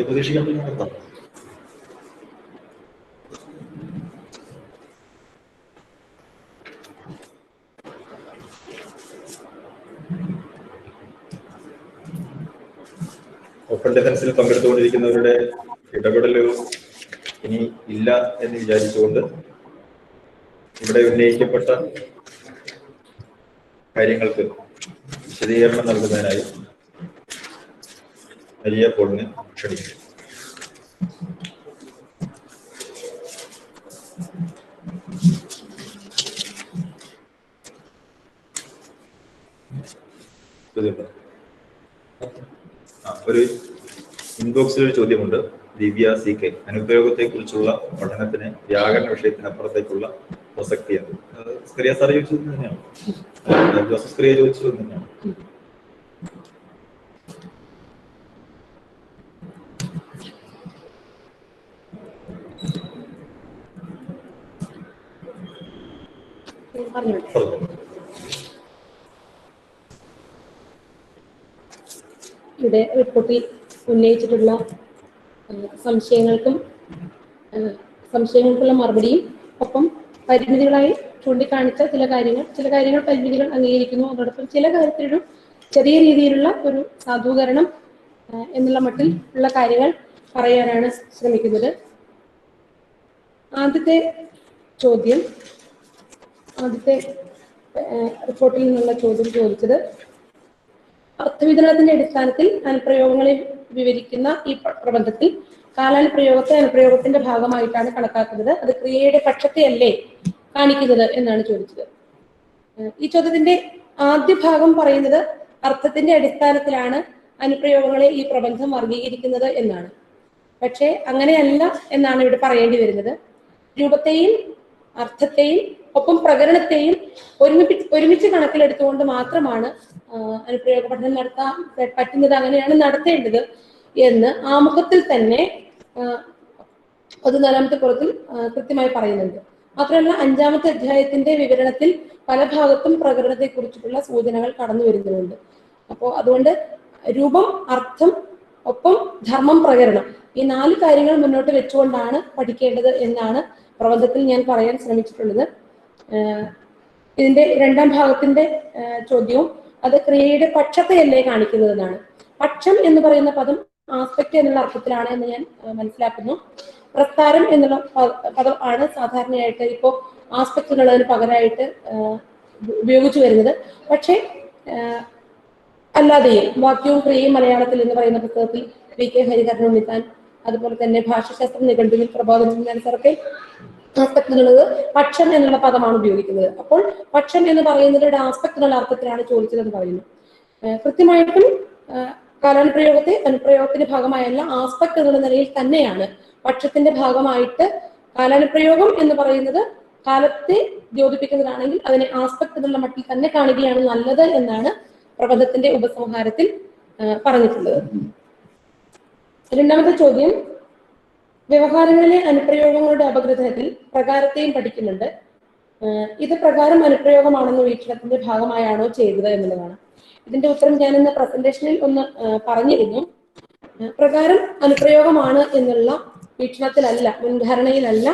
പ്രതീക്ഷിക്കാൻ പറ്റുന്ന ഓപ്പൺ ഡിഫൻസിൽ പങ്കെടുത്തുകൊണ്ടിരിക്കുന്നവരുടെ ഇടപെടൽ ഇനി ഇല്ല എന്ന് വിചാരിച്ചുകൊണ്ട് ഇവിടെ ഉന്നയിക്കപ്പെട്ട കാര്യങ്ങൾക്ക് വിശദീകരണം നൽകുന്നതിനായി വലിയ പോളിനെ ക്ഷണിക്കും. ഒരു ഇൻബോക്സിൽ ഒരു ചോദ്യമുണ്ട്. ദിവ്യ സി കെ, അനുപ്രയോഗത്തെ കുറിച്ചുള്ള പഠനത്തിന് വ്യാകരണ വിഷയത്തിനപ്പുറത്തേക്കുള്ള പ്രസക്തിയാണ്. സ്ക്രിയ സാർ ചോദിച്ചത് തന്നെയാണ്, ജോസഫ് സ്ക്രിയ ചോദിച്ചത് തന്നെയാണ്. ഇവിടെ റിപ്പോർട്ടിൽ ഉന്നയിച്ചിട്ടുള്ള സംശയങ്ങൾക്കുള്ള മറുപടിയും ഒപ്പം പരിമിതികളായി ചൂണ്ടിക്കാണിച്ച ചില കാര്യങ്ങൾ പരിമിതികൾ അംഗീകരിക്കുന്നു. അതോടൊപ്പം ചില കാര്യത്തിലൊരു ചെറിയ രീതിയിലുള്ള ഒരു സാധൂകരണം എന്നുള്ള മട്ടിൽ ഉള്ള കാര്യങ്ങൾ പറയാനാണ് ശ്രമിക്കുന്നത്. ആദ്യത്തെ റിപ്പോർട്ടിൽ നിന്നുള്ള ചോദ്യം ചോദിച്ചത് അർത്ഥവിതരണത്തിന്റെ അടിസ്ഥാനത്തിൽ അനുപ്രയോഗങ്ങളെ വിവരിക്കുന്ന ഈ പ്രബന്ധത്തിൽ കാലാനുപ്രയോഗത്തെ അനുപ്രയോഗത്തിന്റെ ഭാഗമായിട്ടാണ് കണക്കാക്കുന്നത്. അത് ക്രിയയുടെ പക്ഷത്തെയല്ലേ കാണിക്കുന്നത് എന്നാണ് ചോദിച്ചത്. ഈ ചോദ്യത്തിന്റെ ആദ്യ ഭാഗം പറയുന്നത് അർത്ഥത്തിന്റെ അടിസ്ഥാനത്തിലാണ് അനുപ്രയോഗങ്ങളെ ഈ പ്രബന്ധം വർഗീകരിക്കുന്നത് എന്നാണ്. പക്ഷേ അങ്ങനെയല്ല എന്നാണ് ഇവിടെ പറയേണ്ടി വരുന്നത്. രൂപത്തെയും അർത്ഥത്തെയും ഒപ്പം പ്രകരണത്തെയും ഒരുമിച്ച് കണക്കിലെടുത്തുകൊണ്ട് മാത്രമാണ് അനുപ്രയോഗ പഠനം നടത്താൻ പറ്റുന്നത്, അങ്ങനെയാണ് നടത്തേണ്ടത് എന്ന് ആമുഖത്തിൽ തന്നെ 14ാമത്തെ പുറത്തിൽ കൃത്യമായി പറയുന്നുണ്ട്. മാത്രമല്ല 5ാമത്തെ അധ്യായത്തിന്റെ വിവരണത്തിൽ പല ഭാഗത്തും പ്രകരണത്തെ കുറിച്ചിട്ടുള്ള സൂചനകൾ കടന്നു വരുന്നുണ്ട്. അപ്പോൾ അതുകൊണ്ട് രൂപം, അർത്ഥം, ഒപ്പം ധർമ്മം, പ്രകരണം, ഈ 4 കാര്യങ്ങൾ മുന്നോട്ട് വെച്ചുകൊണ്ടാണ് പഠിക്കേണ്ടത് എന്നാണ് പ്രബന്ധത്തിൽ ഞാൻ പറയാൻ ശ്രമിച്ചിട്ടുള്ളത്. ഇതിന്റെ 2ാം ഭാഗത്തിന്റെ ചോദ്യവും അത് ക്രിയയുടെ പക്ഷത്തെയല്ലേ കാണിക്കുന്നതെന്നാണ്. പക്ഷം എന്ന് പറയുന്ന പദം ആസ്പെക്ട് എന്നുള്ള അർത്ഥത്തിലാണ് എന്ന് ഞാൻ മനസ്സിലാക്കുന്നു. പ്രസ്താരം എന്നുള്ള പദം ആണ് സാധാരണയായിട്ട് ഇപ്പോൾ ആസ്പെക്ട് എന്നുള്ളതിന് പകരമായിട്ട് ഉപയോഗിച്ചു വരുന്നത്. പക്ഷേ അല്ലാതെയും വാക്യവും ക്രിയയും മലയാളത്തിൽ എന്ന് പറയുന്ന പുസ്തകത്തിൽ VK ഹരിഹരൻ ഉണ്ണിത്താൻ, അതുപോലെ തന്നെ ഭാഷാശാസ്ത്ര നിഘണ്ടുവിൽ പ്രബോധനം സാറൊക്കെ ആസ്പെക്ട് എന്നുള്ളത് പക്ഷം എന്നുള്ള പദമാണ് ഉപയോഗിക്കുന്നത്. അപ്പോൾ പക്ഷം എന്ന് പറയുന്നത് ആസ്പെക്ട് എന്നുള്ള അർത്ഥത്തിലാണ് ചോദിച്ചതെന്ന് പറയുന്നു. കൃത്യമായിട്ടും കാലാനുപ്രയോഗത്തെ അനുപ്രയോഗത്തിന്റെ ഭാഗമായല്ല, ആസ്പെക്ട് എന്നുള്ള നിലയിൽ തന്നെയാണ് പക്ഷത്തിന്റെ ഭാഗമായിട്ട് കാലാനുപ്രയോഗം എന്ന് പറയുന്നത് കാലത്തെ ദ്യോതിപ്പിക്കുന്നതാണെങ്കിൽ അതിനെ ആസ്പെക്ട് എന്നുള്ള മട്ടിൽ തന്നെ കാണുകയാണ് നല്ലത് എന്നാണ് പ്രബന്ധത്തിന്റെ ഉപസംഹാരത്തിൽ പറഞ്ഞിട്ടുള്ളത്. 2ാമത്തെ ചോദ്യം, വ്യവഹാരങ്ങളിലെ അനുപ്രയോഗങ്ങളുടെ അപഗ്രഥനത്തിൽ പ്രകാരത്തെയും പഠിക്കുന്നുണ്ട്. ഇത് പ്രകാരം അനുപ്രയോഗമാണെന്ന വീക്ഷണത്തിന്റെ ഭാഗമായാണോ ചെയ്തത് എന്നുള്ളതാണ്. ഇതിന്റെ ഉത്തരം ഞാൻ ഇന്ന് പ്രസന്റേഷനിൽ ഒന്ന് പറഞ്ഞിരുന്നു. പ്രകാരം അനുപ്രയോഗമാണ് എന്നുള്ള വീക്ഷണത്തിലല്ല, മുൻധാരണയിലല്ല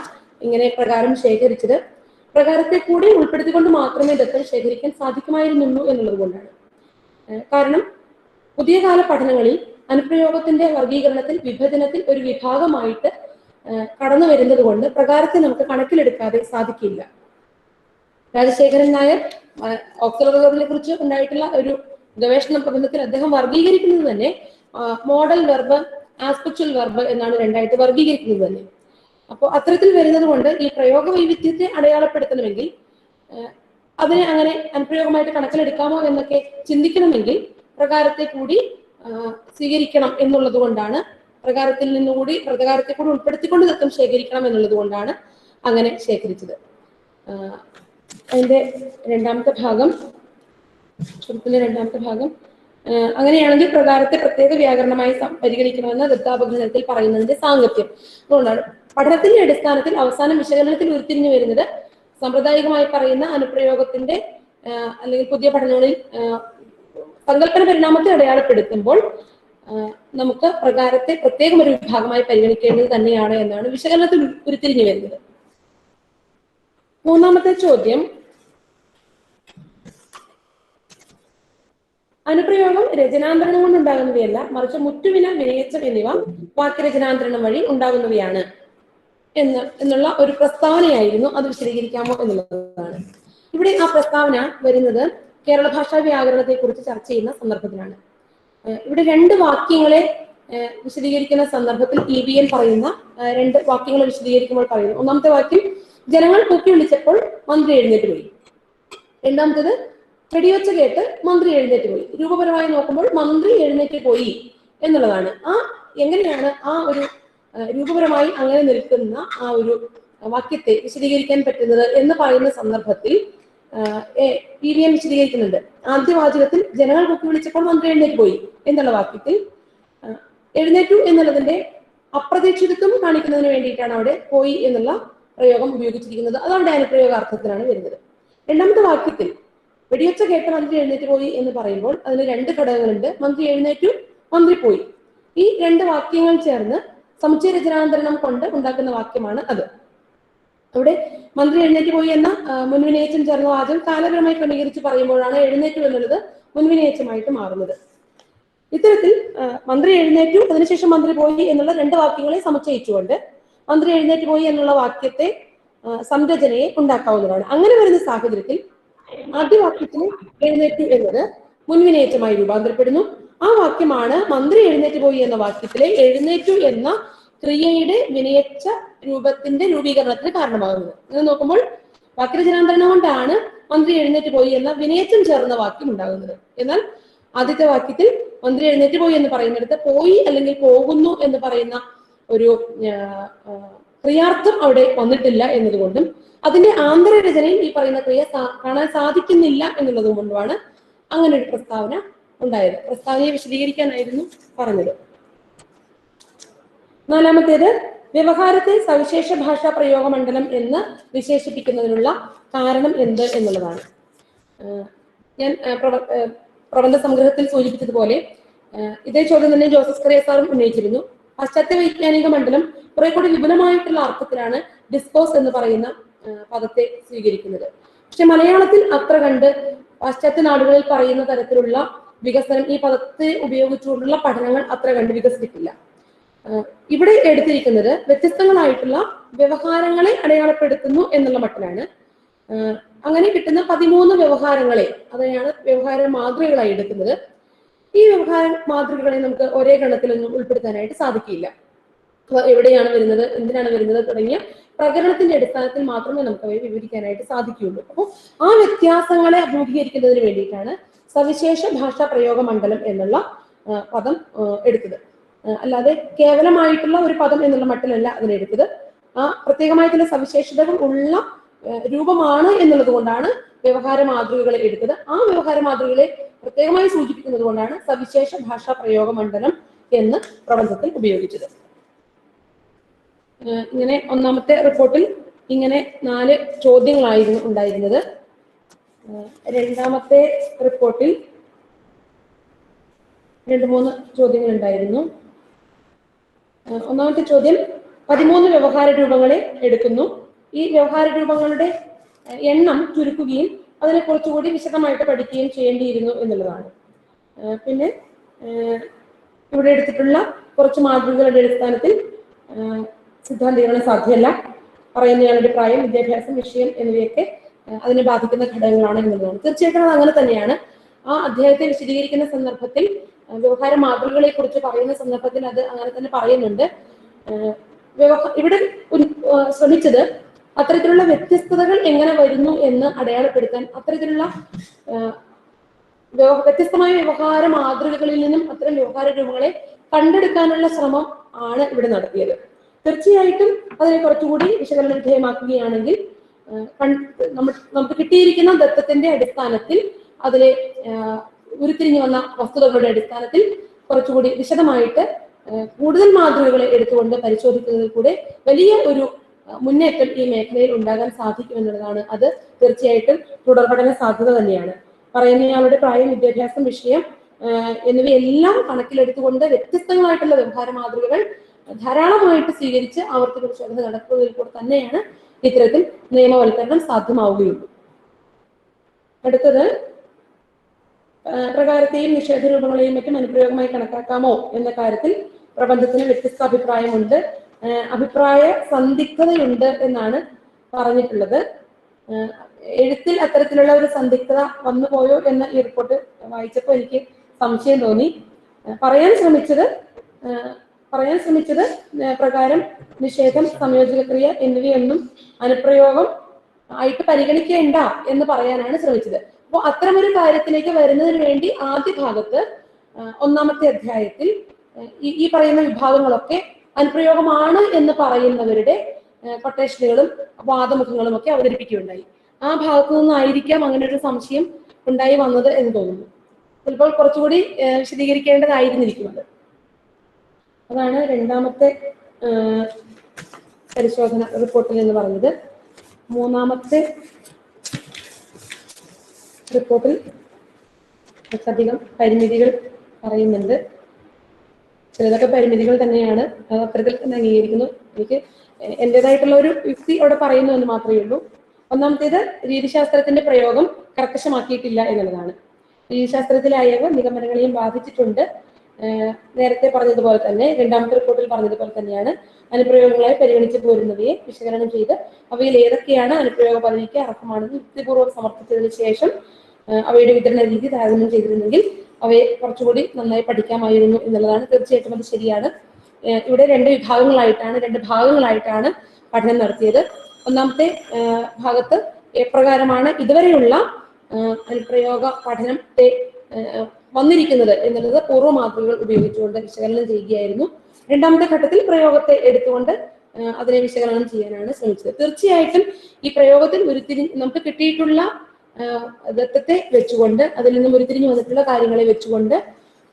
ഇങ്ങനെ പ്രകാരം ശേഖരിച്ചത്. പ്രകാരത്തെ കൂടി ഉൾപ്പെടുത്തിക്കൊണ്ട് മാത്രമേ ദത്തം ശേഖരിക്കാൻ സാധിക്കുമായിരുന്നുള്ളൂ എന്നുള്ളത് കൊണ്ടാണ്. കാരണം പുതിയ കാല പഠനങ്ങളിൽ അനുപ്രയോഗത്തിന്റെ വർഗീകരണത്തിൽ വിഭജനത്തിൽ ഒരു വിഭാഗമായിട്ട് കടന്നു വരുന്നത് കൊണ്ട് പ്രകാരത്തെ നമുക്ക് കണക്കിലെടുക്കാതെ സാധിക്കില്ല. രാജശേഖരൻ നായർ ഓക്സിലറിനെ കുറിച്ച് ഉണ്ടായിട്ടുള്ള ഒരു ഗവേഷണ പ്രബന്ധത്തിൽ അദ്ദേഹം വർഗീകരിക്കുന്നത് തന്നെ മോഡൽ വെർബ്, ആസ്പെക്ച്വൽ വെർബ് എന്നാണ് 2ആയിട്ട് വർഗീകരിക്കുന്നത് തന്നെ. അപ്പോൾ അത്തരത്തിൽ വരുന്നത് കൊണ്ട് ഈ പ്രയോഗ വൈവിധ്യത്തെ അടയാളപ്പെടുത്തണമെങ്കിൽ അതിനെ അങ്ങനെ അനുപ്രയോഗമായിട്ട് കണക്കിലെടുക്കാമോ എന്നൊക്കെ ചിന്തിക്കണമെങ്കിൽ പ്രകാരത്തെ കൂടി സ്വീകരിക്കണം എന്നുള്ളത് കൊണ്ടാണ്, പ്രകാരത്തെ കൂടി ഉൾപ്പെടുത്തിക്കൊണ്ട് ദത്തം ശേഖരിക്കണം എന്നുള്ളത് കൊണ്ടാണ് അങ്ങനെ ശേഖരിച്ചത്. അതിന്റെ 2ാമത്തെ ഭാഗം അങ്ങനെയാണെങ്കിൽ പ്രകാരത്തെ പ്രത്യേക വ്യാകരണമായി പരിഗണിക്കണമെന്ന് ദത്താപഗ്രഥനത്തിൽ പറയുന്നതിന്റെ സാങ്കത്യം. അതുകൊണ്ടാണ് പഠനത്തിന്റെ അടിസ്ഥാനത്തിൽ അവസാനം വിശകലനത്തിൽ ഉരുത്തിരിഞ്ഞു വരുന്നത് സാമ്പ്രദായികമായി പറയുന്ന അനുപ്രയോഗത്തിന്റെ അല്ലെങ്കിൽ പുതിയ പഠനങ്ങളിൽ സങ്കല്പന പരിണാമത്തെ അടയാളപ്പെടുത്തുമ്പോൾ നമുക്ക് പ്രകാരത്തെ പ്രത്യേകം ഒരു വിഭാഗമായി പരിഗണിക്കേണ്ടത് തന്നെയാണ് എന്നാണ് വിശകലനത്തിൽ ഉരുത്തിരിഞ്ഞു വരുന്നത്. 3ാമത്തെ ചോദ്യം, അനുപ്രയോഗം രചനാന്തരണം കൊണ്ടുണ്ടാകുന്നവയല്ല, മറിച്ച് മുറ്റുവിന, വിനയച്ചം എന്നിവ വാക്യരചനാന്തരണം വഴി ഉണ്ടാകുന്നവയാണ് എന്നുള്ള ഒരു പ്രസ്താവനയായിരുന്നു. അത് വിശദീകരിക്കാമോ എന്നുള്ളതാണ്. ഇവിടെ ആ പ്രസ്താവന വരുന്നത് കേരള ഭാഷാ വ്യാകരണത്തെ കുറിച്ച് ചർച്ച ചെയ്യുന്ന സന്ദർഭത്തിലാണ്. ഇവിടെ രണ്ട് വാക്യങ്ങളെ വിശദീകരിക്കുന്ന സന്ദർഭത്തിൽ EVN പറയുന്ന രണ്ട് വാക്യങ്ങൾ വിശദീകരിക്കുമ്പോൾ പറയുന്നു. ഒന്നാമത്തെ വാക്യം, ജനങ്ങൾ കൂക്കി വിളിച്ചപ്പോൾ മന്ത്രി എഴുന്നേറ്റ് പോയി. രണ്ടാമത്തേത്, വെടിയൊച്ച കേട്ട് മന്ത്രി എഴുന്നേറ്റ് പോയി. രൂപപരമായി നോക്കുമ്പോൾ മന്ത്രി എഴുന്നേറ്റ് പോയി എന്നുള്ളതാണ്. എങ്ങനെയാണ് ആ ഒരു രൂപപരമായി അങ്ങനെ നിൽക്കുന്ന ആ ഒരു വാക്യത്തെ വിശദീകരിക്കാൻ പറ്റുന്നത് എന്ന് പറയുന്ന സന്ദർഭത്തിൽ EVN വിശദീകരിക്കുന്നുണ്ട്. ആദ്യ വാചകത്തിൽ ജനങ്ങൾ കൂക്കി വിളിച്ചപ്പോൾ മന്ത്രി എഴുന്നേറ്റ് പോയി എന്നുള്ള വാക്യത്തിൽ എഴുന്നേറ്റു എന്നുള്ളതിന്റെ അപ്രതീക്ഷിതത്വം കാണിക്കുന്നതിന് വേണ്ടിയിട്ടാണ് അവിടെ പോയി എന്നുള്ള പ്രയോഗം ഉപയോഗിച്ചിരിക്കുന്നത്. അതവിടെ അനുപ്രയോഗാർത്ഥത്തിലാണ് വരുന്നത്. രണ്ടാമത്തെ വാക്യത്തിൽ വെടിയൊച്ച കേട്ട മന്ത്രി എഴുന്നേറ്റ് പോയി എന്ന് പറയുമ്പോൾ അതിന് രണ്ട് ഘടകങ്ങളുണ്ട്. മന്ത്രി എഴുന്നേറ്റു, മന്ത്രി പോയി. ഈ രണ്ട് വാക്യങ്ങൾ ചേർന്ന് സമുച്ചയ രചനാന്തരണം കൊണ്ട് ഉണ്ടാക്കുന്ന വാക്യമാണ് അത്. അവിടെ മന്ത്രി എഴുന്നേറ്റ് പോയി എന്ന മുൻവിനയച്ചം ചേർന്ന വാചകം കാലപരമായി ക്രമീകരിച്ച് പറയുമ്പോഴാണ് എഴുന്നേറ്റു എന്നുള്ളത് മുൻവിനയച്ചമായിട്ട് മാറുന്നത്. ഇത്തരത്തിൽ മന്ത്രി എഴുന്നേറ്റു, അതിനുശേഷം മന്ത്രി പോയി എന്നുള്ള രണ്ട് വാക്യങ്ങളെ സമുച്ചയിച്ചുകൊണ്ട് മന്ത്രി എഴുന്നേറ്റ് പോയി എന്നുള്ള വാക്യത്തെ സംരചനയെ ഉണ്ടാക്കാവുന്നതാണ്. അങ്ങനെ വരുന്ന സാഹചര്യത്തിൽ ആദ്യ വാക്യത്തിന് എഴുന്നേറ്റു എന്നത് മുൻവിനയച്ചമായി രൂപാന്തരപ്പെടുന്നു. ആ വാക്യമാണ് മന്ത്രി എഴുന്നേറ്റ് പോയി എന്ന വാക്യത്തിലെ എഴുന്നേറ്റു എന്ന ക്രിയയുടെ വിനയച്ച രൂപത്തിന്റെ രൂപീകരണത്തിന് കാരണമാകുന്നത്. അങ്ങനെ നോക്കുമ്പോൾ വാക്യരചനാന്തരണം കൊണ്ടാണ് മന്ത്രി എഴുന്നേറ്റ് പോയി എന്ന വിനയച്ചം ചേർന്ന വാക്യം ഉണ്ടാകുന്നത്. എന്നാൽ ആദ്യത്തെ വാക്യത്തിൽ മന്ത്രി എഴുന്നേറ്റ് പോയി എന്ന് പറയുന്നിടത്ത് പോയി അല്ലെങ്കിൽ പോകുന്നു എന്ന് പറയുന്ന ഒരു ക്രിയാർത്ഥം അവിടെ വന്നിട്ടില്ല എന്നതുകൊണ്ടും അതിന്റെ ആന്തരരചനയിൽ ഈ പറയുന്ന ക്രിയ കാണാൻ സാധിക്കുന്നില്ല എന്നുള്ളത് കൊണ്ടുമാണ് അങ്ങനെ ഒരു പ്രസ്താവന ഉണ്ടായത്. പ്രസ്താവനയെ വിശദീകരിക്കാനായിരുന്നു പറഞ്ഞത്. നാലാമത്തേത്, വ്യവഹാരത്തെ സവിശേഷ ഭാഷാ പ്രയോഗ മണ്ഡലം എന്ന് വിശേഷിപ്പിക്കുന്നതിനുള്ള കാരണം എന്ത് എന്നുള്ളതാണ്. ഞാൻ പ്രബന്ധ സംഗ്രഹത്തിൽ സൂചിപ്പിച്ചതുപോലെ ഇതേ ചോദ്യം തന്നെ ജോസഫ് കറിയ സാറും ഉന്നയിച്ചിരുന്നു. പാശ്ചാത്യ വൈജ്ഞാനിക മണ്ഡലം കുറെ കൂടി വിപുലമായിട്ടുള്ള അർത്ഥത്തിലാണ് ഡിസ്കോസ് എന്ന് പറയുന്ന പദത്തെ സ്വീകരിക്കുന്നത്. പക്ഷെ മലയാളത്തിൽ അത്ര കണ്ട് പാശ്ചാത്യ നാടുകളിൽ പറയുന്ന തരത്തിലുള്ള വികസനം ഈ പദത്തെ ഉപയോഗിച്ചുകൊണ്ടുള്ള പഠനങ്ങൾ അത്ര കണ്ട് വികസിച്ചിട്ടില്ല. ഇവിടെ എടുത്തിരിക്കുന്നത് വ്യത്യസ്തങ്ങളായിട്ടുള്ള വ്യവഹാരങ്ങളെ അടയാളപ്പെടുത്തുന്നു എന്നുള്ള മട്ടിലാണ്. അങ്ങനെ കിട്ടുന്ന 13 വ്യവഹാരങ്ങളെ അതെയാണ് വ്യവഹാര മാതൃകകളായി എടുക്കുന്നത്. ഈ വ്യവഹാര മാതൃകകളെ നമുക്ക് ഒരേ ഗണത്തിലൊന്നും ഉൾപ്പെടുത്താനായിട്ട് സാധിക്കില്ല. എവിടെയാണ് വരുന്നത്, എന്തിനാണ് വരുന്നത് തുടങ്ങിയ പ്രകരണത്തിന്റെ അടിസ്ഥാനത്തിൽ മാത്രമേ നമുക്ക് അവയെ വിവരിക്കാനായിട്ട് സാധിക്കുകയുള്ളൂ. അപ്പോൾ ആ വ്യത്യാസങ്ങളെ അഭിമുഖീകരിക്കുന്നതിന് വേണ്ടിയിട്ടാണ് സവിശേഷ ഭാഷാ പ്രയോഗ മണ്ഡലം എന്നുള്ള പദം എടുത്തത്. അല്ലാതെ കേവലമായിട്ടുള്ള ഒരു പദം എന്നുള്ള മട്ടിലല്ല അതിനെടുത്തത്. ആ പ്രത്യേകമായ ചില സവിശേഷതകൾ ഉള്ള രൂപമാണ് എന്നുള്ളത് കൊണ്ടാണ് വ്യവഹാര മാതൃകകളെ എടുത്തത്. ആ വ്യവഹാര മാതൃകകളെ പ്രത്യേകമായി സൂചിപ്പിക്കുന്നത് കൊണ്ടാണ് സവിശേഷ ഭാഷാ പ്രയോഗ മണ്ഡലം എന്ന് പ്രബന്ധത്തിൽ ഉപയോഗിച്ചത്. ഇങ്ങനെ ഒന്നാമത്തെ റിപ്പോർട്ടിൽ ഇങ്ങനെ 4 ചോദ്യങ്ങളായിരുന്നു ഉണ്ടായിരുന്നത്. രണ്ടാമത്തെ റിപ്പോർട്ടിൽ 2-3 ചോദ്യങ്ങൾ ഉണ്ടായിരുന്നു. ഒന്നാമത്തെ ചോദ്യം 13 വ്യവഹാര രൂപങ്ങളെ എടുക്കുന്നു. ഈ വ്യവഹാര രൂപങ്ങളുടെ എണ്ണം ചുരുക്കുകയും അതിനെ കുറച്ചുകൂടി വിശദമായിട്ട് പഠിക്കുകയും ചെയ്യേണ്ടിയിരുന്നു എന്നുള്ളതാണ്. പിന്നെ ഇവിടെ എടുത്തിട്ടുള്ള കുറച്ച് മാതൃകകളുടെ അടിസ്ഥാനത്തിൽ സിദ്ധാന്തീകരണം സാധ്യമല്ല, പറയുന്നയാളുടെ പ്രായം, വിദ്യാഭ്യാസം, വിഷയം എന്നിവയൊക്കെ അതിനെ ബാധിക്കുന്ന ഘടകങ്ങളാണ് എന്നുള്ളതാണ്. തീർച്ചയായിട്ടും അത് അങ്ങനെ തന്നെയാണ്. ആ അധ്യായത്തെ വിശദീകരിക്കുന്ന സന്ദർഭത്തിൽ വ്യവഹാര മാതൃകകളെ കുറിച്ച് പറയുന്ന സന്ദർഭത്തിൽ അത് അങ്ങനെ തന്നെ പറയുന്നുണ്ട്. ഇവിടെ ശ്രമിച്ചത് അത്തരത്തിലുള്ള വ്യത്യസ്തതകൾ എങ്ങനെ വരുന്നു എന്ന് അടയാളപ്പെടുത്താൻ, അത്തരത്തിലുള്ള വ്യത്യസ്തമായ വ്യവഹാര മാതൃകകളിൽ നിന്നും അത്തരം വ്യവഹാര രൂപങ്ങളെ കണ്ടെടുക്കാനുള്ള ശ്രമം ആണ് ഇവിടെ നടത്തിയത്. തീർച്ചയായിട്ടും അതിനെ കുറച്ചുകൂടി വിശകലന വിധേയമാക്കുകയാണെങ്കിൽ നമുക്ക് കിട്ടിയിരിക്കുന്ന ദത്തത്തിന്റെ അടിസ്ഥാനത്തിൽ അതിലെ ഉരുത്തിരിഞ്ഞു വന്ന വസ്തുതകളുടെ അടിസ്ഥാനത്തിൽ കുറച്ചുകൂടി വിശദമായിട്ട് കൂടുതൽ മാതൃകകളെ എടുത്തുകൊണ്ട് പരിശോധിക്കുന്നതിൽ കൂടെ വലിയ ഒരു മുന്നേറ്റം ഈ മേഖലയിൽ ഉണ്ടാകാൻ സാധിക്കും എന്നുള്ളതാണ്. അത് തീർച്ചയായിട്ടും തുടർപഠന സാധ്യത തന്നെയാണ്. പറയുന്നയാളുടെ പ്രായം, വിദ്യാഭ്യാസം, വിഷയം എന്നിവയെല്ലാം കണക്കിലെടുത്തുകൊണ്ട് വ്യത്യസ്തങ്ങളായിട്ടുള്ള വ്യവഹാര മാതൃകകൾ ധാരാളമായിട്ട് സ്വീകരിച്ച് ആവർത്തിക പരിശോധന നടത്തുന്നതിൽ കൂടെ തന്നെയാണ് ഇത്തരത്തിൽ നിയമവൽക്കരണം സാധ്യമാവുകയുള്ളൂ. അടുത്തത്, പ്രകാരത്തെയും നിഷേധ രൂപങ്ങളെയും മറ്റും അനുപ്രയോഗമായി കണക്കാക്കാമോ എന്ന കാര്യത്തിൽ പ്രബന്ധത്തിന് വ്യത്യസ്ത അഭിപ്രായമുണ്ട്. അഭിപ്രായ സന്ദിഗ്ധതയുണ്ട് എന്നാണ് പറഞ്ഞിട്ടുള്ളത്. എഴുത്തിൽ അത്തരത്തിലുള്ള ഒരു സന്ദിഗ്ധത വന്നു പോയോ എന്ന ഈ റിപ്പോർട്ട് വായിച്ചപ്പോൾ എനിക്ക് സംശയം തോന്നി. പറയാൻ ശ്രമിച്ചത് പ്രകാരം നിഷേധം, സംയോജക ക്രിയ എന്നിവയൊന്നും അനുപ്രയോഗം ആയിട്ട് പരിഗണിക്കേണ്ട എന്ന് പറയാനാണ് ശ്രമിച്ചത്. അപ്പോൾ അത്തരമൊരു കാര്യത്തിലേക്ക് വരുന്നതിന് വേണ്ടി ആദ്യ ഭാഗത്ത് ഒന്നാമത്തെ അധ്യായത്തിൽ ഈ പറയുന്ന വിഭാഗങ്ങളൊക്കെ അനുപ്രയോഗമാണ് എന്ന് പറയുന്നവരുടെ കൊട്ടേഷനുകളും വാദമുഖങ്ങളും ഒക്കെ അവതരിപ്പിക്കുകയുണ്ടായി. ആ ഭാഗത്തു നിന്നായിരിക്കാം അങ്ങനെ ഒരു സംശയം ഉണ്ടായി വന്നത് എന്ന് തോന്നുന്നു. ചിലപ്പോൾ കുറച്ചുകൂടി വിശദീകരിക്കേണ്ടതായിരുന്നിരിക്കുന്നത്. അതാണ് രണ്ടാമത്തെ പരിശോധന റിപ്പോർട്ടിൽ എന്ന് പറഞ്ഞത്. മൂന്നാമത്തെ റിപ്പോർട്ടിൽ കുറച്ചധികം പരിമിതികൾ പറയുന്നുണ്ട്. ചിലതൊക്കെ പരിമിതികൾ തന്നെയാണ്, അത് അത്തരത്തിൽ തന്നെ അംഗീകരിക്കുന്നു. എനിക്ക് എന്റേതായിട്ടുള്ള ഒരു യുക്തി അവിടെ പറയുന്നു എന്ന് മാത്രമേ ഉള്ളൂ. ഒന്നാമത്തേത്, രീതിശാസ്ത്രത്തിന്റെ പ്രയോഗം കർക്കശമാക്കിയിട്ടില്ല എന്നുള്ളതാണ്. രീതിശാസ്ത്രത്തിലായവ നിഗമനങ്ങളെയും ബാധിച്ചിട്ടുണ്ട്. നേരത്തെ പറഞ്ഞതുപോലെ തന്നെ, രണ്ടാമത്തെ റിപ്പോർട്ടിൽ പറഞ്ഞതുപോലെ തന്നെയാണ് അനുപ്രയോഗങ്ങളായി പരിഗണിച്ചു പോരുന്നവയെ വിശകലനം ചെയ്ത് അവയിൽ ഏതൊക്കെയാണ് അനുപ്രയോഗ പദവിക്ക് അർഹമാണെന്ന് യുക്തിപൂർവ്വം സമർത്ഥിച്ചതിന് ശേഷം അവയുടെ വിതരണ രീതി താരതമ്യം ചെയ്തിരുന്നെങ്കിൽ അവയെ കുറച്ചുകൂടി നന്നായി പഠിക്കാമായിരുന്നു എന്നുള്ളതാണ്. തീർച്ചയായിട്ടും അത് ശരിയാണ്. ഇവിടെ രണ്ട് ഭാഗങ്ങളായിട്ടാണ് പഠനം നടത്തിയത്. ഒന്നാമത്തെ ഭാഗത്ത് എപ്രകാരമാണ് ഇതുവരെയുള്ള അനുപ്രയോഗ പഠനത്തെ വന്നിരിക്കുന്നത് എന്നുള്ളത് പൂർവ്വ മാതൃകകൾ ഉപയോഗിച്ചുകൊണ്ട് വിശകലനം ചെയ്യുകയായിരുന്നു. രണ്ടാമത്തെ ഘട്ടത്തിൽ പ്രയോഗത്തെ എടുത്തുകൊണ്ട് അതിനെ വിശകലനം ചെയ്യാനാണ് ശ്രമിച്ചത്. തീർച്ചയായിട്ടും ഈ പ്രയോഗത്തിൽ നമുക്ക് കിട്ടിയിട്ടുള്ള ദത്തത്തെ വെച്ചുകൊണ്ട്, അതിൽ നിന്നും ഉരുത്തിരിഞ്ഞു വന്നിട്ടുള്ള കാര്യങ്ങളെ വെച്ചുകൊണ്ട്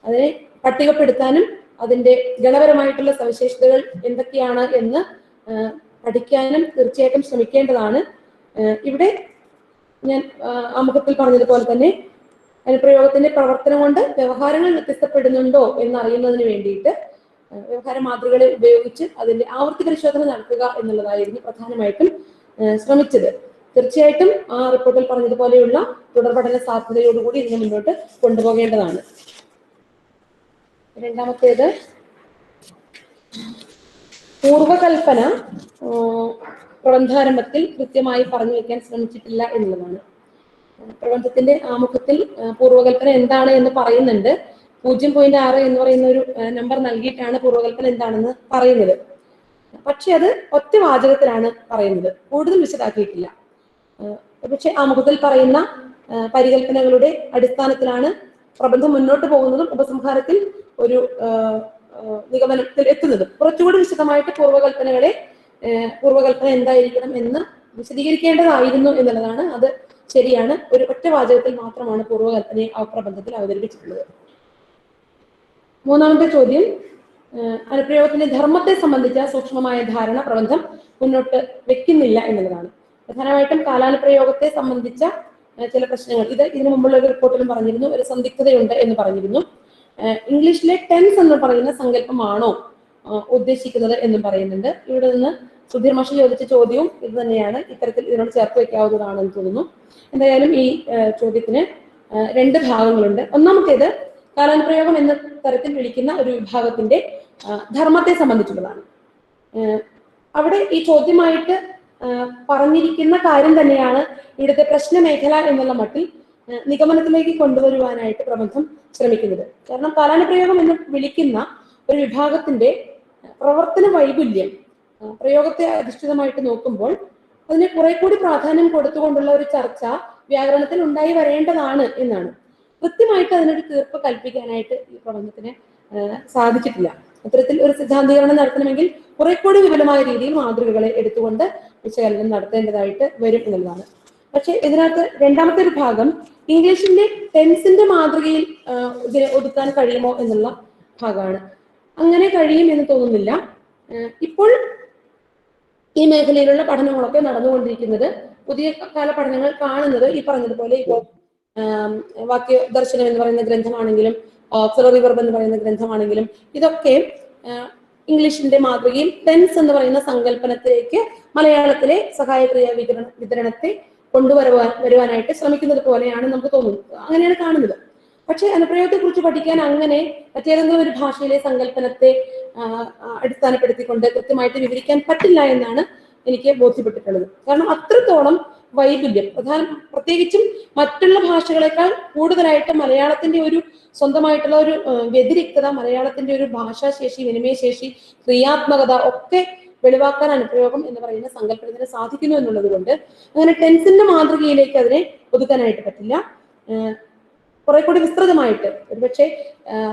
അതിനെ പട്ടികപ്പെടുത്താനും അതിന്റെ ഗണപരമായിട്ടുള്ള സവിശേഷതകൾ എന്തൊക്കെയാണ് എന്ന് പഠിക്കാനും തീർച്ചയായിട്ടും ശ്രമിക്കേണ്ടതാണ്. ഇവിടെ ഞാൻ ആമുഖത്തിൽ പറഞ്ഞതുപോലെ തന്നെ അനുപ്രയോഗത്തിന്റെ പ്രവർത്തനം കൊണ്ട് വ്യവഹാരങ്ങൾ വ്യത്യസ്തപ്പെടുന്നുണ്ടോ എന്നറിയുന്നതിന് വേണ്ടിയിട്ട് വ്യവഹാര മാതൃകകളെ ഉപയോഗിച്ച് അതിന്റെ ആവർത്തി പരിശോധന നടത്തുക എന്നുള്ളതായിരുന്നു പ്രധാനമായിട്ടും ശ്രമിച്ചത്. തീർച്ചയായിട്ടും ആ റിപ്പോർട്ടിൽ പറഞ്ഞതുപോലെയുള്ള തുടർപഠന സാധ്യതയോടുകൂടി ഇതിനെ മുന്നോട്ട് കൊണ്ടുപോകേണ്ടതാണ്. രണ്ടാമത്തേത്, പൂർവകൽപ്പന പ്രബന്ധാരംഭത്തിൽ കൃത്യമായി പറഞ്ഞു വെക്കാൻ ശ്രമിച്ചിട്ടില്ല എന്നുള്ളതാണ്. പ്രബന്ധത്തിന്റെ ആമുഖത്തിൽ പൂർവകൽപ്പന എന്താണ് എന്ന് പറയുന്നുണ്ട്. 0.6 എന്ന് പറയുന്ന ഒരു നമ്പർ നൽകിയിട്ടാണ് പൂർവകൽപ്പന എന്താണെന്ന് പറയുന്നത്. പക്ഷെ അത് ഒറ്റ വാചകത്തിലാണ് പറയുന്നത്, കൂടുതൽ വിശദാക്കിയിട്ടില്ല. പക്ഷെ ആമുഖത്തിൽ പറയുന്ന പരികൽപ്പനകളുടെ അടിസ്ഥാനത്തിലാണ് പ്രബന്ധം മുന്നോട്ട് പോകുന്നതും ഉപസംഹാരത്തിൽ ഒരു നിഗമനത്തിൽ എത്തുന്നതും. കുറച്ചുകൂടി വിശദമായിട്ട് പൂർവകൽപ്പന എന്തായിരിക്കണം എന്ന് വിശദീകരിക്കേണ്ടതായിരുന്നു എന്നുള്ളതാണ്. അത് ശരിയാണ്. ഒരു ഒറ്റ വാചകത്തിൽ മാത്രമാണ് പൂർവകൽപ്പനയെ ആ പ്രബന്ധത്തിൽ അവതരിപ്പിച്ചിട്ടുള്ളത്. മൂന്നാമത്തെ ചോദ്യം, അനുപ്രയോഗത്തിന്റെ ധർമ്മത്തെ സംബന്ധിച്ച സൂക്ഷ്മമായ ധാരണ പ്രബന്ധം മുന്നോട്ട് വെക്കുന്നില്ല എന്നുള്ളതാണ്. പ്രധാനമായിട്ടും കാലാനുപ്രയോഗത്തെ സംബന്ധിച്ച ചില പ്രശ്നങ്ങൾ, ഇതിനു മുമ്പുള്ള ഒരു റിപ്പോർട്ടിലും പറഞ്ഞിരുന്നു, ഒരു സന്ദിഗ്ധതയുണ്ട് എന്ന് പറഞ്ഞിരുന്നു. ഇംഗ്ലീഷിലെ ടെൻസ് എന്ന് പറയുന്ന സങ്കല്പമാണോ ഉദ്ദേശിക്കുന്നത് എന്നും പറയുന്നുണ്ട്. ഇവിടെ നിന്ന് സുധീർ മാഷ് ചോദിച്ച ചോദ്യവും ഇത് തന്നെയാണ്. ഇത്തരത്തിൽ ഇതിനോട് ചേർത്ത് വെക്കാവുന്നതാണെന്ന് തോന്നുന്നു. എന്തായാലും ഈ ചോദ്യത്തിന് രണ്ട് ഭാഗങ്ങളുണ്ട്. ഒന്നാമത്തേത്, കാലാനുപ്രയോഗം എന്ന തരത്തിൽ വിളിക്കുന്ന ഒരു വിഭാഗത്തിന്റെ ധർമ്മത്തെ സംബന്ധിച്ചുള്ളതാണ്. അവിടെ ഈ ചോദ്യമായിട്ട് പറഞ്ഞിരിക്കുന്ന കാര്യം തന്നെയാണ് ഇവിടുത്തെ പ്രശ്ന മേഖല എന്നുള്ള മട്ടിൽ നിഗമനത്തിലേക്ക് കൊണ്ടുവരുവാനായിട്ട് പ്രബന്ധം ശ്രമിക്കുന്നത്. കാരണം കാലാനുപ്രയോഗം എന്ന് വിളിക്കുന്ന ഒരു വിഭാഗത്തിന്റെ പ്രവർത്തന വൈപുല്യം പ്രയോഗത്തെ അധിഷ്ഠിതമായിട്ട് നോക്കുമ്പോൾ അതിന് കുറെ കൂടി പ്രാധാന്യം കൊടുത്തുകൊണ്ടുള്ള ഒരു ചർച്ച വ്യാകരണത്തിൽ ഉണ്ടായി വരേണ്ടതാണ് എന്നാണ്. കൃത്യമായിട്ട് അതിനൊരു തീർപ്പ് കൽപ്പിക്കാനായിട്ട് ഈ പ്രബന്ധത്തിന് സാധിച്ചിട്ടില്ല. അത്തരത്തിൽ ഒരു സിദ്ധാന്തീകരണം നടത്തണമെങ്കിൽ കുറെ കൂടി വിപുലമായ രീതിയിൽ മാതൃകകളെ എടുത്തുകൊണ്ട് വിശകലനം നടത്തേണ്ടതായിട്ട് വരും എന്നുള്ളതാണ്. പക്ഷെ ഇതിനകത്ത് രണ്ടാമത്തെ ഒരു ഭാഗം ഇംഗ്ലീഷിന്റെ ടെൻസിന്റെ മാതൃകയിൽ ഇതിനെ ഒതുക്കാൻ കഴിയുമോ എന്നുള്ള ഭാഗമാണ്. അങ്ങനെ കഴിയും എന്ന് തോന്നുന്നില്ല. ഇപ്പോൾ ഈ മേഖലയിലുള്ള പഠനങ്ങളൊക്കെ നടന്നുകൊണ്ടിരിക്കുന്നത്, പുതിയ കാല പഠനങ്ങൾ കാണുന്നത് ഈ പറഞ്ഞതുപോലെ ഇപ്പോൾ വാക്യ ദർശനം എന്ന് പറയുന്ന ഗ്രന്ഥമാണെങ്കിലും ഓക്സിലറി വെർബ് എന്ന് പറയുന്ന ഗ്രന്ഥമാണെങ്കിലും ഇതൊക്കെ ഇംഗ്ലീഷിന്റെ മാതൃകയിൽ ടെൻസ് എന്ന് പറയുന്ന സങ്കല്പനത്തിലേക്ക് മലയാളത്തിലെ സഹായക്രിയ വിതരണത്തെ വരുവാനായിട്ട് ശ്രമിക്കുന്നത് പോലെയാണ് നമുക്ക് തോന്നുന്നത്. അങ്ങനെയാണ് കാണുന്നത്. പക്ഷെ അനുപ്രയോഗത്തെ കുറിച്ച് പഠിക്കാൻ അങ്ങനെ മറ്റേതെങ്കിലും ഒരു ഭാഷയിലെ സങ്കല്പനത്തെ അടിസ്ഥാനപ്പെടുത്തിക്കൊണ്ട് കൃത്യമായിട്ട് വിവരിക്കാൻ പറ്റില്ല എന്നാണ് എനിക്ക് ബോധ്യപ്പെട്ടിട്ടുള്ളത്. കാരണം അത്രത്തോളം വൈപുല്യം പ്രത്യേകിച്ചും മറ്റുള്ള ഭാഷകളെക്കാൾ കൂടുതലായിട്ട് മലയാളത്തിന്റെ ഒരു സ്വന്തമായിട്ടുള്ള ഒരു വ്യതിരിക്തത, മലയാളത്തിന്റെ ഒരു ഭാഷാശേഷി, വിനിമയശേഷി, ക്രിയാത്മകത ഒക്കെ വെളിവാക്കാൻ അനുപ്രയോഗം എന്ന് പറയുന്ന സങ്കല്പത്തിന് സാധിക്കുന്നു എന്നുള്ളത് കൊണ്ട് അങ്ങനെ ടെൻസിന്റെ മാതൃകയിലേക്ക് അതിനെ ഒതുക്കാനായിട്ട് പറ്റില്ല. കുറെ കൂടി വിസ്തൃതമായിട്ട് ഒരുപക്ഷെ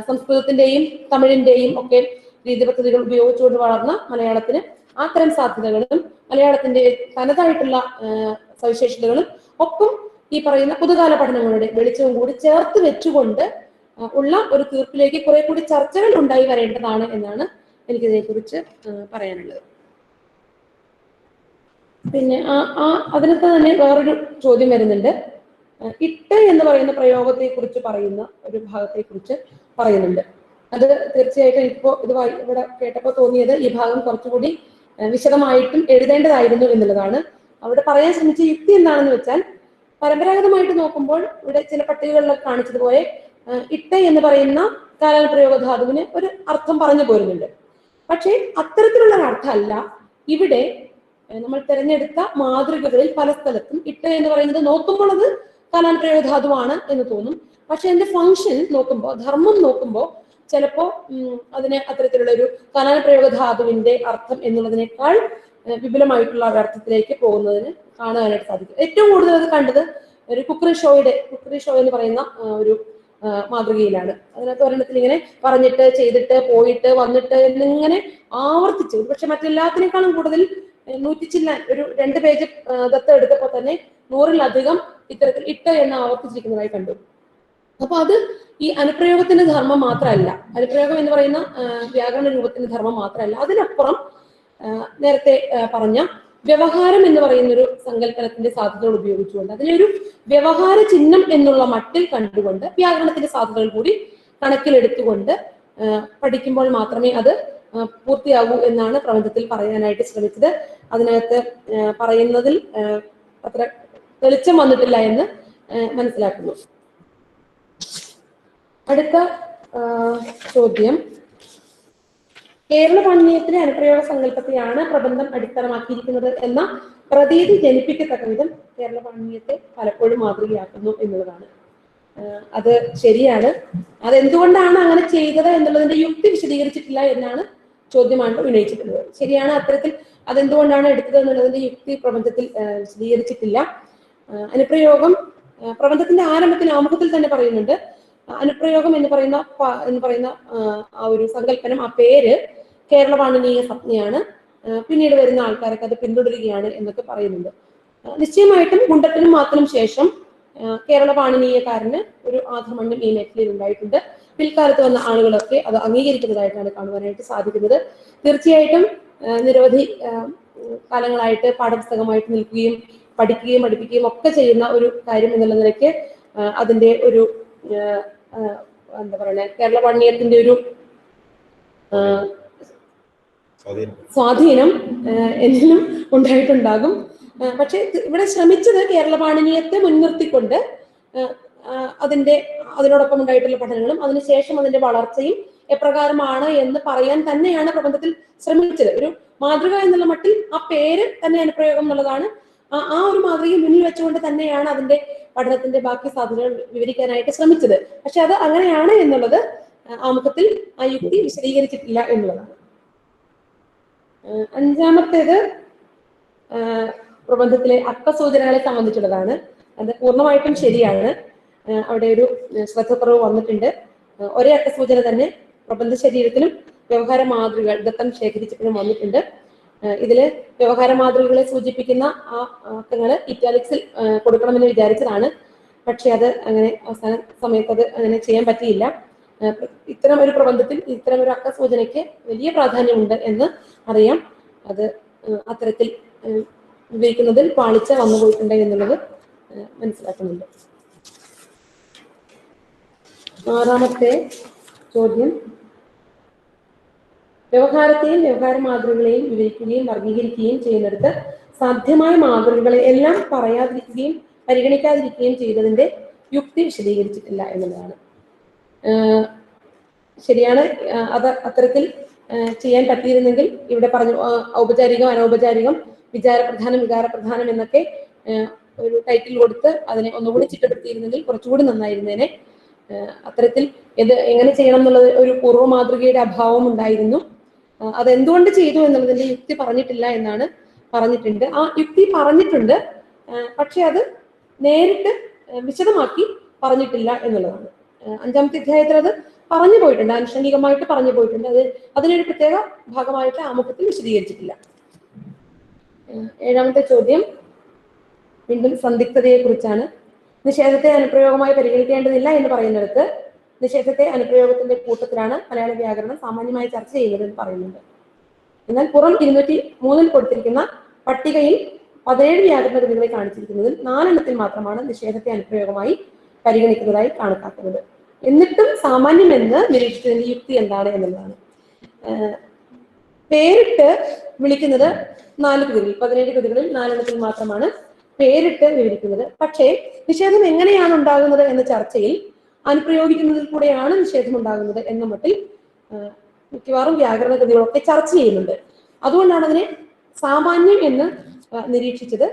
സംസ്കൃതത്തിന്റെയും തമിഴിന്റെയും ഒക്കെ രീതിപദ്ധതികൾ ഉപയോഗിച്ചുകൊണ്ട് വളർന്ന മലയാളത്തിന് അത്തരം സാധ്യതകളും മലയാളത്തിന്റെ തനതായിട്ടുള്ള സവിശേഷതകളും ഒപ്പം ഈ പറയുന്ന പുതുകാല പഠനങ്ങളുടെ വെളിച്ചവും കൂടി ചേർത്ത് വെച്ചുകൊണ്ട് ഉള്ള ഒരു തീർപ്പിലേക്ക് കുറെ കൂടി ചർച്ചകൾ ഉണ്ടായി വരേണ്ടതാണ് എന്നാണ് എനിക്കിതിനെക്കുറിച്ച് പറയാനുള്ളത്. പിന്നെ അതിനകത്ത് തന്നെ വേറൊരു ചോദ്യം വരുന്നുണ്ട്. ഇട്ട് എന്ന് പറയുന്ന പ്രയോഗത്തെ കുറിച്ച് പറയുന്ന ഒരു ഭാഗത്തെ കുറിച്ച് പറയുന്നുണ്ട്. അത് തീർച്ചയായിട്ടും എനിക്കിപ്പോ ഇവിടെ കേട്ടപ്പോൾ തോന്നിയത് ഈ ഭാഗം കുറച്ചുകൂടി വിശദമായിട്ടും എഴുതേണ്ടതായിരുന്നു എന്നുള്ളതാണ്. അവിടെ പറയാൻ ശ്രമിച്ച യുക്തി എന്താണെന്ന് വെച്ചാൽ, പരമ്പരാഗതമായിട്ട് നോക്കുമ്പോൾ ഇവിടെ ചില പട്ടികകളിലൊക്കെ കാണിച്ചതുപോലെ ഇട്ട് എന്ന് പറയുന്ന കാലാനുപ്രയോഗ ധാതുവിന് ഒരു അർത്ഥം പറഞ്ഞു പോരുന്നുണ്ട്. പക്ഷേ അത്തരത്തിലുള്ള അർത്ഥമല്ല ഇവിടെ നമ്മൾ തിരഞ്ഞെടുത്ത മാതൃകകളിൽ പല സ്ഥലത്തും ഇട്ട് എന്ന് പറയുന്നത് നോക്കുമ്പോൾ അത് കാലാനുപ്രയോഗ ധാതുവാണ് എന്ന് തോന്നും. പക്ഷെ അതിന്റെ ഫംഗ്ഷൻ നോക്കുമ്പോൾ, ധർമ്മം നോക്കുമ്പോൾ ചിലപ്പോ അതിന് അത്തരത്തിലുള്ള ഒരു കാലാനുപ്രയോഗ ധാതുവിന്റെ അർത്ഥം എന്നുള്ളതിനേക്കാൾ വിപുലമായിട്ടുള്ള അർത്ഥത്തിലേക്ക് പോകുന്നതിന് കാണാനായിട്ട് സാധിക്കും. ഏറ്റവും കൂടുതൽ അത് കണ്ടത് ഒരു കുക്കറി ഷോ എന്ന് പറയുന്ന ഒരു മാതൃകയിലാണ്. അതിനകത്ത് ഒരെണ്ണത്തിൽ ഇങ്ങനെ പറഞ്ഞിട്ട് ചെയ്തിട്ട് പോയിട്ട് വന്നിട്ട് എന്നിങ്ങനെ ആവർത്തിച്ചു. പക്ഷെ മറ്റെല്ലാത്തിനേക്കാളും കൂടുതൽ 100 ചില്ലാൻ ഒരു 2 പേജ് ദത്തം എടുത്തപ്പോൾ തന്നെ 100-ലധികം ഇത്തരത്തിൽ ഇട്ട് എന്ന് ആവർത്തിച്ചിരിക്കുന്നതായി കണ്ടു. അപ്പൊ അത് ഈ അനുപ്രയോഗത്തിന്റെ ധർമ്മം മാത്രമല്ല, അനുപ്രയോഗം എന്ന് പറയുന്ന വ്യാകരണ രൂപത്തിന്റെ ധർമ്മം മാത്രമല്ല, അതിനപ്പുറം നേരത്തെ പറഞ്ഞ വ്യവഹാരം എന്ന് പറയുന്ന ഒരു സങ്കല്പനത്തിന്റെ സാധ്യതകൾ ഉപയോഗിച്ചുകൊണ്ട് അതിനെ ഒരു വ്യവഹാര ചിഹ്നം എന്നുള്ള മട്ടിൽ കണ്ടുകൊണ്ട് വ്യാകരണത്തിന്റെ സാധ്യതകൾ കൂടി കണക്കിലെടുത്തുകൊണ്ട് പഠിക്കുമ്പോൾ മാത്രമേ അത് പൂർത്തിയാകൂ എന്നാണ് പ്രബന്ധത്തിൽ പറയാനായിട്ട് ശ്രമിച്ചത്. അതിനകത്ത് പറയുന്നതിൽ അത്ര തെളിച്ചം വന്നിട്ടില്ല എന്ന് മനസ്സിലാക്കുന്നു. അടുത്ത ചോദ്യം, കേരള പാണിനീയത്തിലെ അനുപ്രയോഗ സങ്കല്പത്തെയാണ് പ്രബന്ധം അടിസ്ഥാനമാക്കിയിരിക്കുന്നത് എന്ന പ്രതീതി ജനിപ്പിക്കത്തക്ക വിധം കേരള പാണിനീയത്തെ പലപ്പോഴും മാതൃകയാക്കുന്നു എന്നുള്ളതാണ്. അത് ശരിയാണ്. അതെന്തുകൊണ്ടാണ് അങ്ങനെ ചെയ്തത് എന്നുള്ളതിന്റെ യുക്തി വിശദീകരിച്ചിട്ടില്ല എന്നാണ് ചോദ്യമാണ് ഉന്നയിച്ചിട്ടുള്ളത്. ശരിയാണ്, അത്തരത്തിൽ അതെന്തുകൊണ്ടാണ് എടുത്തത് എന്നുള്ളതിന്റെ യുക്തി പ്രബന്ധത്തിൽ വിശദീകരിച്ചിട്ടില്ല. അനുപ്രയോഗം പ്രബന്ധത്തിന്റെ ആരംഭത്തിൽ ആമുഖത്തിൽ തന്നെ പറയുന്നുണ്ട്. അനുപ്രയോഗം എന്ന് പറയുന്ന ആ ഒരു സങ്കല്പനം, ആ പേര് കേരള പാണിനീയ സംജ്ഞയാണ്, പിന്നീട് വരുന്ന ആൾക്കാരൊക്കെ അത് പിന്തുടരുകയാണ് എന്നൊക്കെ പറയുന്നുണ്ട്. നിശ്ചയമായിട്ടും ഗുണ്ടത്തിനും മാത്രം ശേഷം കേരള പാണിനീയക്കാരന് ഒരു ആധമണ്യം ഈ മേഖലയിൽ ഉണ്ടായിട്ടുണ്ട്. പിൽക്കാലത്ത് വന്ന ആളുകളൊക്കെ അത് അംഗീകരിക്കുന്നതായിട്ടാണ് കാണുവാനായിട്ട് സാധിക്കുന്നത്. തീർച്ചയായിട്ടും നിരവധി കാലങ്ങളായിട്ട് പാഠപുസ്തകമായിട്ട് നിൽക്കുകയും പഠിക്കുകയും പഠിപ്പിക്കുകയും ഒക്കെ ചെയ്യുന്ന ഒരു കാര്യം എന്നുള്ള നിലയ്ക്ക് അതിന്റെ ഒരു എന്താ പറയുക, കേരള പാണിനീയത്തിന്റെ ഒരു സ്വാധീനം എന്നിലും ഉണ്ടായിട്ടുണ്ടാകും. പക്ഷെ ഇവിടെ ശ്രമിച്ചത് കേരള പാണിനീയത്തെ മുൻനിർത്തിക്കൊണ്ട് അതിനോടൊപ്പം ഉണ്ടായിട്ടുള്ള പഠനങ്ങളും അതിനുശേഷം അതിന്റെ വളർച്ചയും എപ്രകാരമാണ് എന്ന് പറയാൻ തന്നെയാണ് പ്രബന്ധത്തിൽ ശ്രമിച്ചത്. ഒരു മാതൃക എന്നുള്ള മട്ടിൽ ആ പേര് തന്നെ അനുപ്രയോഗം എന്നുള്ളതാണ്. ആ ഒരു മാതൃകയെ മുന്നിൽ വെച്ചുകൊണ്ട് തന്നെയാണ് അതിന്റെ പഠനത്തിന്റെ ബാക്കി സാധ്യതകൾ വിവരിക്കാനായിട്ട് ശ്രമിച്ചത്. പക്ഷെ അത് അങ്ങനെയാണ് എന്നുള്ളത് ആമുഖത്തിൽ ആ യുക്തി വിശദീകരിച്ചിട്ടില്ല എന്നുള്ളതാണ്. അഞ്ചാമത്തേത് പ്രബന്ധത്തിലെ അക്കസൂചനകളെ സംബന്ധിച്ചുള്ളതാണ്. അത് പൂർണ്ണമായിട്ടും ശരിയാണ്. അവിടെ ഒരു ശ്രദ്ധക്കുറവ് വന്നിട്ടുണ്ട്. ഒരേ അക്കസൂചന തന്നെ പ്രബന്ധ ശരീരത്തിലും വ്യവഹാര മാതൃകകൾ ദത്തം ശേഖരിച്ചപ്പോഴും വന്നിട്ടുണ്ട്. ഇതില് വ്യവഹാര മാതൃകകളെ സൂചിപ്പിക്കുന്ന ആ അക്കങ്ങൾ ഇറ്റാലിക്സിൽ കൊടുക്കണമെന്ന് വിചാരിച്ചതാണ്. പക്ഷെ അത് അങ്ങനെ അവസാന സമയത്ത് അത് അങ്ങനെ ചെയ്യാൻ പറ്റിയില്ല. ഇത്തരം ഒരു പ്രബന്ധത്തിൽ ഇത്തരം ഒരു അക്കസൂചനയ്ക്ക് വലിയ പ്രാധാന്യമുണ്ട് എന്ന് അറിയാം. അത് അത്തരത്തിൽ വിവരിക്കുന്നതിൽ പാളിച്ച വന്നു പോയിട്ടുണ്ട് എന്നുള്ളത് മനസ്സിലാക്കുന്നുണ്ട്. ആറാമത്തെ ചോദ്യം, വ്യവഹാരത്തെയും വ്യവഹാര മാതൃകകളെയും വിവരിക്കുകയും വർഗീകരിക്കുകയും ചെയ്യുന്നിടത്ത് സാധ്യമായ മാതൃകകളെ എല്ലാം പറയാതിരിക്കുകയും പരിഗണിക്കാതിരിക്കുകയും ചെയ്തതിന്റെ യുക്തി വിശദീകരിച്ചിട്ടില്ല എന്നുള്ളതാണ്. ശരിയാണ്, അത് അത്തരത്തിൽ ചെയ്യാൻ പറ്റിയിരുന്നെങ്കിൽ ഇവിടെ പറഞ്ഞു ഔപചാരികം അനൗപചാരികം വിചാരപ്രധാനം വികാരപ്രധാനം എന്നൊക്കെ ഒരു ടൈറ്റിൽ കൊടുത്ത് അതിനെ ഒന്നുകൂടി ചിട്ടപ്പെടുത്തിയിരുന്നെങ്കിൽ കുറച്ചുകൂടി നന്നായിരുന്നേനെ. അത്തരത്തിൽ ഇത് എങ്ങനെ ചെയ്യണം എന്നുള്ളത് ഒരു പൂർവ്വ മാതൃകയുടെ അഭാവം ഉണ്ടായിരുന്നു. അതെന്തുകൊണ്ട് ചെയ്തു എന്നുള്ളതിന്റെ യുക്തി പറഞ്ഞിട്ടില്ല എന്നാണ് പറഞ്ഞിട്ടുണ്ട്. ആ യുക്തി പറഞ്ഞിട്ടുണ്ട്, പക്ഷെ അത് നേരിട്ട് വിശദമാക്കി പറഞ്ഞിട്ടില്ല എന്നുള്ളതാണ്. 5-ാമത്തെ അധ്യായത്തിൽ അത് പറഞ്ഞു പോയിട്ടുണ്ട്, ആനുഷംഗികമായിട്ട് പറഞ്ഞു പോയിട്ടുണ്ട്. അതിനൊരു പ്രത്യേക ഭാഗമായിട്ട് ആമുഖത്തിൽ വിശദീകരിച്ചിട്ടില്ല. 7-ാമത്തെ ചോദ്യം വീണ്ടും സന്ദിഗ്ധതയെ കുറിച്ചാണ്. നിഷേധത്തെ അനുപ്രയോഗമായി പരിഗണിക്കേണ്ടതില്ല എന്ന് പറയുന്നിടത്ത് നിഷേധത്തെ അനുപ്രയോഗത്തിന്റെ കൂട്ടത്തിലാണ് മലയാള വ്യാകരണം സാമാന്യമായി ചർച്ച ചെയ്യുന്നത് എന്ന് പറയുന്നുണ്ട്. എന്നാൽ പുറം 203 കൊടുത്തിരിക്കുന്ന പട്ടികയിൽ 17 വ്യാകരണ കൃതികളെ കാണിച്ചിരിക്കുന്നതിൽ 4 മാത്രമാണ് നിഷേധത്തെ അനുപ്രയോഗമായി പരിഗണിക്കുന്നതായി കണക്കാക്കുന്നത്. എന്നിട്ടും സാമാന്യം എന്ന് നിരീക്ഷിച്ചതിന്റെ യുക്തി എന്താണ് എന്നുള്ളതാണ്. പേരിട്ട് വിളിക്കുന്നത് 4 കൃതികളിൽ 17 കൃതികളിൽ 4 മാത്രമാണ് പേരിട്ട് വിവരിക്കുന്നത്. പക്ഷേ നിഷേധം എങ്ങനെയാണ് ഉണ്ടാകുന്നത് എന്ന ചർച്ചയിൽ അനുപ്രയോഗിക്കുന്നതിൽ കൂടെയാണ് നിഷേധം ഉണ്ടാകുന്നത് എന്ന മട്ടിൽ മിക്കവാറും വ്യാകരണ കൃതികളൊക്കെ ചർച്ച ചെയ്യുന്നുണ്ട്. അതുകൊണ്ടാണ് അതിനെ സാമാന്യം എന്ന് നിരീക്ഷിച്ചത്.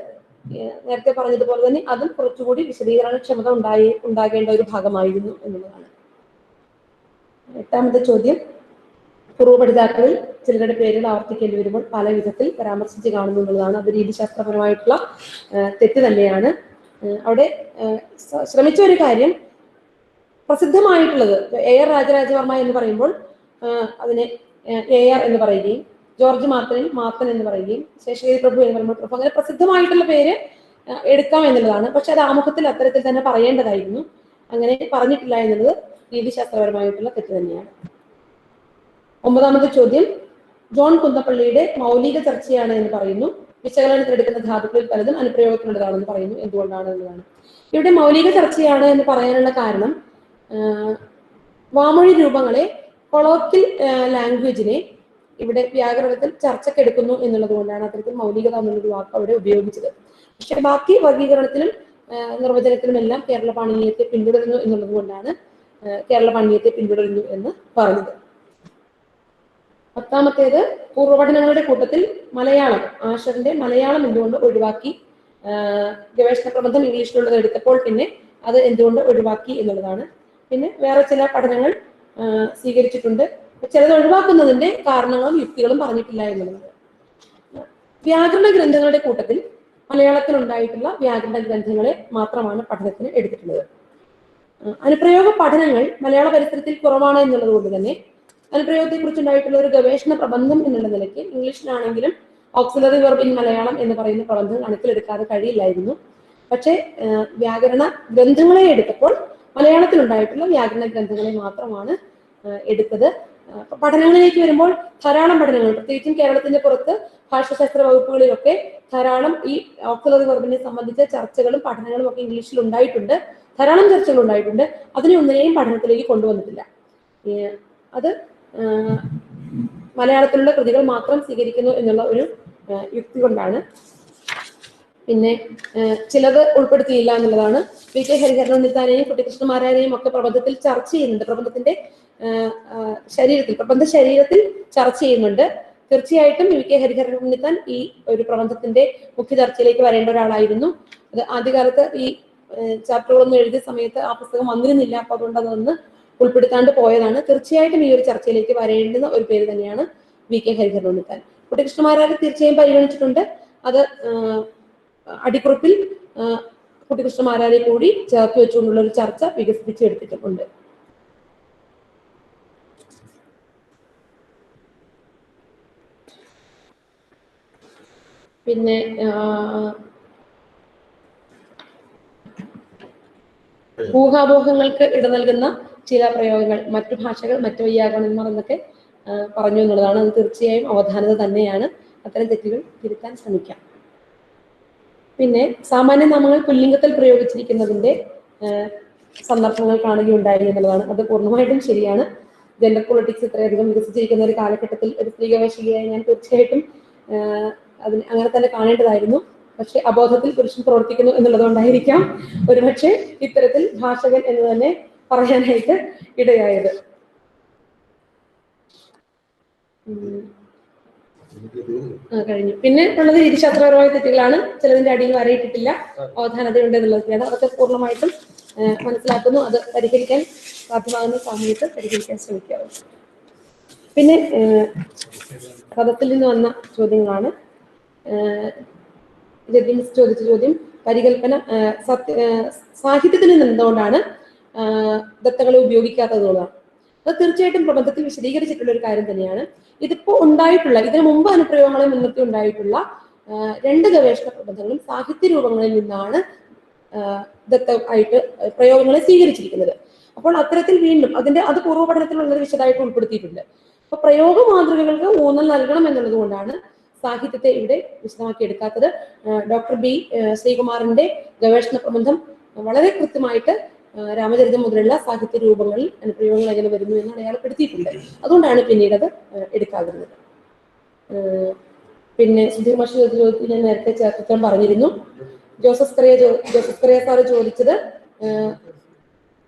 നേരത്തെ പറഞ്ഞതുപോലെ തന്നെ അതും കുറച്ചുകൂടി വിശദീകരണക്ഷമത ഉണ്ടാകേണ്ട ഒരു ഭാഗമായിരുന്നു എന്നുള്ളതാണ്. 8-ാമത്തെ ചോദ്യം, പൂർവ്വപഠിതാക്കളിൽ ചിലരുടെ പേരുകൾ ആവർത്തിക്കേണ്ടി വരുമ്പോൾ പല വിധത്തിൽ പരാമർശിച്ച് കാണുന്നു എന്നുള്ളതാണ്. അത് രീതിശാസ്ത്രപരമായിട്ടുള്ള തെറ്റ് തന്നെയാണ്. അവിടെ ശ്രമിച്ച ഒരു കാര്യം, പ്രസിദ്ധമായിട്ടുള്ളത് AR രാജരാജവർമ്മ എന്ന് പറയുമ്പോൾ അതിനെ AR എന്ന് പറയുകയും ജോർജ് മാത്തൻ എന്ന് പറയുകയും ശേഷഗിരി പ്രഭു എന്ന് പറയുമ്പോൾ പ്രഭു, അങ്ങനെ പ്രസിദ്ധമായിട്ടുള്ള പേര് എടുക്കാം എന്നുള്ളതാണ്. പക്ഷെ അത് ആമുഖത്തിൽ അത്തരത്തിൽ തന്നെ പറയേണ്ടതായിരുന്നു. അങ്ങനെ പറഞ്ഞിട്ടില്ല എന്നുള്ളത് രീതിശാസ്ത്രപരമായിട്ടുള്ള തെറ്റ് തന്നെയാണ്. 9-ാമത്തെ ചോദ്യം, ജോൺ കുന്നപ്പള്ളിയുടെ മൗലിക ചർച്ചയാണ് എന്ന് പറയുന്നു. വിശകലനത്തിലെടുക്കുന്ന ധാതുക്കളിൽ പലതും അനുപ്രയോഗത്തിനുള്ളതാണെന്ന് പറയുന്നു. എന്തുകൊണ്ടാണ് എന്നതാണ്. ഇവിടെ മൗലിക ചർച്ചയാണ് എന്ന് പറയാനുള്ള കാരണം വാമൊഴി രൂപങ്ങളെ, കൊളോക്കിൽ ലാംഗ്വേജിനെ ഇവിടെ വ്യാകരണത്തിൽ ചർച്ചക്കെടുക്കുന്നു എന്നുള്ളത് കൊണ്ടാണ് അത്തരത്തിൽ മൗലികത എന്നുള്ളൊരു വാക്ക് അവിടെ ഉപയോഗിച്ചത്. പക്ഷെ ബാക്കി വർഗീകരണത്തിലും നിർവചനത്തിലും എല്ലാം കേരള പാണിനീയത്തെ പിന്തുടരുന്നു എന്നുള്ളത് കൊണ്ടാണ് കേരള പാണിനീയത്തെ പിന്തുടരുന്നു എന്ന് പറഞ്ഞത്. 10-ാമത്തേത്, പൂർവ്വപഠനങ്ങളുടെ കൂട്ടത്തിൽ മലയാളം, ആഷറിന്റെ മലയാളം എന്തുകൊണ്ട് ഒഴിവാക്കി, ഗവേഷണ പ്രബന്ധം ഇംഗ്ലീഷിലുള്ളത് എടുത്തപ്പോൾ പിന്നെ അത് എന്തുകൊണ്ട് ഒഴിവാക്കി എന്നുള്ളതാണ്. പിന്നെ വേറെ ചില പഠനങ്ങൾ സ്വീകരിച്ചിട്ടുണ്ട്, ചിലത് ഒഴിവാക്കുന്നതിന്റെ കാരണങ്ങളും യുക്തികളും പറഞ്ഞിട്ടില്ല എന്നുള്ളത്. വ്യാകരണ ഗ്രന്ഥങ്ങളുടെ കൂട്ടത്തിൽ മലയാളത്തിൽ ഉണ്ടായിട്ടുള്ള വ്യാകരണ ഗ്രന്ഥങ്ങളെ മാത്രമാണ് പഠനത്തിന് എടുത്തിട്ടുള്ളത്. അനുപ്രയോഗ പഠനങ്ങൾ മലയാള പരിസരത്തിൽ കുറവാണ് എന്നുള്ളത് കൊണ്ട് തന്നെ അനുപ്രയോഗത്തെ കുറിച്ചുണ്ടായിട്ടുള്ള ഒരു ഗവേഷണ പ്രബന്ധം എന്നുള്ള നിലയ്ക്ക് ഇംഗ്ലീഷിലാണെങ്കിലും ഓക്സിലറി വെർബ് ഇൻ മലയാളം എന്ന് പറയുന്ന പ്രബന്ധം കണക്കിലെടുക്കാതെ കഴിയില്ലായിരുന്നു. പക്ഷേ വ്യാകരണ ഗ്രന്ഥങ്ങളെ എടുത്തപ്പോൾ മലയാളത്തിൽ ഉണ്ടായിട്ടുള്ള വ്യാകരണ ഗ്രന്ഥങ്ങളെ മാത്രമാണ് എടുത്തത്. പഠനങ്ങളിലേക്ക് വരുമ്പോൾ ധാരാളം പഠനങ്ങൾ, പ്രത്യേകിച്ചും കേരളത്തിന്റെ പുറത്ത് ഭാഷാശാസ്ത്ര വകുപ്പുകളിലൊക്കെ ധാരാളം ഈ ഓക്സിലറി വെർബിനെ സംബന്ധിച്ച ചർച്ചകളും പഠനങ്ങളും ഒക്കെ ഇംഗ്ലീഷിൽ ഉണ്ടായിട്ടുണ്ട്. ധാരാളം ചർച്ചകൾ ഉണ്ടായിട്ടുണ്ട്. അതിനെ ഒന്നിനെയും പഠനത്തിലേക്ക് കൊണ്ടുവന്നിട്ടില്ല. അത് മലയാളത്തിലുള്ള കൃതികൾ മാത്രം സ്വീകരിക്കുന്നു എന്നുള്ള ഒരു യുക്തി കൊണ്ടാണ്. പിന്നെ ചിലത് ഉൾപ്പെടുത്തിയില്ല എന്നുള്ളതാണ്. VK ഹരിഹരൻ ഉണ്ണിത്താനെയും കുട്ടിക്കൃഷ്ണമാരാരെയും ഒക്കെ പ്രബന്ധത്തിൽ ചർച്ച ചെയ്യുന്നുണ്ട്. പ്രബന്ധത്തിന്റെ പ്രബന്ധ ശരീരത്തിൽ ചർച്ച ചെയ്യുന്നുണ്ട്. തീർച്ചയായിട്ടും VK ഹരിഹരൻ ഉണ്ണിത്താൻ ഈ ഒരു പ്രബന്ധത്തിന്റെ മുഖ്യ ചർച്ചയിലേക്ക് വരേണ്ട ഒരാളായിരുന്നു. അത് ആദ്യകാലത്ത് ഈ ചാപ്റ്ററുകളൊന്നും എഴുതിയ സമയത്ത് ആ പുസ്തകം വന്നിരുന്നില്ല. അപ്പൊ അതുകൊണ്ട് അതൊന്ന് ഉൾപ്പെടുത്താണ്ട് പോയതാണ്. തീർച്ചയായിട്ടും ഈ ഒരു ചർച്ചയിലേക്ക് വരേണ്ടുന്ന ഒരു പേര് തന്നെയാണ് VK ഹരിഹരൻ ഉണ്ണിത്താൻ. കുട്ടിക്കൃഷ്ണമാരാരെ തീർച്ചയായും പരിഗണിച്ചിട്ടുണ്ട്. അത് അടിക്കുറിപ്പിൽ കുട്ടിക്കൃഷ്ണമാരാരെ കൂടി ചേർത്ത് വെച്ചുകൊണ്ടുള്ള ഒരു ചർച്ച വികസിപ്പിച്ചെടുത്തിട്ടുണ്ട്. പിന്നെ ഊഹാപോഹങ്ങൾക്ക് ഇട നൽകുന്ന ചില പ്രയോഗങ്ങൾ മറ്റു ഭാഷകൾ, മറ്റു വൈയാകരണന്മാർ എന്നൊക്കെ പറഞ്ഞു എന്നുള്ളതാണ്. അത് തീർച്ചയായും അവധാനത തന്നെയാണ്. അത്തരം തെറ്റുകൾ തിരുത്താൻ ശ്രമിക്കാം. പിന്നെ സാമാന്യ നാമങ്ങൾ പുല്ലിംഗത്തിൽ പ്രയോഗിച്ചിരിക്കുന്നതിന്റെ സന്ദർഭങ്ങൾ കാണുകയുണ്ടായി എന്നുള്ളതാണ്. അത് പൂർണ്ണമായിട്ടും ശരിയാണ്. ജെൻഡർ പൊളിറ്റിക്സ് ഇത്രയധികം വികസിച്ചിരിക്കുന്ന ഒരു കാലഘട്ടത്തിൽ ഒരു സ്ത്രീ ഗവേഷകയായി ഞാൻ തീർച്ചയായിട്ടും അതിന് അങ്ങനെ തന്നെ കാണേണ്ടതായിരുന്നു. പക്ഷെ അബോധത്തിൽ പുരുഷൻ പ്രവർത്തിക്കുന്നു എന്നുള്ളത് കൊണ്ടായിരിക്കാം ഒരുപക്ഷെ ഇത്തരത്തിൽ ഭാഷകൻ എന്ന് തന്നെ പറയാനായിട്ട് ഇടയായത്. കഴിഞ്ഞു. പിന്നെ ഉള്ളത് രീതിശാസ്ത്രപരമായ തെറ്റുകളാണ്. ചിലതിന്റെ അടിയിൽ വരയിട്ടിട്ടില്ല, അവധാനതയുണ്ട് എന്നുള്ളതൊക്കെയാണ്. അതൊക്കെ പൂർണ്ണമായിട്ടും മനസ്സിലാക്കുന്നു. അത് പരിഹരിക്കാൻ സാധ്യമാകുന്ന സമയത്ത് പരിഹരിക്കാൻ ശ്രമിക്കാവും. പിന്നെ പദത്തിൽ നിന്ന് വന്ന ചോദ്യങ്ങളാണ്. ജഡ്ജിമിസ് ചോദിച്ച ചോദ്യം പരികൽപ്പന സാഹിത്യത്തിൽ നിന്ന് എന്തുകൊണ്ടാണ് ദത്തകളെ ഉപയോഗിക്കാത്തതുകൊണ്ടാണ്. അത് തീർച്ചയായിട്ടും പ്രബന്ധത്തിൽ വിശദീകരിച്ചിട്ടുള്ള ഒരു കാര്യം തന്നെയാണ്. ഇതിപ്പോ ഉണ്ടായിട്ടുള്ള, ഇതിനു മുമ്പ് അനുപ്രയോഗങ്ങളെ മുൻനിർത്തി ഉണ്ടായിട്ടുള്ള 2 ഗവേഷണ പ്രബന്ധങ്ങളും സാഹിത്യ രൂപങ്ങളിൽ നിന്നാണ് ദത്തമായിട്ട് പ്രയോഗങ്ങളെ സ്വീകരിച്ചിരിക്കുന്നത്. അപ്പോൾ അത്തരത്തിൽ വീണ്ടും അത് പൂർവ്വ പഠനത്തിലുള്ളത് വിശദമായിട്ട് ഉൾപ്പെടുത്തിയിട്ടുണ്ട്. അപ്പൊ പ്രയോഗ മാതൃകകൾക്ക് ഊന്നൽ നൽകണം എന്നുള്ളത് കൊണ്ടാണ് സാഹിത്യത്തെ ഇവിടെ വിശദമാക്കി എടുക്കാത്തത്. ഡോക്ടർ ബി ശ്രീകുമാറിന്റെ ഗവേഷണ പ്രബന്ധം വളരെ കൃത്യമായിട്ട് രാമചരിതം മുതലുള്ള സാഹിത്യ രൂപങ്ങളിൽ അനുപ്രയോഗങ്ങൾ എങ്ങനെ വരുന്നു എന്ന് അടയാളപ്പെടുത്തിയിട്ടുണ്ട്. അതുകൊണ്ടാണ് പിന്നീട് അത് എടുക്കാതിരുന്നത്. പിന്നെ സുധീർ മാഷ് ചോദ്യത്തിൽ ഞാൻ നേരത്തെ ചേർക്കാൻ പറഞ്ഞിരുന്നു. ജോസഫ് കറിയ സാറ് ചോദിച്ചത്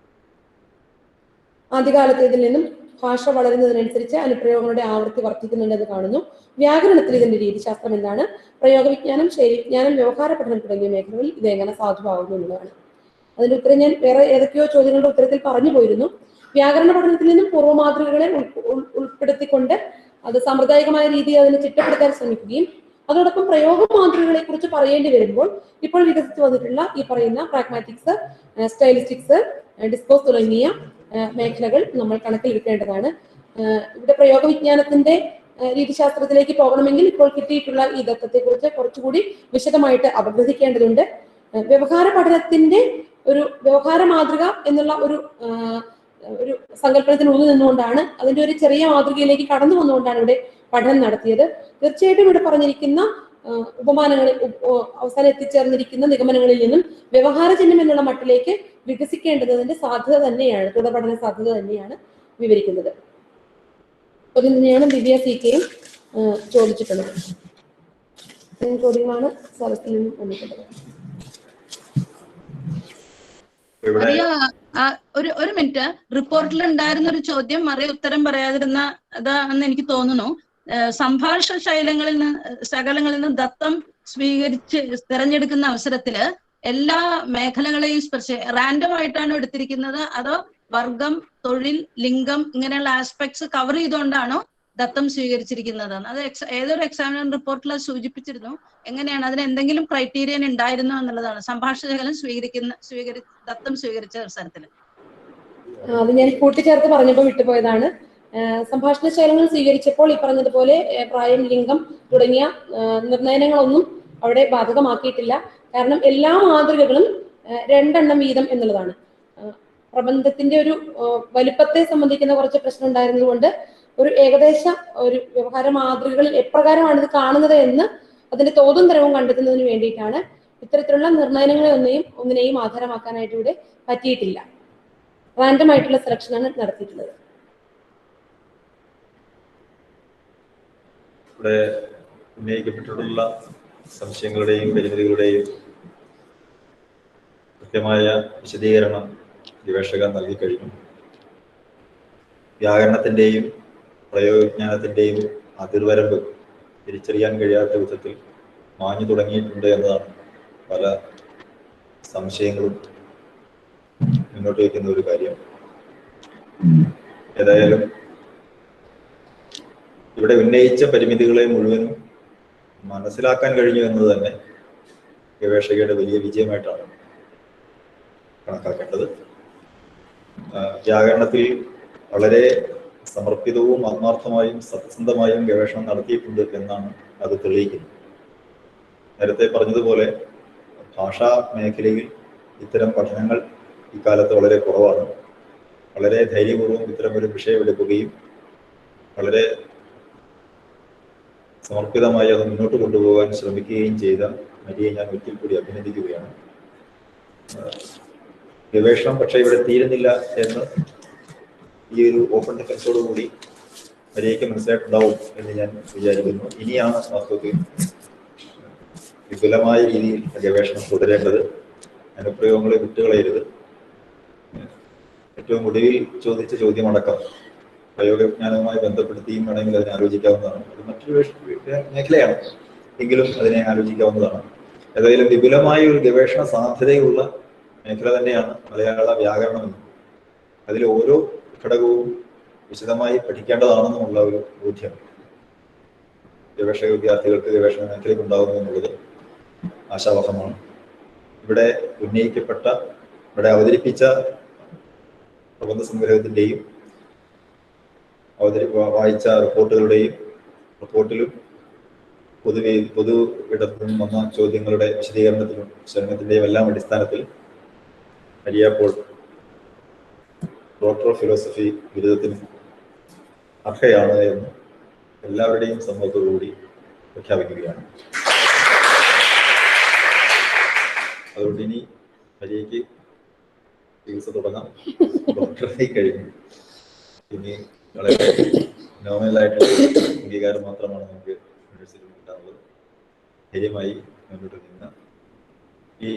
ആദ്യകാലത്തേതിൽ നിന്നും ഭാഷ വളരുന്നതിനനുസരിച്ച് അനുപ്രയോഗങ്ങളുടെ ആവൃത്തി വർദ്ധിക്കുന്നുണ്ടെന്ന് കാണുന്നു. വ്യാകരണത്തിൽ ഇതിന്റെ രീതിശാസ്ത്രം എന്താണ്? പ്രയോഗവിജ്ഞാനം, ശൈലിവിജ്ഞാനം, വ്യവഹാര പഠനം തുടങ്ങിയ മേഖലകളിൽ ഇത് എങ്ങനെ സാധുവാകുന്നു എന്നുള്ളതാണ്. അതിന്റെ ഉത്തരം ഞാൻ വേറെ ഏതൊക്കെയോ ചോദ്യങ്ങളുടെ ഉത്തരത്തിൽ പറഞ്ഞു പോയിരുന്നു. വ്യാകരണ പഠനത്തിൽ നിന്നും പൂർവ്വ മാതൃകകളെ ഉൾപ്പെടുത്തിക്കൊണ്ട് അത് സാമ്പ്രദായികമായ രീതിയിൽ അതിനെ ചിട്ടപ്പെടുത്താൻ ശ്രമിക്കുകയും അതോടൊപ്പം പ്രയോഗ മാതൃകകളെ കുറിച്ച് പറയേണ്ടി വരുമ്പോൾ ഇപ്പോൾ വികസിച്ചു വന്നിട്ടുള്ള ഈ പറയുന്ന പ്രാഗ്മാറ്റിക്സ്, സ്റ്റൈലിസ്റ്റിക്സ്, ഡിസ്കോസ് തുടങ്ങിയ മേഖലകൾ നമ്മൾ കണക്കിലെടുക്കേണ്ടതാണ്. ഇവിടെ പ്രയോഗ വിജ്ഞാനത്തിന്റെ രീതിശാസ്ത്രത്തിലേക്ക് പോകണമെങ്കിൽ ഇപ്പോൾ കിട്ടിയിട്ടുള്ള ഈ ദത്തത്തെ കുറിച്ച് കുറച്ചുകൂടി വിശദമായിട്ട് അപഗ്രഥിക്കേണ്ടതുണ്ട്. വ്യവഹാര പഠനത്തിന്റെ ഒരു വ്യവഹാര മാതൃക എന്നുള്ള ഒരു സങ്കല്പനത്തിന് ഊന്നി നിന്നുകൊണ്ടാണ്, അതിന്റെ ഒരു ചെറിയ മാതൃകയിലേക്ക് കടന്നു വന്നുകൊണ്ടാണ് ഇവിടെ പഠനം നടത്തിയത്. തീർച്ചയായിട്ടും ഇവിടെ പറഞ്ഞിരിക്കുന്ന ഉപമാനങ്ങളിൽ അവസാനം എത്തിച്ചേർന്നിരിക്കുന്ന നിഗമനങ്ങളിൽ നിന്നും വ്യവഹാരജന്യം എന്നുള്ള മട്ടിലേക്ക് വികസിക്കേണ്ടതിന്റെ സാധ്യത തന്നെയാണ്, തുടർപഠന സാധ്യത തന്നെയാണ് വിവരിക്കുന്നത്. അതിൽ തന്നെയാണ് ദിവ്യ CK-യും ചോദിച്ചിട്ടുള്ളത്. ചോദ്യങ്ങളാണ് സദസ്സിൽ നിന്നും വന്നിട്ടുള്ളത്. ഒരു മിനിറ്റ്, റിപ്പോർട്ടിൽ ഉണ്ടായിരുന്ന ഒരു ചോദ്യം മറിയ ഉത്തരം പറയാതിരുന്ന അതാണെന്ന് എനിക്ക് തോന്നുന്നു. സംഭാഷണ ശകലങ്ങളിൽ നിന്ന് ദത്തം സ്വീകരിച്ച് തിരഞ്ഞെടുക്കുന്ന അവസരത്തില് എല്ലാ മേഖലകളെയും റാൻഡം ആയിട്ടാണ് എടുത്തിരിക്കുന്നത്, അതോ വർഗം, തൊഴിൽ, ലിംഗം ഇങ്ങനെയുള്ള ആസ്പെക്ട്സ് കവർ ചെയ്തുകൊണ്ടാണോ ദത്തം സ്വീകരിച്ചിരിക്കുന്നത്? അത് ഏതൊരു എക്സാമിനർ റിപ്പോർട്ടിൽ സൂചിപ്പിച്ചിരുന്നു. എങ്ങനെയാണ്, അതിന് എന്തെങ്കിലും ക്രൈറ്റീരിയൻ ഉണ്ടായിരുന്നോ എന്നുള്ളതാണ് സംഭാഷണ ശകലം ദത്തം സ്വീകരിച്ച അവസരത്തില്? അത് ഞാൻ കൂട്ടിച്ചേർത്ത് പറഞ്ഞപ്പോൾ വിട്ടുപോയതാണ്. സംഭാഷണ ശൈലങ്ങൾ സ്വീകരിച്ചപ്പോൾ ഈ പറഞ്ഞതുപോലെ പ്രായം, ലിംഗം തുടങ്ങിയ നിർണയങ്ങളൊന്നും അവിടെ ബാധകമാക്കിയിട്ടില്ല. കാരണം എല്ലാ മാതൃകകളും 2 എണ്ണം വീതം എന്നുള്ളതാണ്. പ്രബന്ധത്തിന്റെ ഒരു വലുപ്പത്തെ സംബന്ധിക്കുന്ന കുറച്ച് പ്രശ്നം ഉണ്ടായിരുന്നത് കൊണ്ട് ഒരു ഏകദേശ ഒരു വ്യവഹാര മാതൃകകളിൽ എപ്രകാരമാണ് ഇത് കാണുന്നത് എന്ന് അതിന്റെ തോതും തരവും കണ്ടെത്തുന്നതിന് വേണ്ടിയിട്ടാണ് ഇത്തരത്തിലുള്ള നിർണയങ്ങളെ ഒന്നിനെയും ആധാരമാക്കാനായിട്ട് ഇവിടെ പറ്റിയിട്ടില്ല. റാൻഡം ആയിട്ടുള്ള സെലക്ഷനാണ് നടത്തിയിട്ടുള്ളത്. ഇവിടെ ഉന്നയിക്കപ്പെട്ടിട്ടുള്ള സംശയങ്ങളുടെയും പരിമിതികളുടെയും കൃത്യമായ വിശദീകരണം ഗവേഷകർ നൽകി കഴിഞ്ഞു. വ്യാകരണത്തിന്റെയും പ്രയോഗവിജ്ഞാനത്തിന്റെയും അതിർവരമ്പ് തിരിച്ചറിയാൻ കഴിയാത്ത വിധത്തിൽ മാഞ്ഞു തുടങ്ങിയിട്ടുണ്ട് എന്നതാണ് പല സംശയങ്ങളും മുന്നോട്ട് വയ്ക്കുന്ന ഒരു കാര്യം. ഏതായാലും ഇവിടെ ഉന്നയിച്ച പരിമിതികളെ മുഴുവനും മനസ്സിലാക്കാൻ കഴിഞ്ഞു എന്നത് തന്നെ ഗവേഷകരുടെ വലിയ വിജയമായിട്ടാണ് കണക്കാക്കേണ്ടത്. വ്യാകരണത്തിൽ വളരെ സമർപ്പിതവും ആത്മാർത്ഥമായും സത്യസന്ധമായും ഗവേഷണം നടത്തിയിട്ടുണ്ട് എന്നാണ് അത് തെളിയിക്കുന്നത്. നേരത്തെ പറഞ്ഞതുപോലെ ഭാഷാ മേഖലയിൽ ഇത്തരം പഠനങ്ങൾ ഇക്കാലത്ത് വളരെ കുറവാണ്. വളരെ ധൈര്യപൂർവ്വം ഇത്തരം ഒരു വിഷയം എടുക്കുകയും വളരെ സമർപ്പിതമായി അത് മുന്നോട്ട് കൊണ്ടുപോകാൻ ശ്രമിക്കുകയും ചെയ്ത മരിയെ ഞാൻ ഒരിക്കൽ കൂടി അഭിനന്ദിക്കുകയാണ്. ഗവേഷണം പക്ഷേ ഇവിടെ തീരുന്നില്ല എന്ന് ഈ ഒരു ഓപ്പൺ ഡിഫൻസോടുകൂടി മരിയയ്ക്ക് മനസ്സിലായിട്ടുണ്ടാവും എന്ന് ഞാൻ വിചാരിക്കുന്നു. ഇനിയാണ് വാസ്തവത്തിൽ വിപുലമായ രീതിയിൽ ഗവേഷണം തുടരേണ്ടത്. അനുപ്രയോഗങ്ങളെ വിട്ടുകളയരുത്. ഏറ്റവും ഒടുവിൽ ചോദിച്ച ചോദ്യമടക്കം പ്രയോഗജ്ഞാനവുമായി ബന്ധപ്പെടുത്തിയും വേണമെങ്കിൽ അതിനെ ആലോചിക്കാവുന്നതാണ്. അത് മറ്റൊരു മേഖലയാണ്, എങ്കിലും അതിനെ ആലോചിക്കാവുന്നതാണ്. ഏതായാലും വിപുലമായ ഒരു ഗവേഷണ സാധ്യതയുള്ള മേഖല തന്നെയാണ് മലയാള വ്യാകരണം. അതിൽ ഓരോ ഘടകവും വിശദമായി പഠിക്കേണ്ടതാണെന്നുള്ള ഒരു ബോധ്യം ഗവേഷക വിദ്യാർത്ഥികൾക്ക് ഗവേഷണ മേഖലയ്ക്ക് ഉണ്ടാകുന്നു എന്നുള്ളത് ആശാവഹമാണ്. ഇവിടെ ഉന്നയിക്കപ്പെട്ട, ഇവിടെ അവതരിപ്പിച്ച പ്രബന്ധ സംഗ്രഹത്തിൻ്റെയും വായിച്ച റിപ്പോർട്ടിലും പൊതു ഇടത്തു നിന്നും വന്ന ചോദ്യങ്ങളുടെ വിശദീകരണത്തിലും ശ്രമത്തിൻ്റെയും എല്ലാം അടിസ്ഥാനത്തിൽ Maria Paul doctor of philosophy ബിരുദത്തിന് അർഹയാണ് എന്ന് എല്ലാവരുടെയും സമ്മതത്തോടുകൂടി പ്രഖ്യാപിക്കുകയാണ്. അതുകൊണ്ട് ഇനി മരിയയ്ക്ക് ചികിത്സ തുടങ്ങാം. ഡോക്ടറായി കഴിഞ്ഞു. ഇനി വളരെ നോർമലായിട്ടുള്ള അംഗീകാരം മാത്രമാണ് നമുക്ക് യൂണിവേഴ്സിറ്റിയിൽ കിട്ടാനുള്ളത്. ധൈര്യമായി മുന്നോട്ട് നിന്ന് ഈ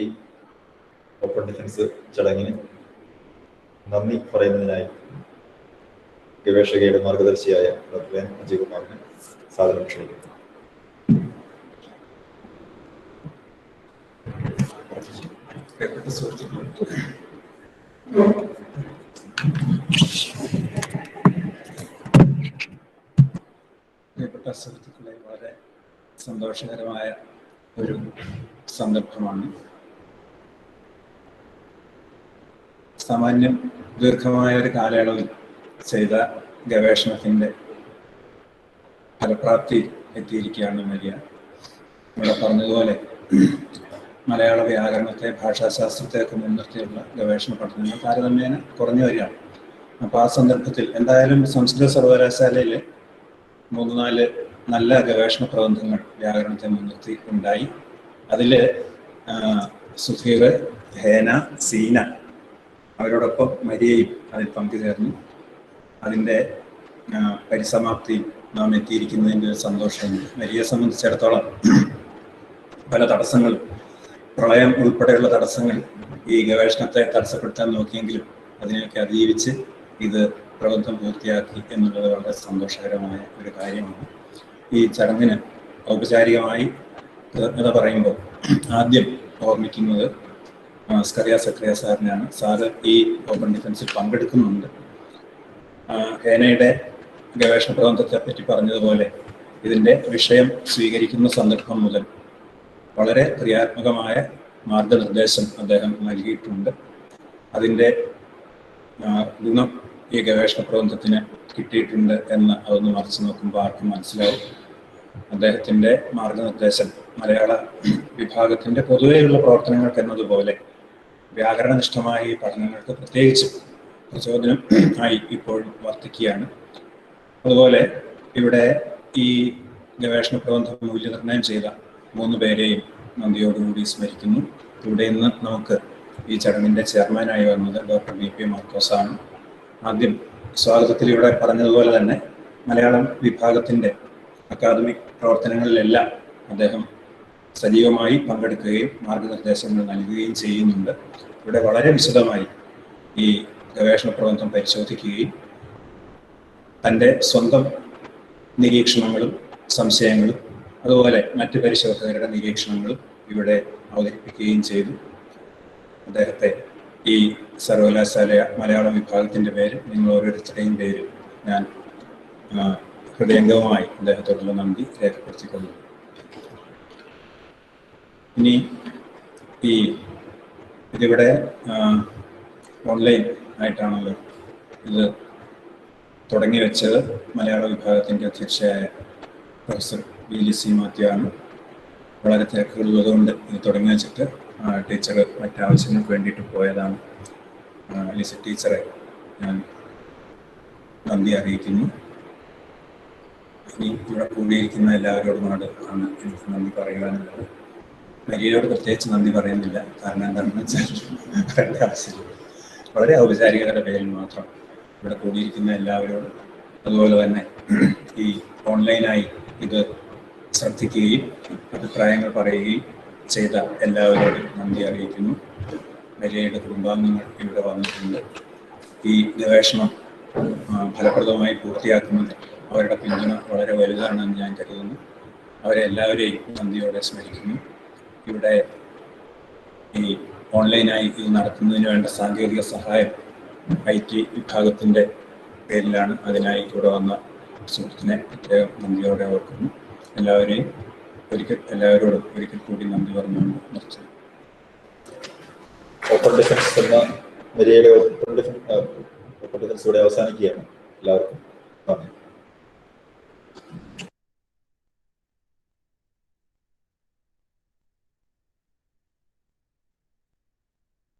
ഓപ്പൺ ഡിഫൻസ് ചടങ്ങിന് നന്ദി പറയുന്നതിനായി ഗവേഷകയുടെ മാർഗദർശിയായ ഡോക്ടർ എൻ അജയകുമാറിനെ സാദരം ക്ഷണിക്കുന്നു. പ്രിയപ്പെട്ട സുഹൃത്തുക്കളെ, വളരെ സന്തോഷകരമായ ഒരു സന്ദർഭമാണ്. സാമാന്യം ദീർഘമായ ഒരു കാലയളവിൽ ചെയ്ത ഗവേഷണത്തിൻ്റെ ഫലപ്രാപ്തി എത്തിയിരിക്കുകയാണ് മരിയ. ഇവിടെ പറഞ്ഞതുപോലെ മലയാള വ്യാകരണത്തെ, ഭാഷാശാസ്ത്രത്തെയൊക്കെ മുൻനിർത്തിയുള്ള ഗവേഷണ പഠനങ്ങൾ താരതമ്യേന കുറഞ്ഞു വരികയാണ്. അപ്പോൾ ആ സന്ദർഭത്തിൽ എന്തായാലും സംസ്കൃത സർവകലാശാലയിൽ 3-4 നല്ല ഗവേഷണ പ്രബന്ധങ്ങൾ വ്യാകരണത്തെ മുൻനിർത്തി ഉണ്ടായി. അതിൽ സുധീർ, ഹേന, സീന അവരോടൊപ്പം മരിയയും അതിൽ പങ്കുചേർന്നു. അതിൻ്റെ പരിസമാപ്തി നാം എത്തിയിരിക്കുന്നതിൻ്റെ ഒരു സന്തോഷമുണ്ട്. മരിയയെ സംബന്ധിച്ചിടത്തോളം പല തടസ്സങ്ങളും, പ്രളയം ഉൾപ്പെടെയുള്ള തടസ്സങ്ങൾ ഈ ഗവേഷണത്തെ തടസ്സപ്പെടുത്താൻ നോക്കിയെങ്കിലും അതിനെയൊക്കെ അതിജീവിച്ച് ഇത് പ്രബന്ധം പൂർത്തിയാക്കി എന്നുള്ളത് വളരെ സന്തോഷകരമായ ഒരു കാര്യമാണ്. ഈ ചടങ്ങിന് ഔപചാരികമായി കൃതജ്ഞത പറയുമ്പോൾ ആദ്യം ഓർമ്മിക്കുന്നത് സ്കറിയ സക്രിയ സാറിനാണ്. സാറ് ഈ ഓപ്പൺ ഡിഫൻസിൽ പങ്കെടുക്കുന്നുണ്ട്. ഹേനയുടെ ഗവേഷണ പ്രബന്ധത്തെ പറ്റി പറഞ്ഞതുപോലെ ഇതിൻ്റെ വിഷയം സ്വീകരിക്കുന്ന സന്ദർഭം മുതൽ വളരെ ക്രിയാത്മകമായ മാർഗനിർദ്ദേശം അദ്ദേഹം നൽകിയിട്ടുണ്ട്. അതിൻ്റെ ഗുണം ഈ ഗവേഷണ പ്രബന്ധത്തിന് കിട്ടിയിട്ടുണ്ട് എന്ന് അതൊന്ന് മറിച്ച് നോക്കുമ്പോൾ ആർക്കും മനസ്സിലാവും. അദ്ദേഹത്തിൻ്റെ മാർഗനിർദ്ദേശം മലയാള വിഭാഗത്തിൻ്റെ പൊതുവെയുള്ള പ്രവർത്തനങ്ങൾക്ക് എന്നതുപോലെ വ്യാകരണനിഷ്ഠമായ ഈ പഠനങ്ങൾക്ക് പ്രത്യേകിച്ച് പ്രചോദനം ആയി ഇപ്പോഴും വർത്തിക്കുകയാണ്. അതുപോലെ ഇവിടെ ഈ ഗവേഷണ പ്രബന്ധം മൂല്യനിർണ്ണയം ചെയ്ത 3 പേരെയും നന്ദിയോടുകൂടി സ്മരിക്കുന്നു. ഇവിടെ ഇന്ന് നമുക്ക് ഈ ചടങ്ങിൻ്റെ ചെയർമാനായി വന്നത് ഡോക്ടർ വി പി മാർക്കോസാണ്. ആദ്യം സ്വാഗതത്തിൽ ഇവിടെ പറഞ്ഞതുപോലെ തന്നെ മലയാളം വിഭാഗത്തിൻ്റെ അക്കാദമിക് പ്രവർത്തനങ്ങളിലെല്ലാം അദ്ദേഹം സജീവമായി പങ്കെടുക്കുകയും മാർഗനിർദ്ദേശങ്ങൾ നൽകുകയും ചെയ്യുന്നുണ്ട്. ഇവിടെ വളരെ വിശദമായി ഈ ഗവേഷണ പ്രബന്ധം പരിശോധിക്കുകയും തൻ്റെ സ്വന്തം നിരീക്ഷണങ്ങളും സംശയങ്ങളും അതുപോലെ മറ്റ് പരിശോധകരുടെ നിരീക്ഷണങ്ങളും ഇവിടെ അവതരിപ്പിക്കുകയും ചെയ്തു. അദ്ദേഹത്തെ ഈ സർവകലാശാല മലയാള വിഭാഗത്തിൻ്റെ പേര്, നിങ്ങൾ ഓരോരുത്തരുടെയും പേര് ഞാൻ ഹൃദയംഗമമായി അദ്ദേഹത്തോടുള്ള നന്ദി രേഖപ്പെടുത്തിക്കൊള്ളുന്നു. ഇനി ഇതിവിടെ ഓൺലൈൻ ആയിട്ടാണല്ലോ ഇത് തുടങ്ങി വെച്ചത്. മലയാള വിഭാഗത്തിൻ്റെ അധ്യക്ഷയായ പ്രൊഫസർ ബി.ലി.സി. മാത്യു ആണ്. വളരെ തിരക്കുകളുള്ളതുകൊണ്ട് ഇത് തുടങ്ങി വെച്ചിട്ട് ടീച്ചർ മറ്റാവശ്യങ്ങൾക്ക് വേണ്ടിയിട്ട് പോയതാണ്. ലിസി ടീച്ചറെ ഞാൻ നന്ദി അറിയിക്കുന്നു. ഇനി ഇവിടെ കൂടിയിരിക്കുന്ന എല്ലാവരോടുമാണ് എനിക്ക് നന്ദി പറയുവാനുള്ളത്. മരിയയോട് പ്രത്യേകിച്ച് നന്ദി പറയുന്നില്ല. കാരണം എന്താണെന്ന് വെച്ചാൽ പറയേണ്ട ആവശ്യമില്ല. വളരെ ഔപചാരികതയുടെ പേരിൽ മാത്രം ഇവിടെ കൂടിയിരിക്കുന്ന എല്ലാവരോടും, അതുപോലെ തന്നെ ഈ ഓൺലൈനായി ഇത് ശ്രദ്ധിക്കുകയും അഭിപ്രായങ്ങൾ പറയുകയും ചെയ്ത എല്ലാവരോടും നന്ദി അറിയിക്കുന്നു. മരിയയുടെ കുടുംബാംഗങ്ങൾ ഇവിടെ വന്നിട്ടുണ്ട്. ഈ ഗവേഷണം ഫലപ്രദമായി പൂർത്തിയാക്കുന്നത് അവരുടെ പിന്തുണ വളരെ വലുതാണെന്ന് ഞാൻ കരുതുന്നു. അവരെ എല്ലാവരെയും നന്ദിയോടെ സ്മരിക്കുന്നു. ഇവിടെ ഈ ഓൺലൈനായി ഇത് നടത്തുന്നതിന് വേണ്ട സാങ്കേതിക സഹായം IT വിഭാഗത്തിൻ്റെ പേരിലാണ്. അതിനായി ഇവിടെ വന്ന സുഹൃത്തിനെ പ്രത്യേകം നന്ദിയോടെ ഓർക്കുന്നു. എല്ലാവരോടും ഒരിക്കൽ കൂടി നന്ദി പറഞ്ഞുകൊണ്ട് നിർത്തുന്നു. ഓപ്പൺ ഡിഫൻസ് എന്ന നിരയുടെ ഓപ്പൺ ഡിഫൻസ് ഇവിടെ അവസാനിക്കുകയാണ്. എല്ലാവർക്കും നന്ദി.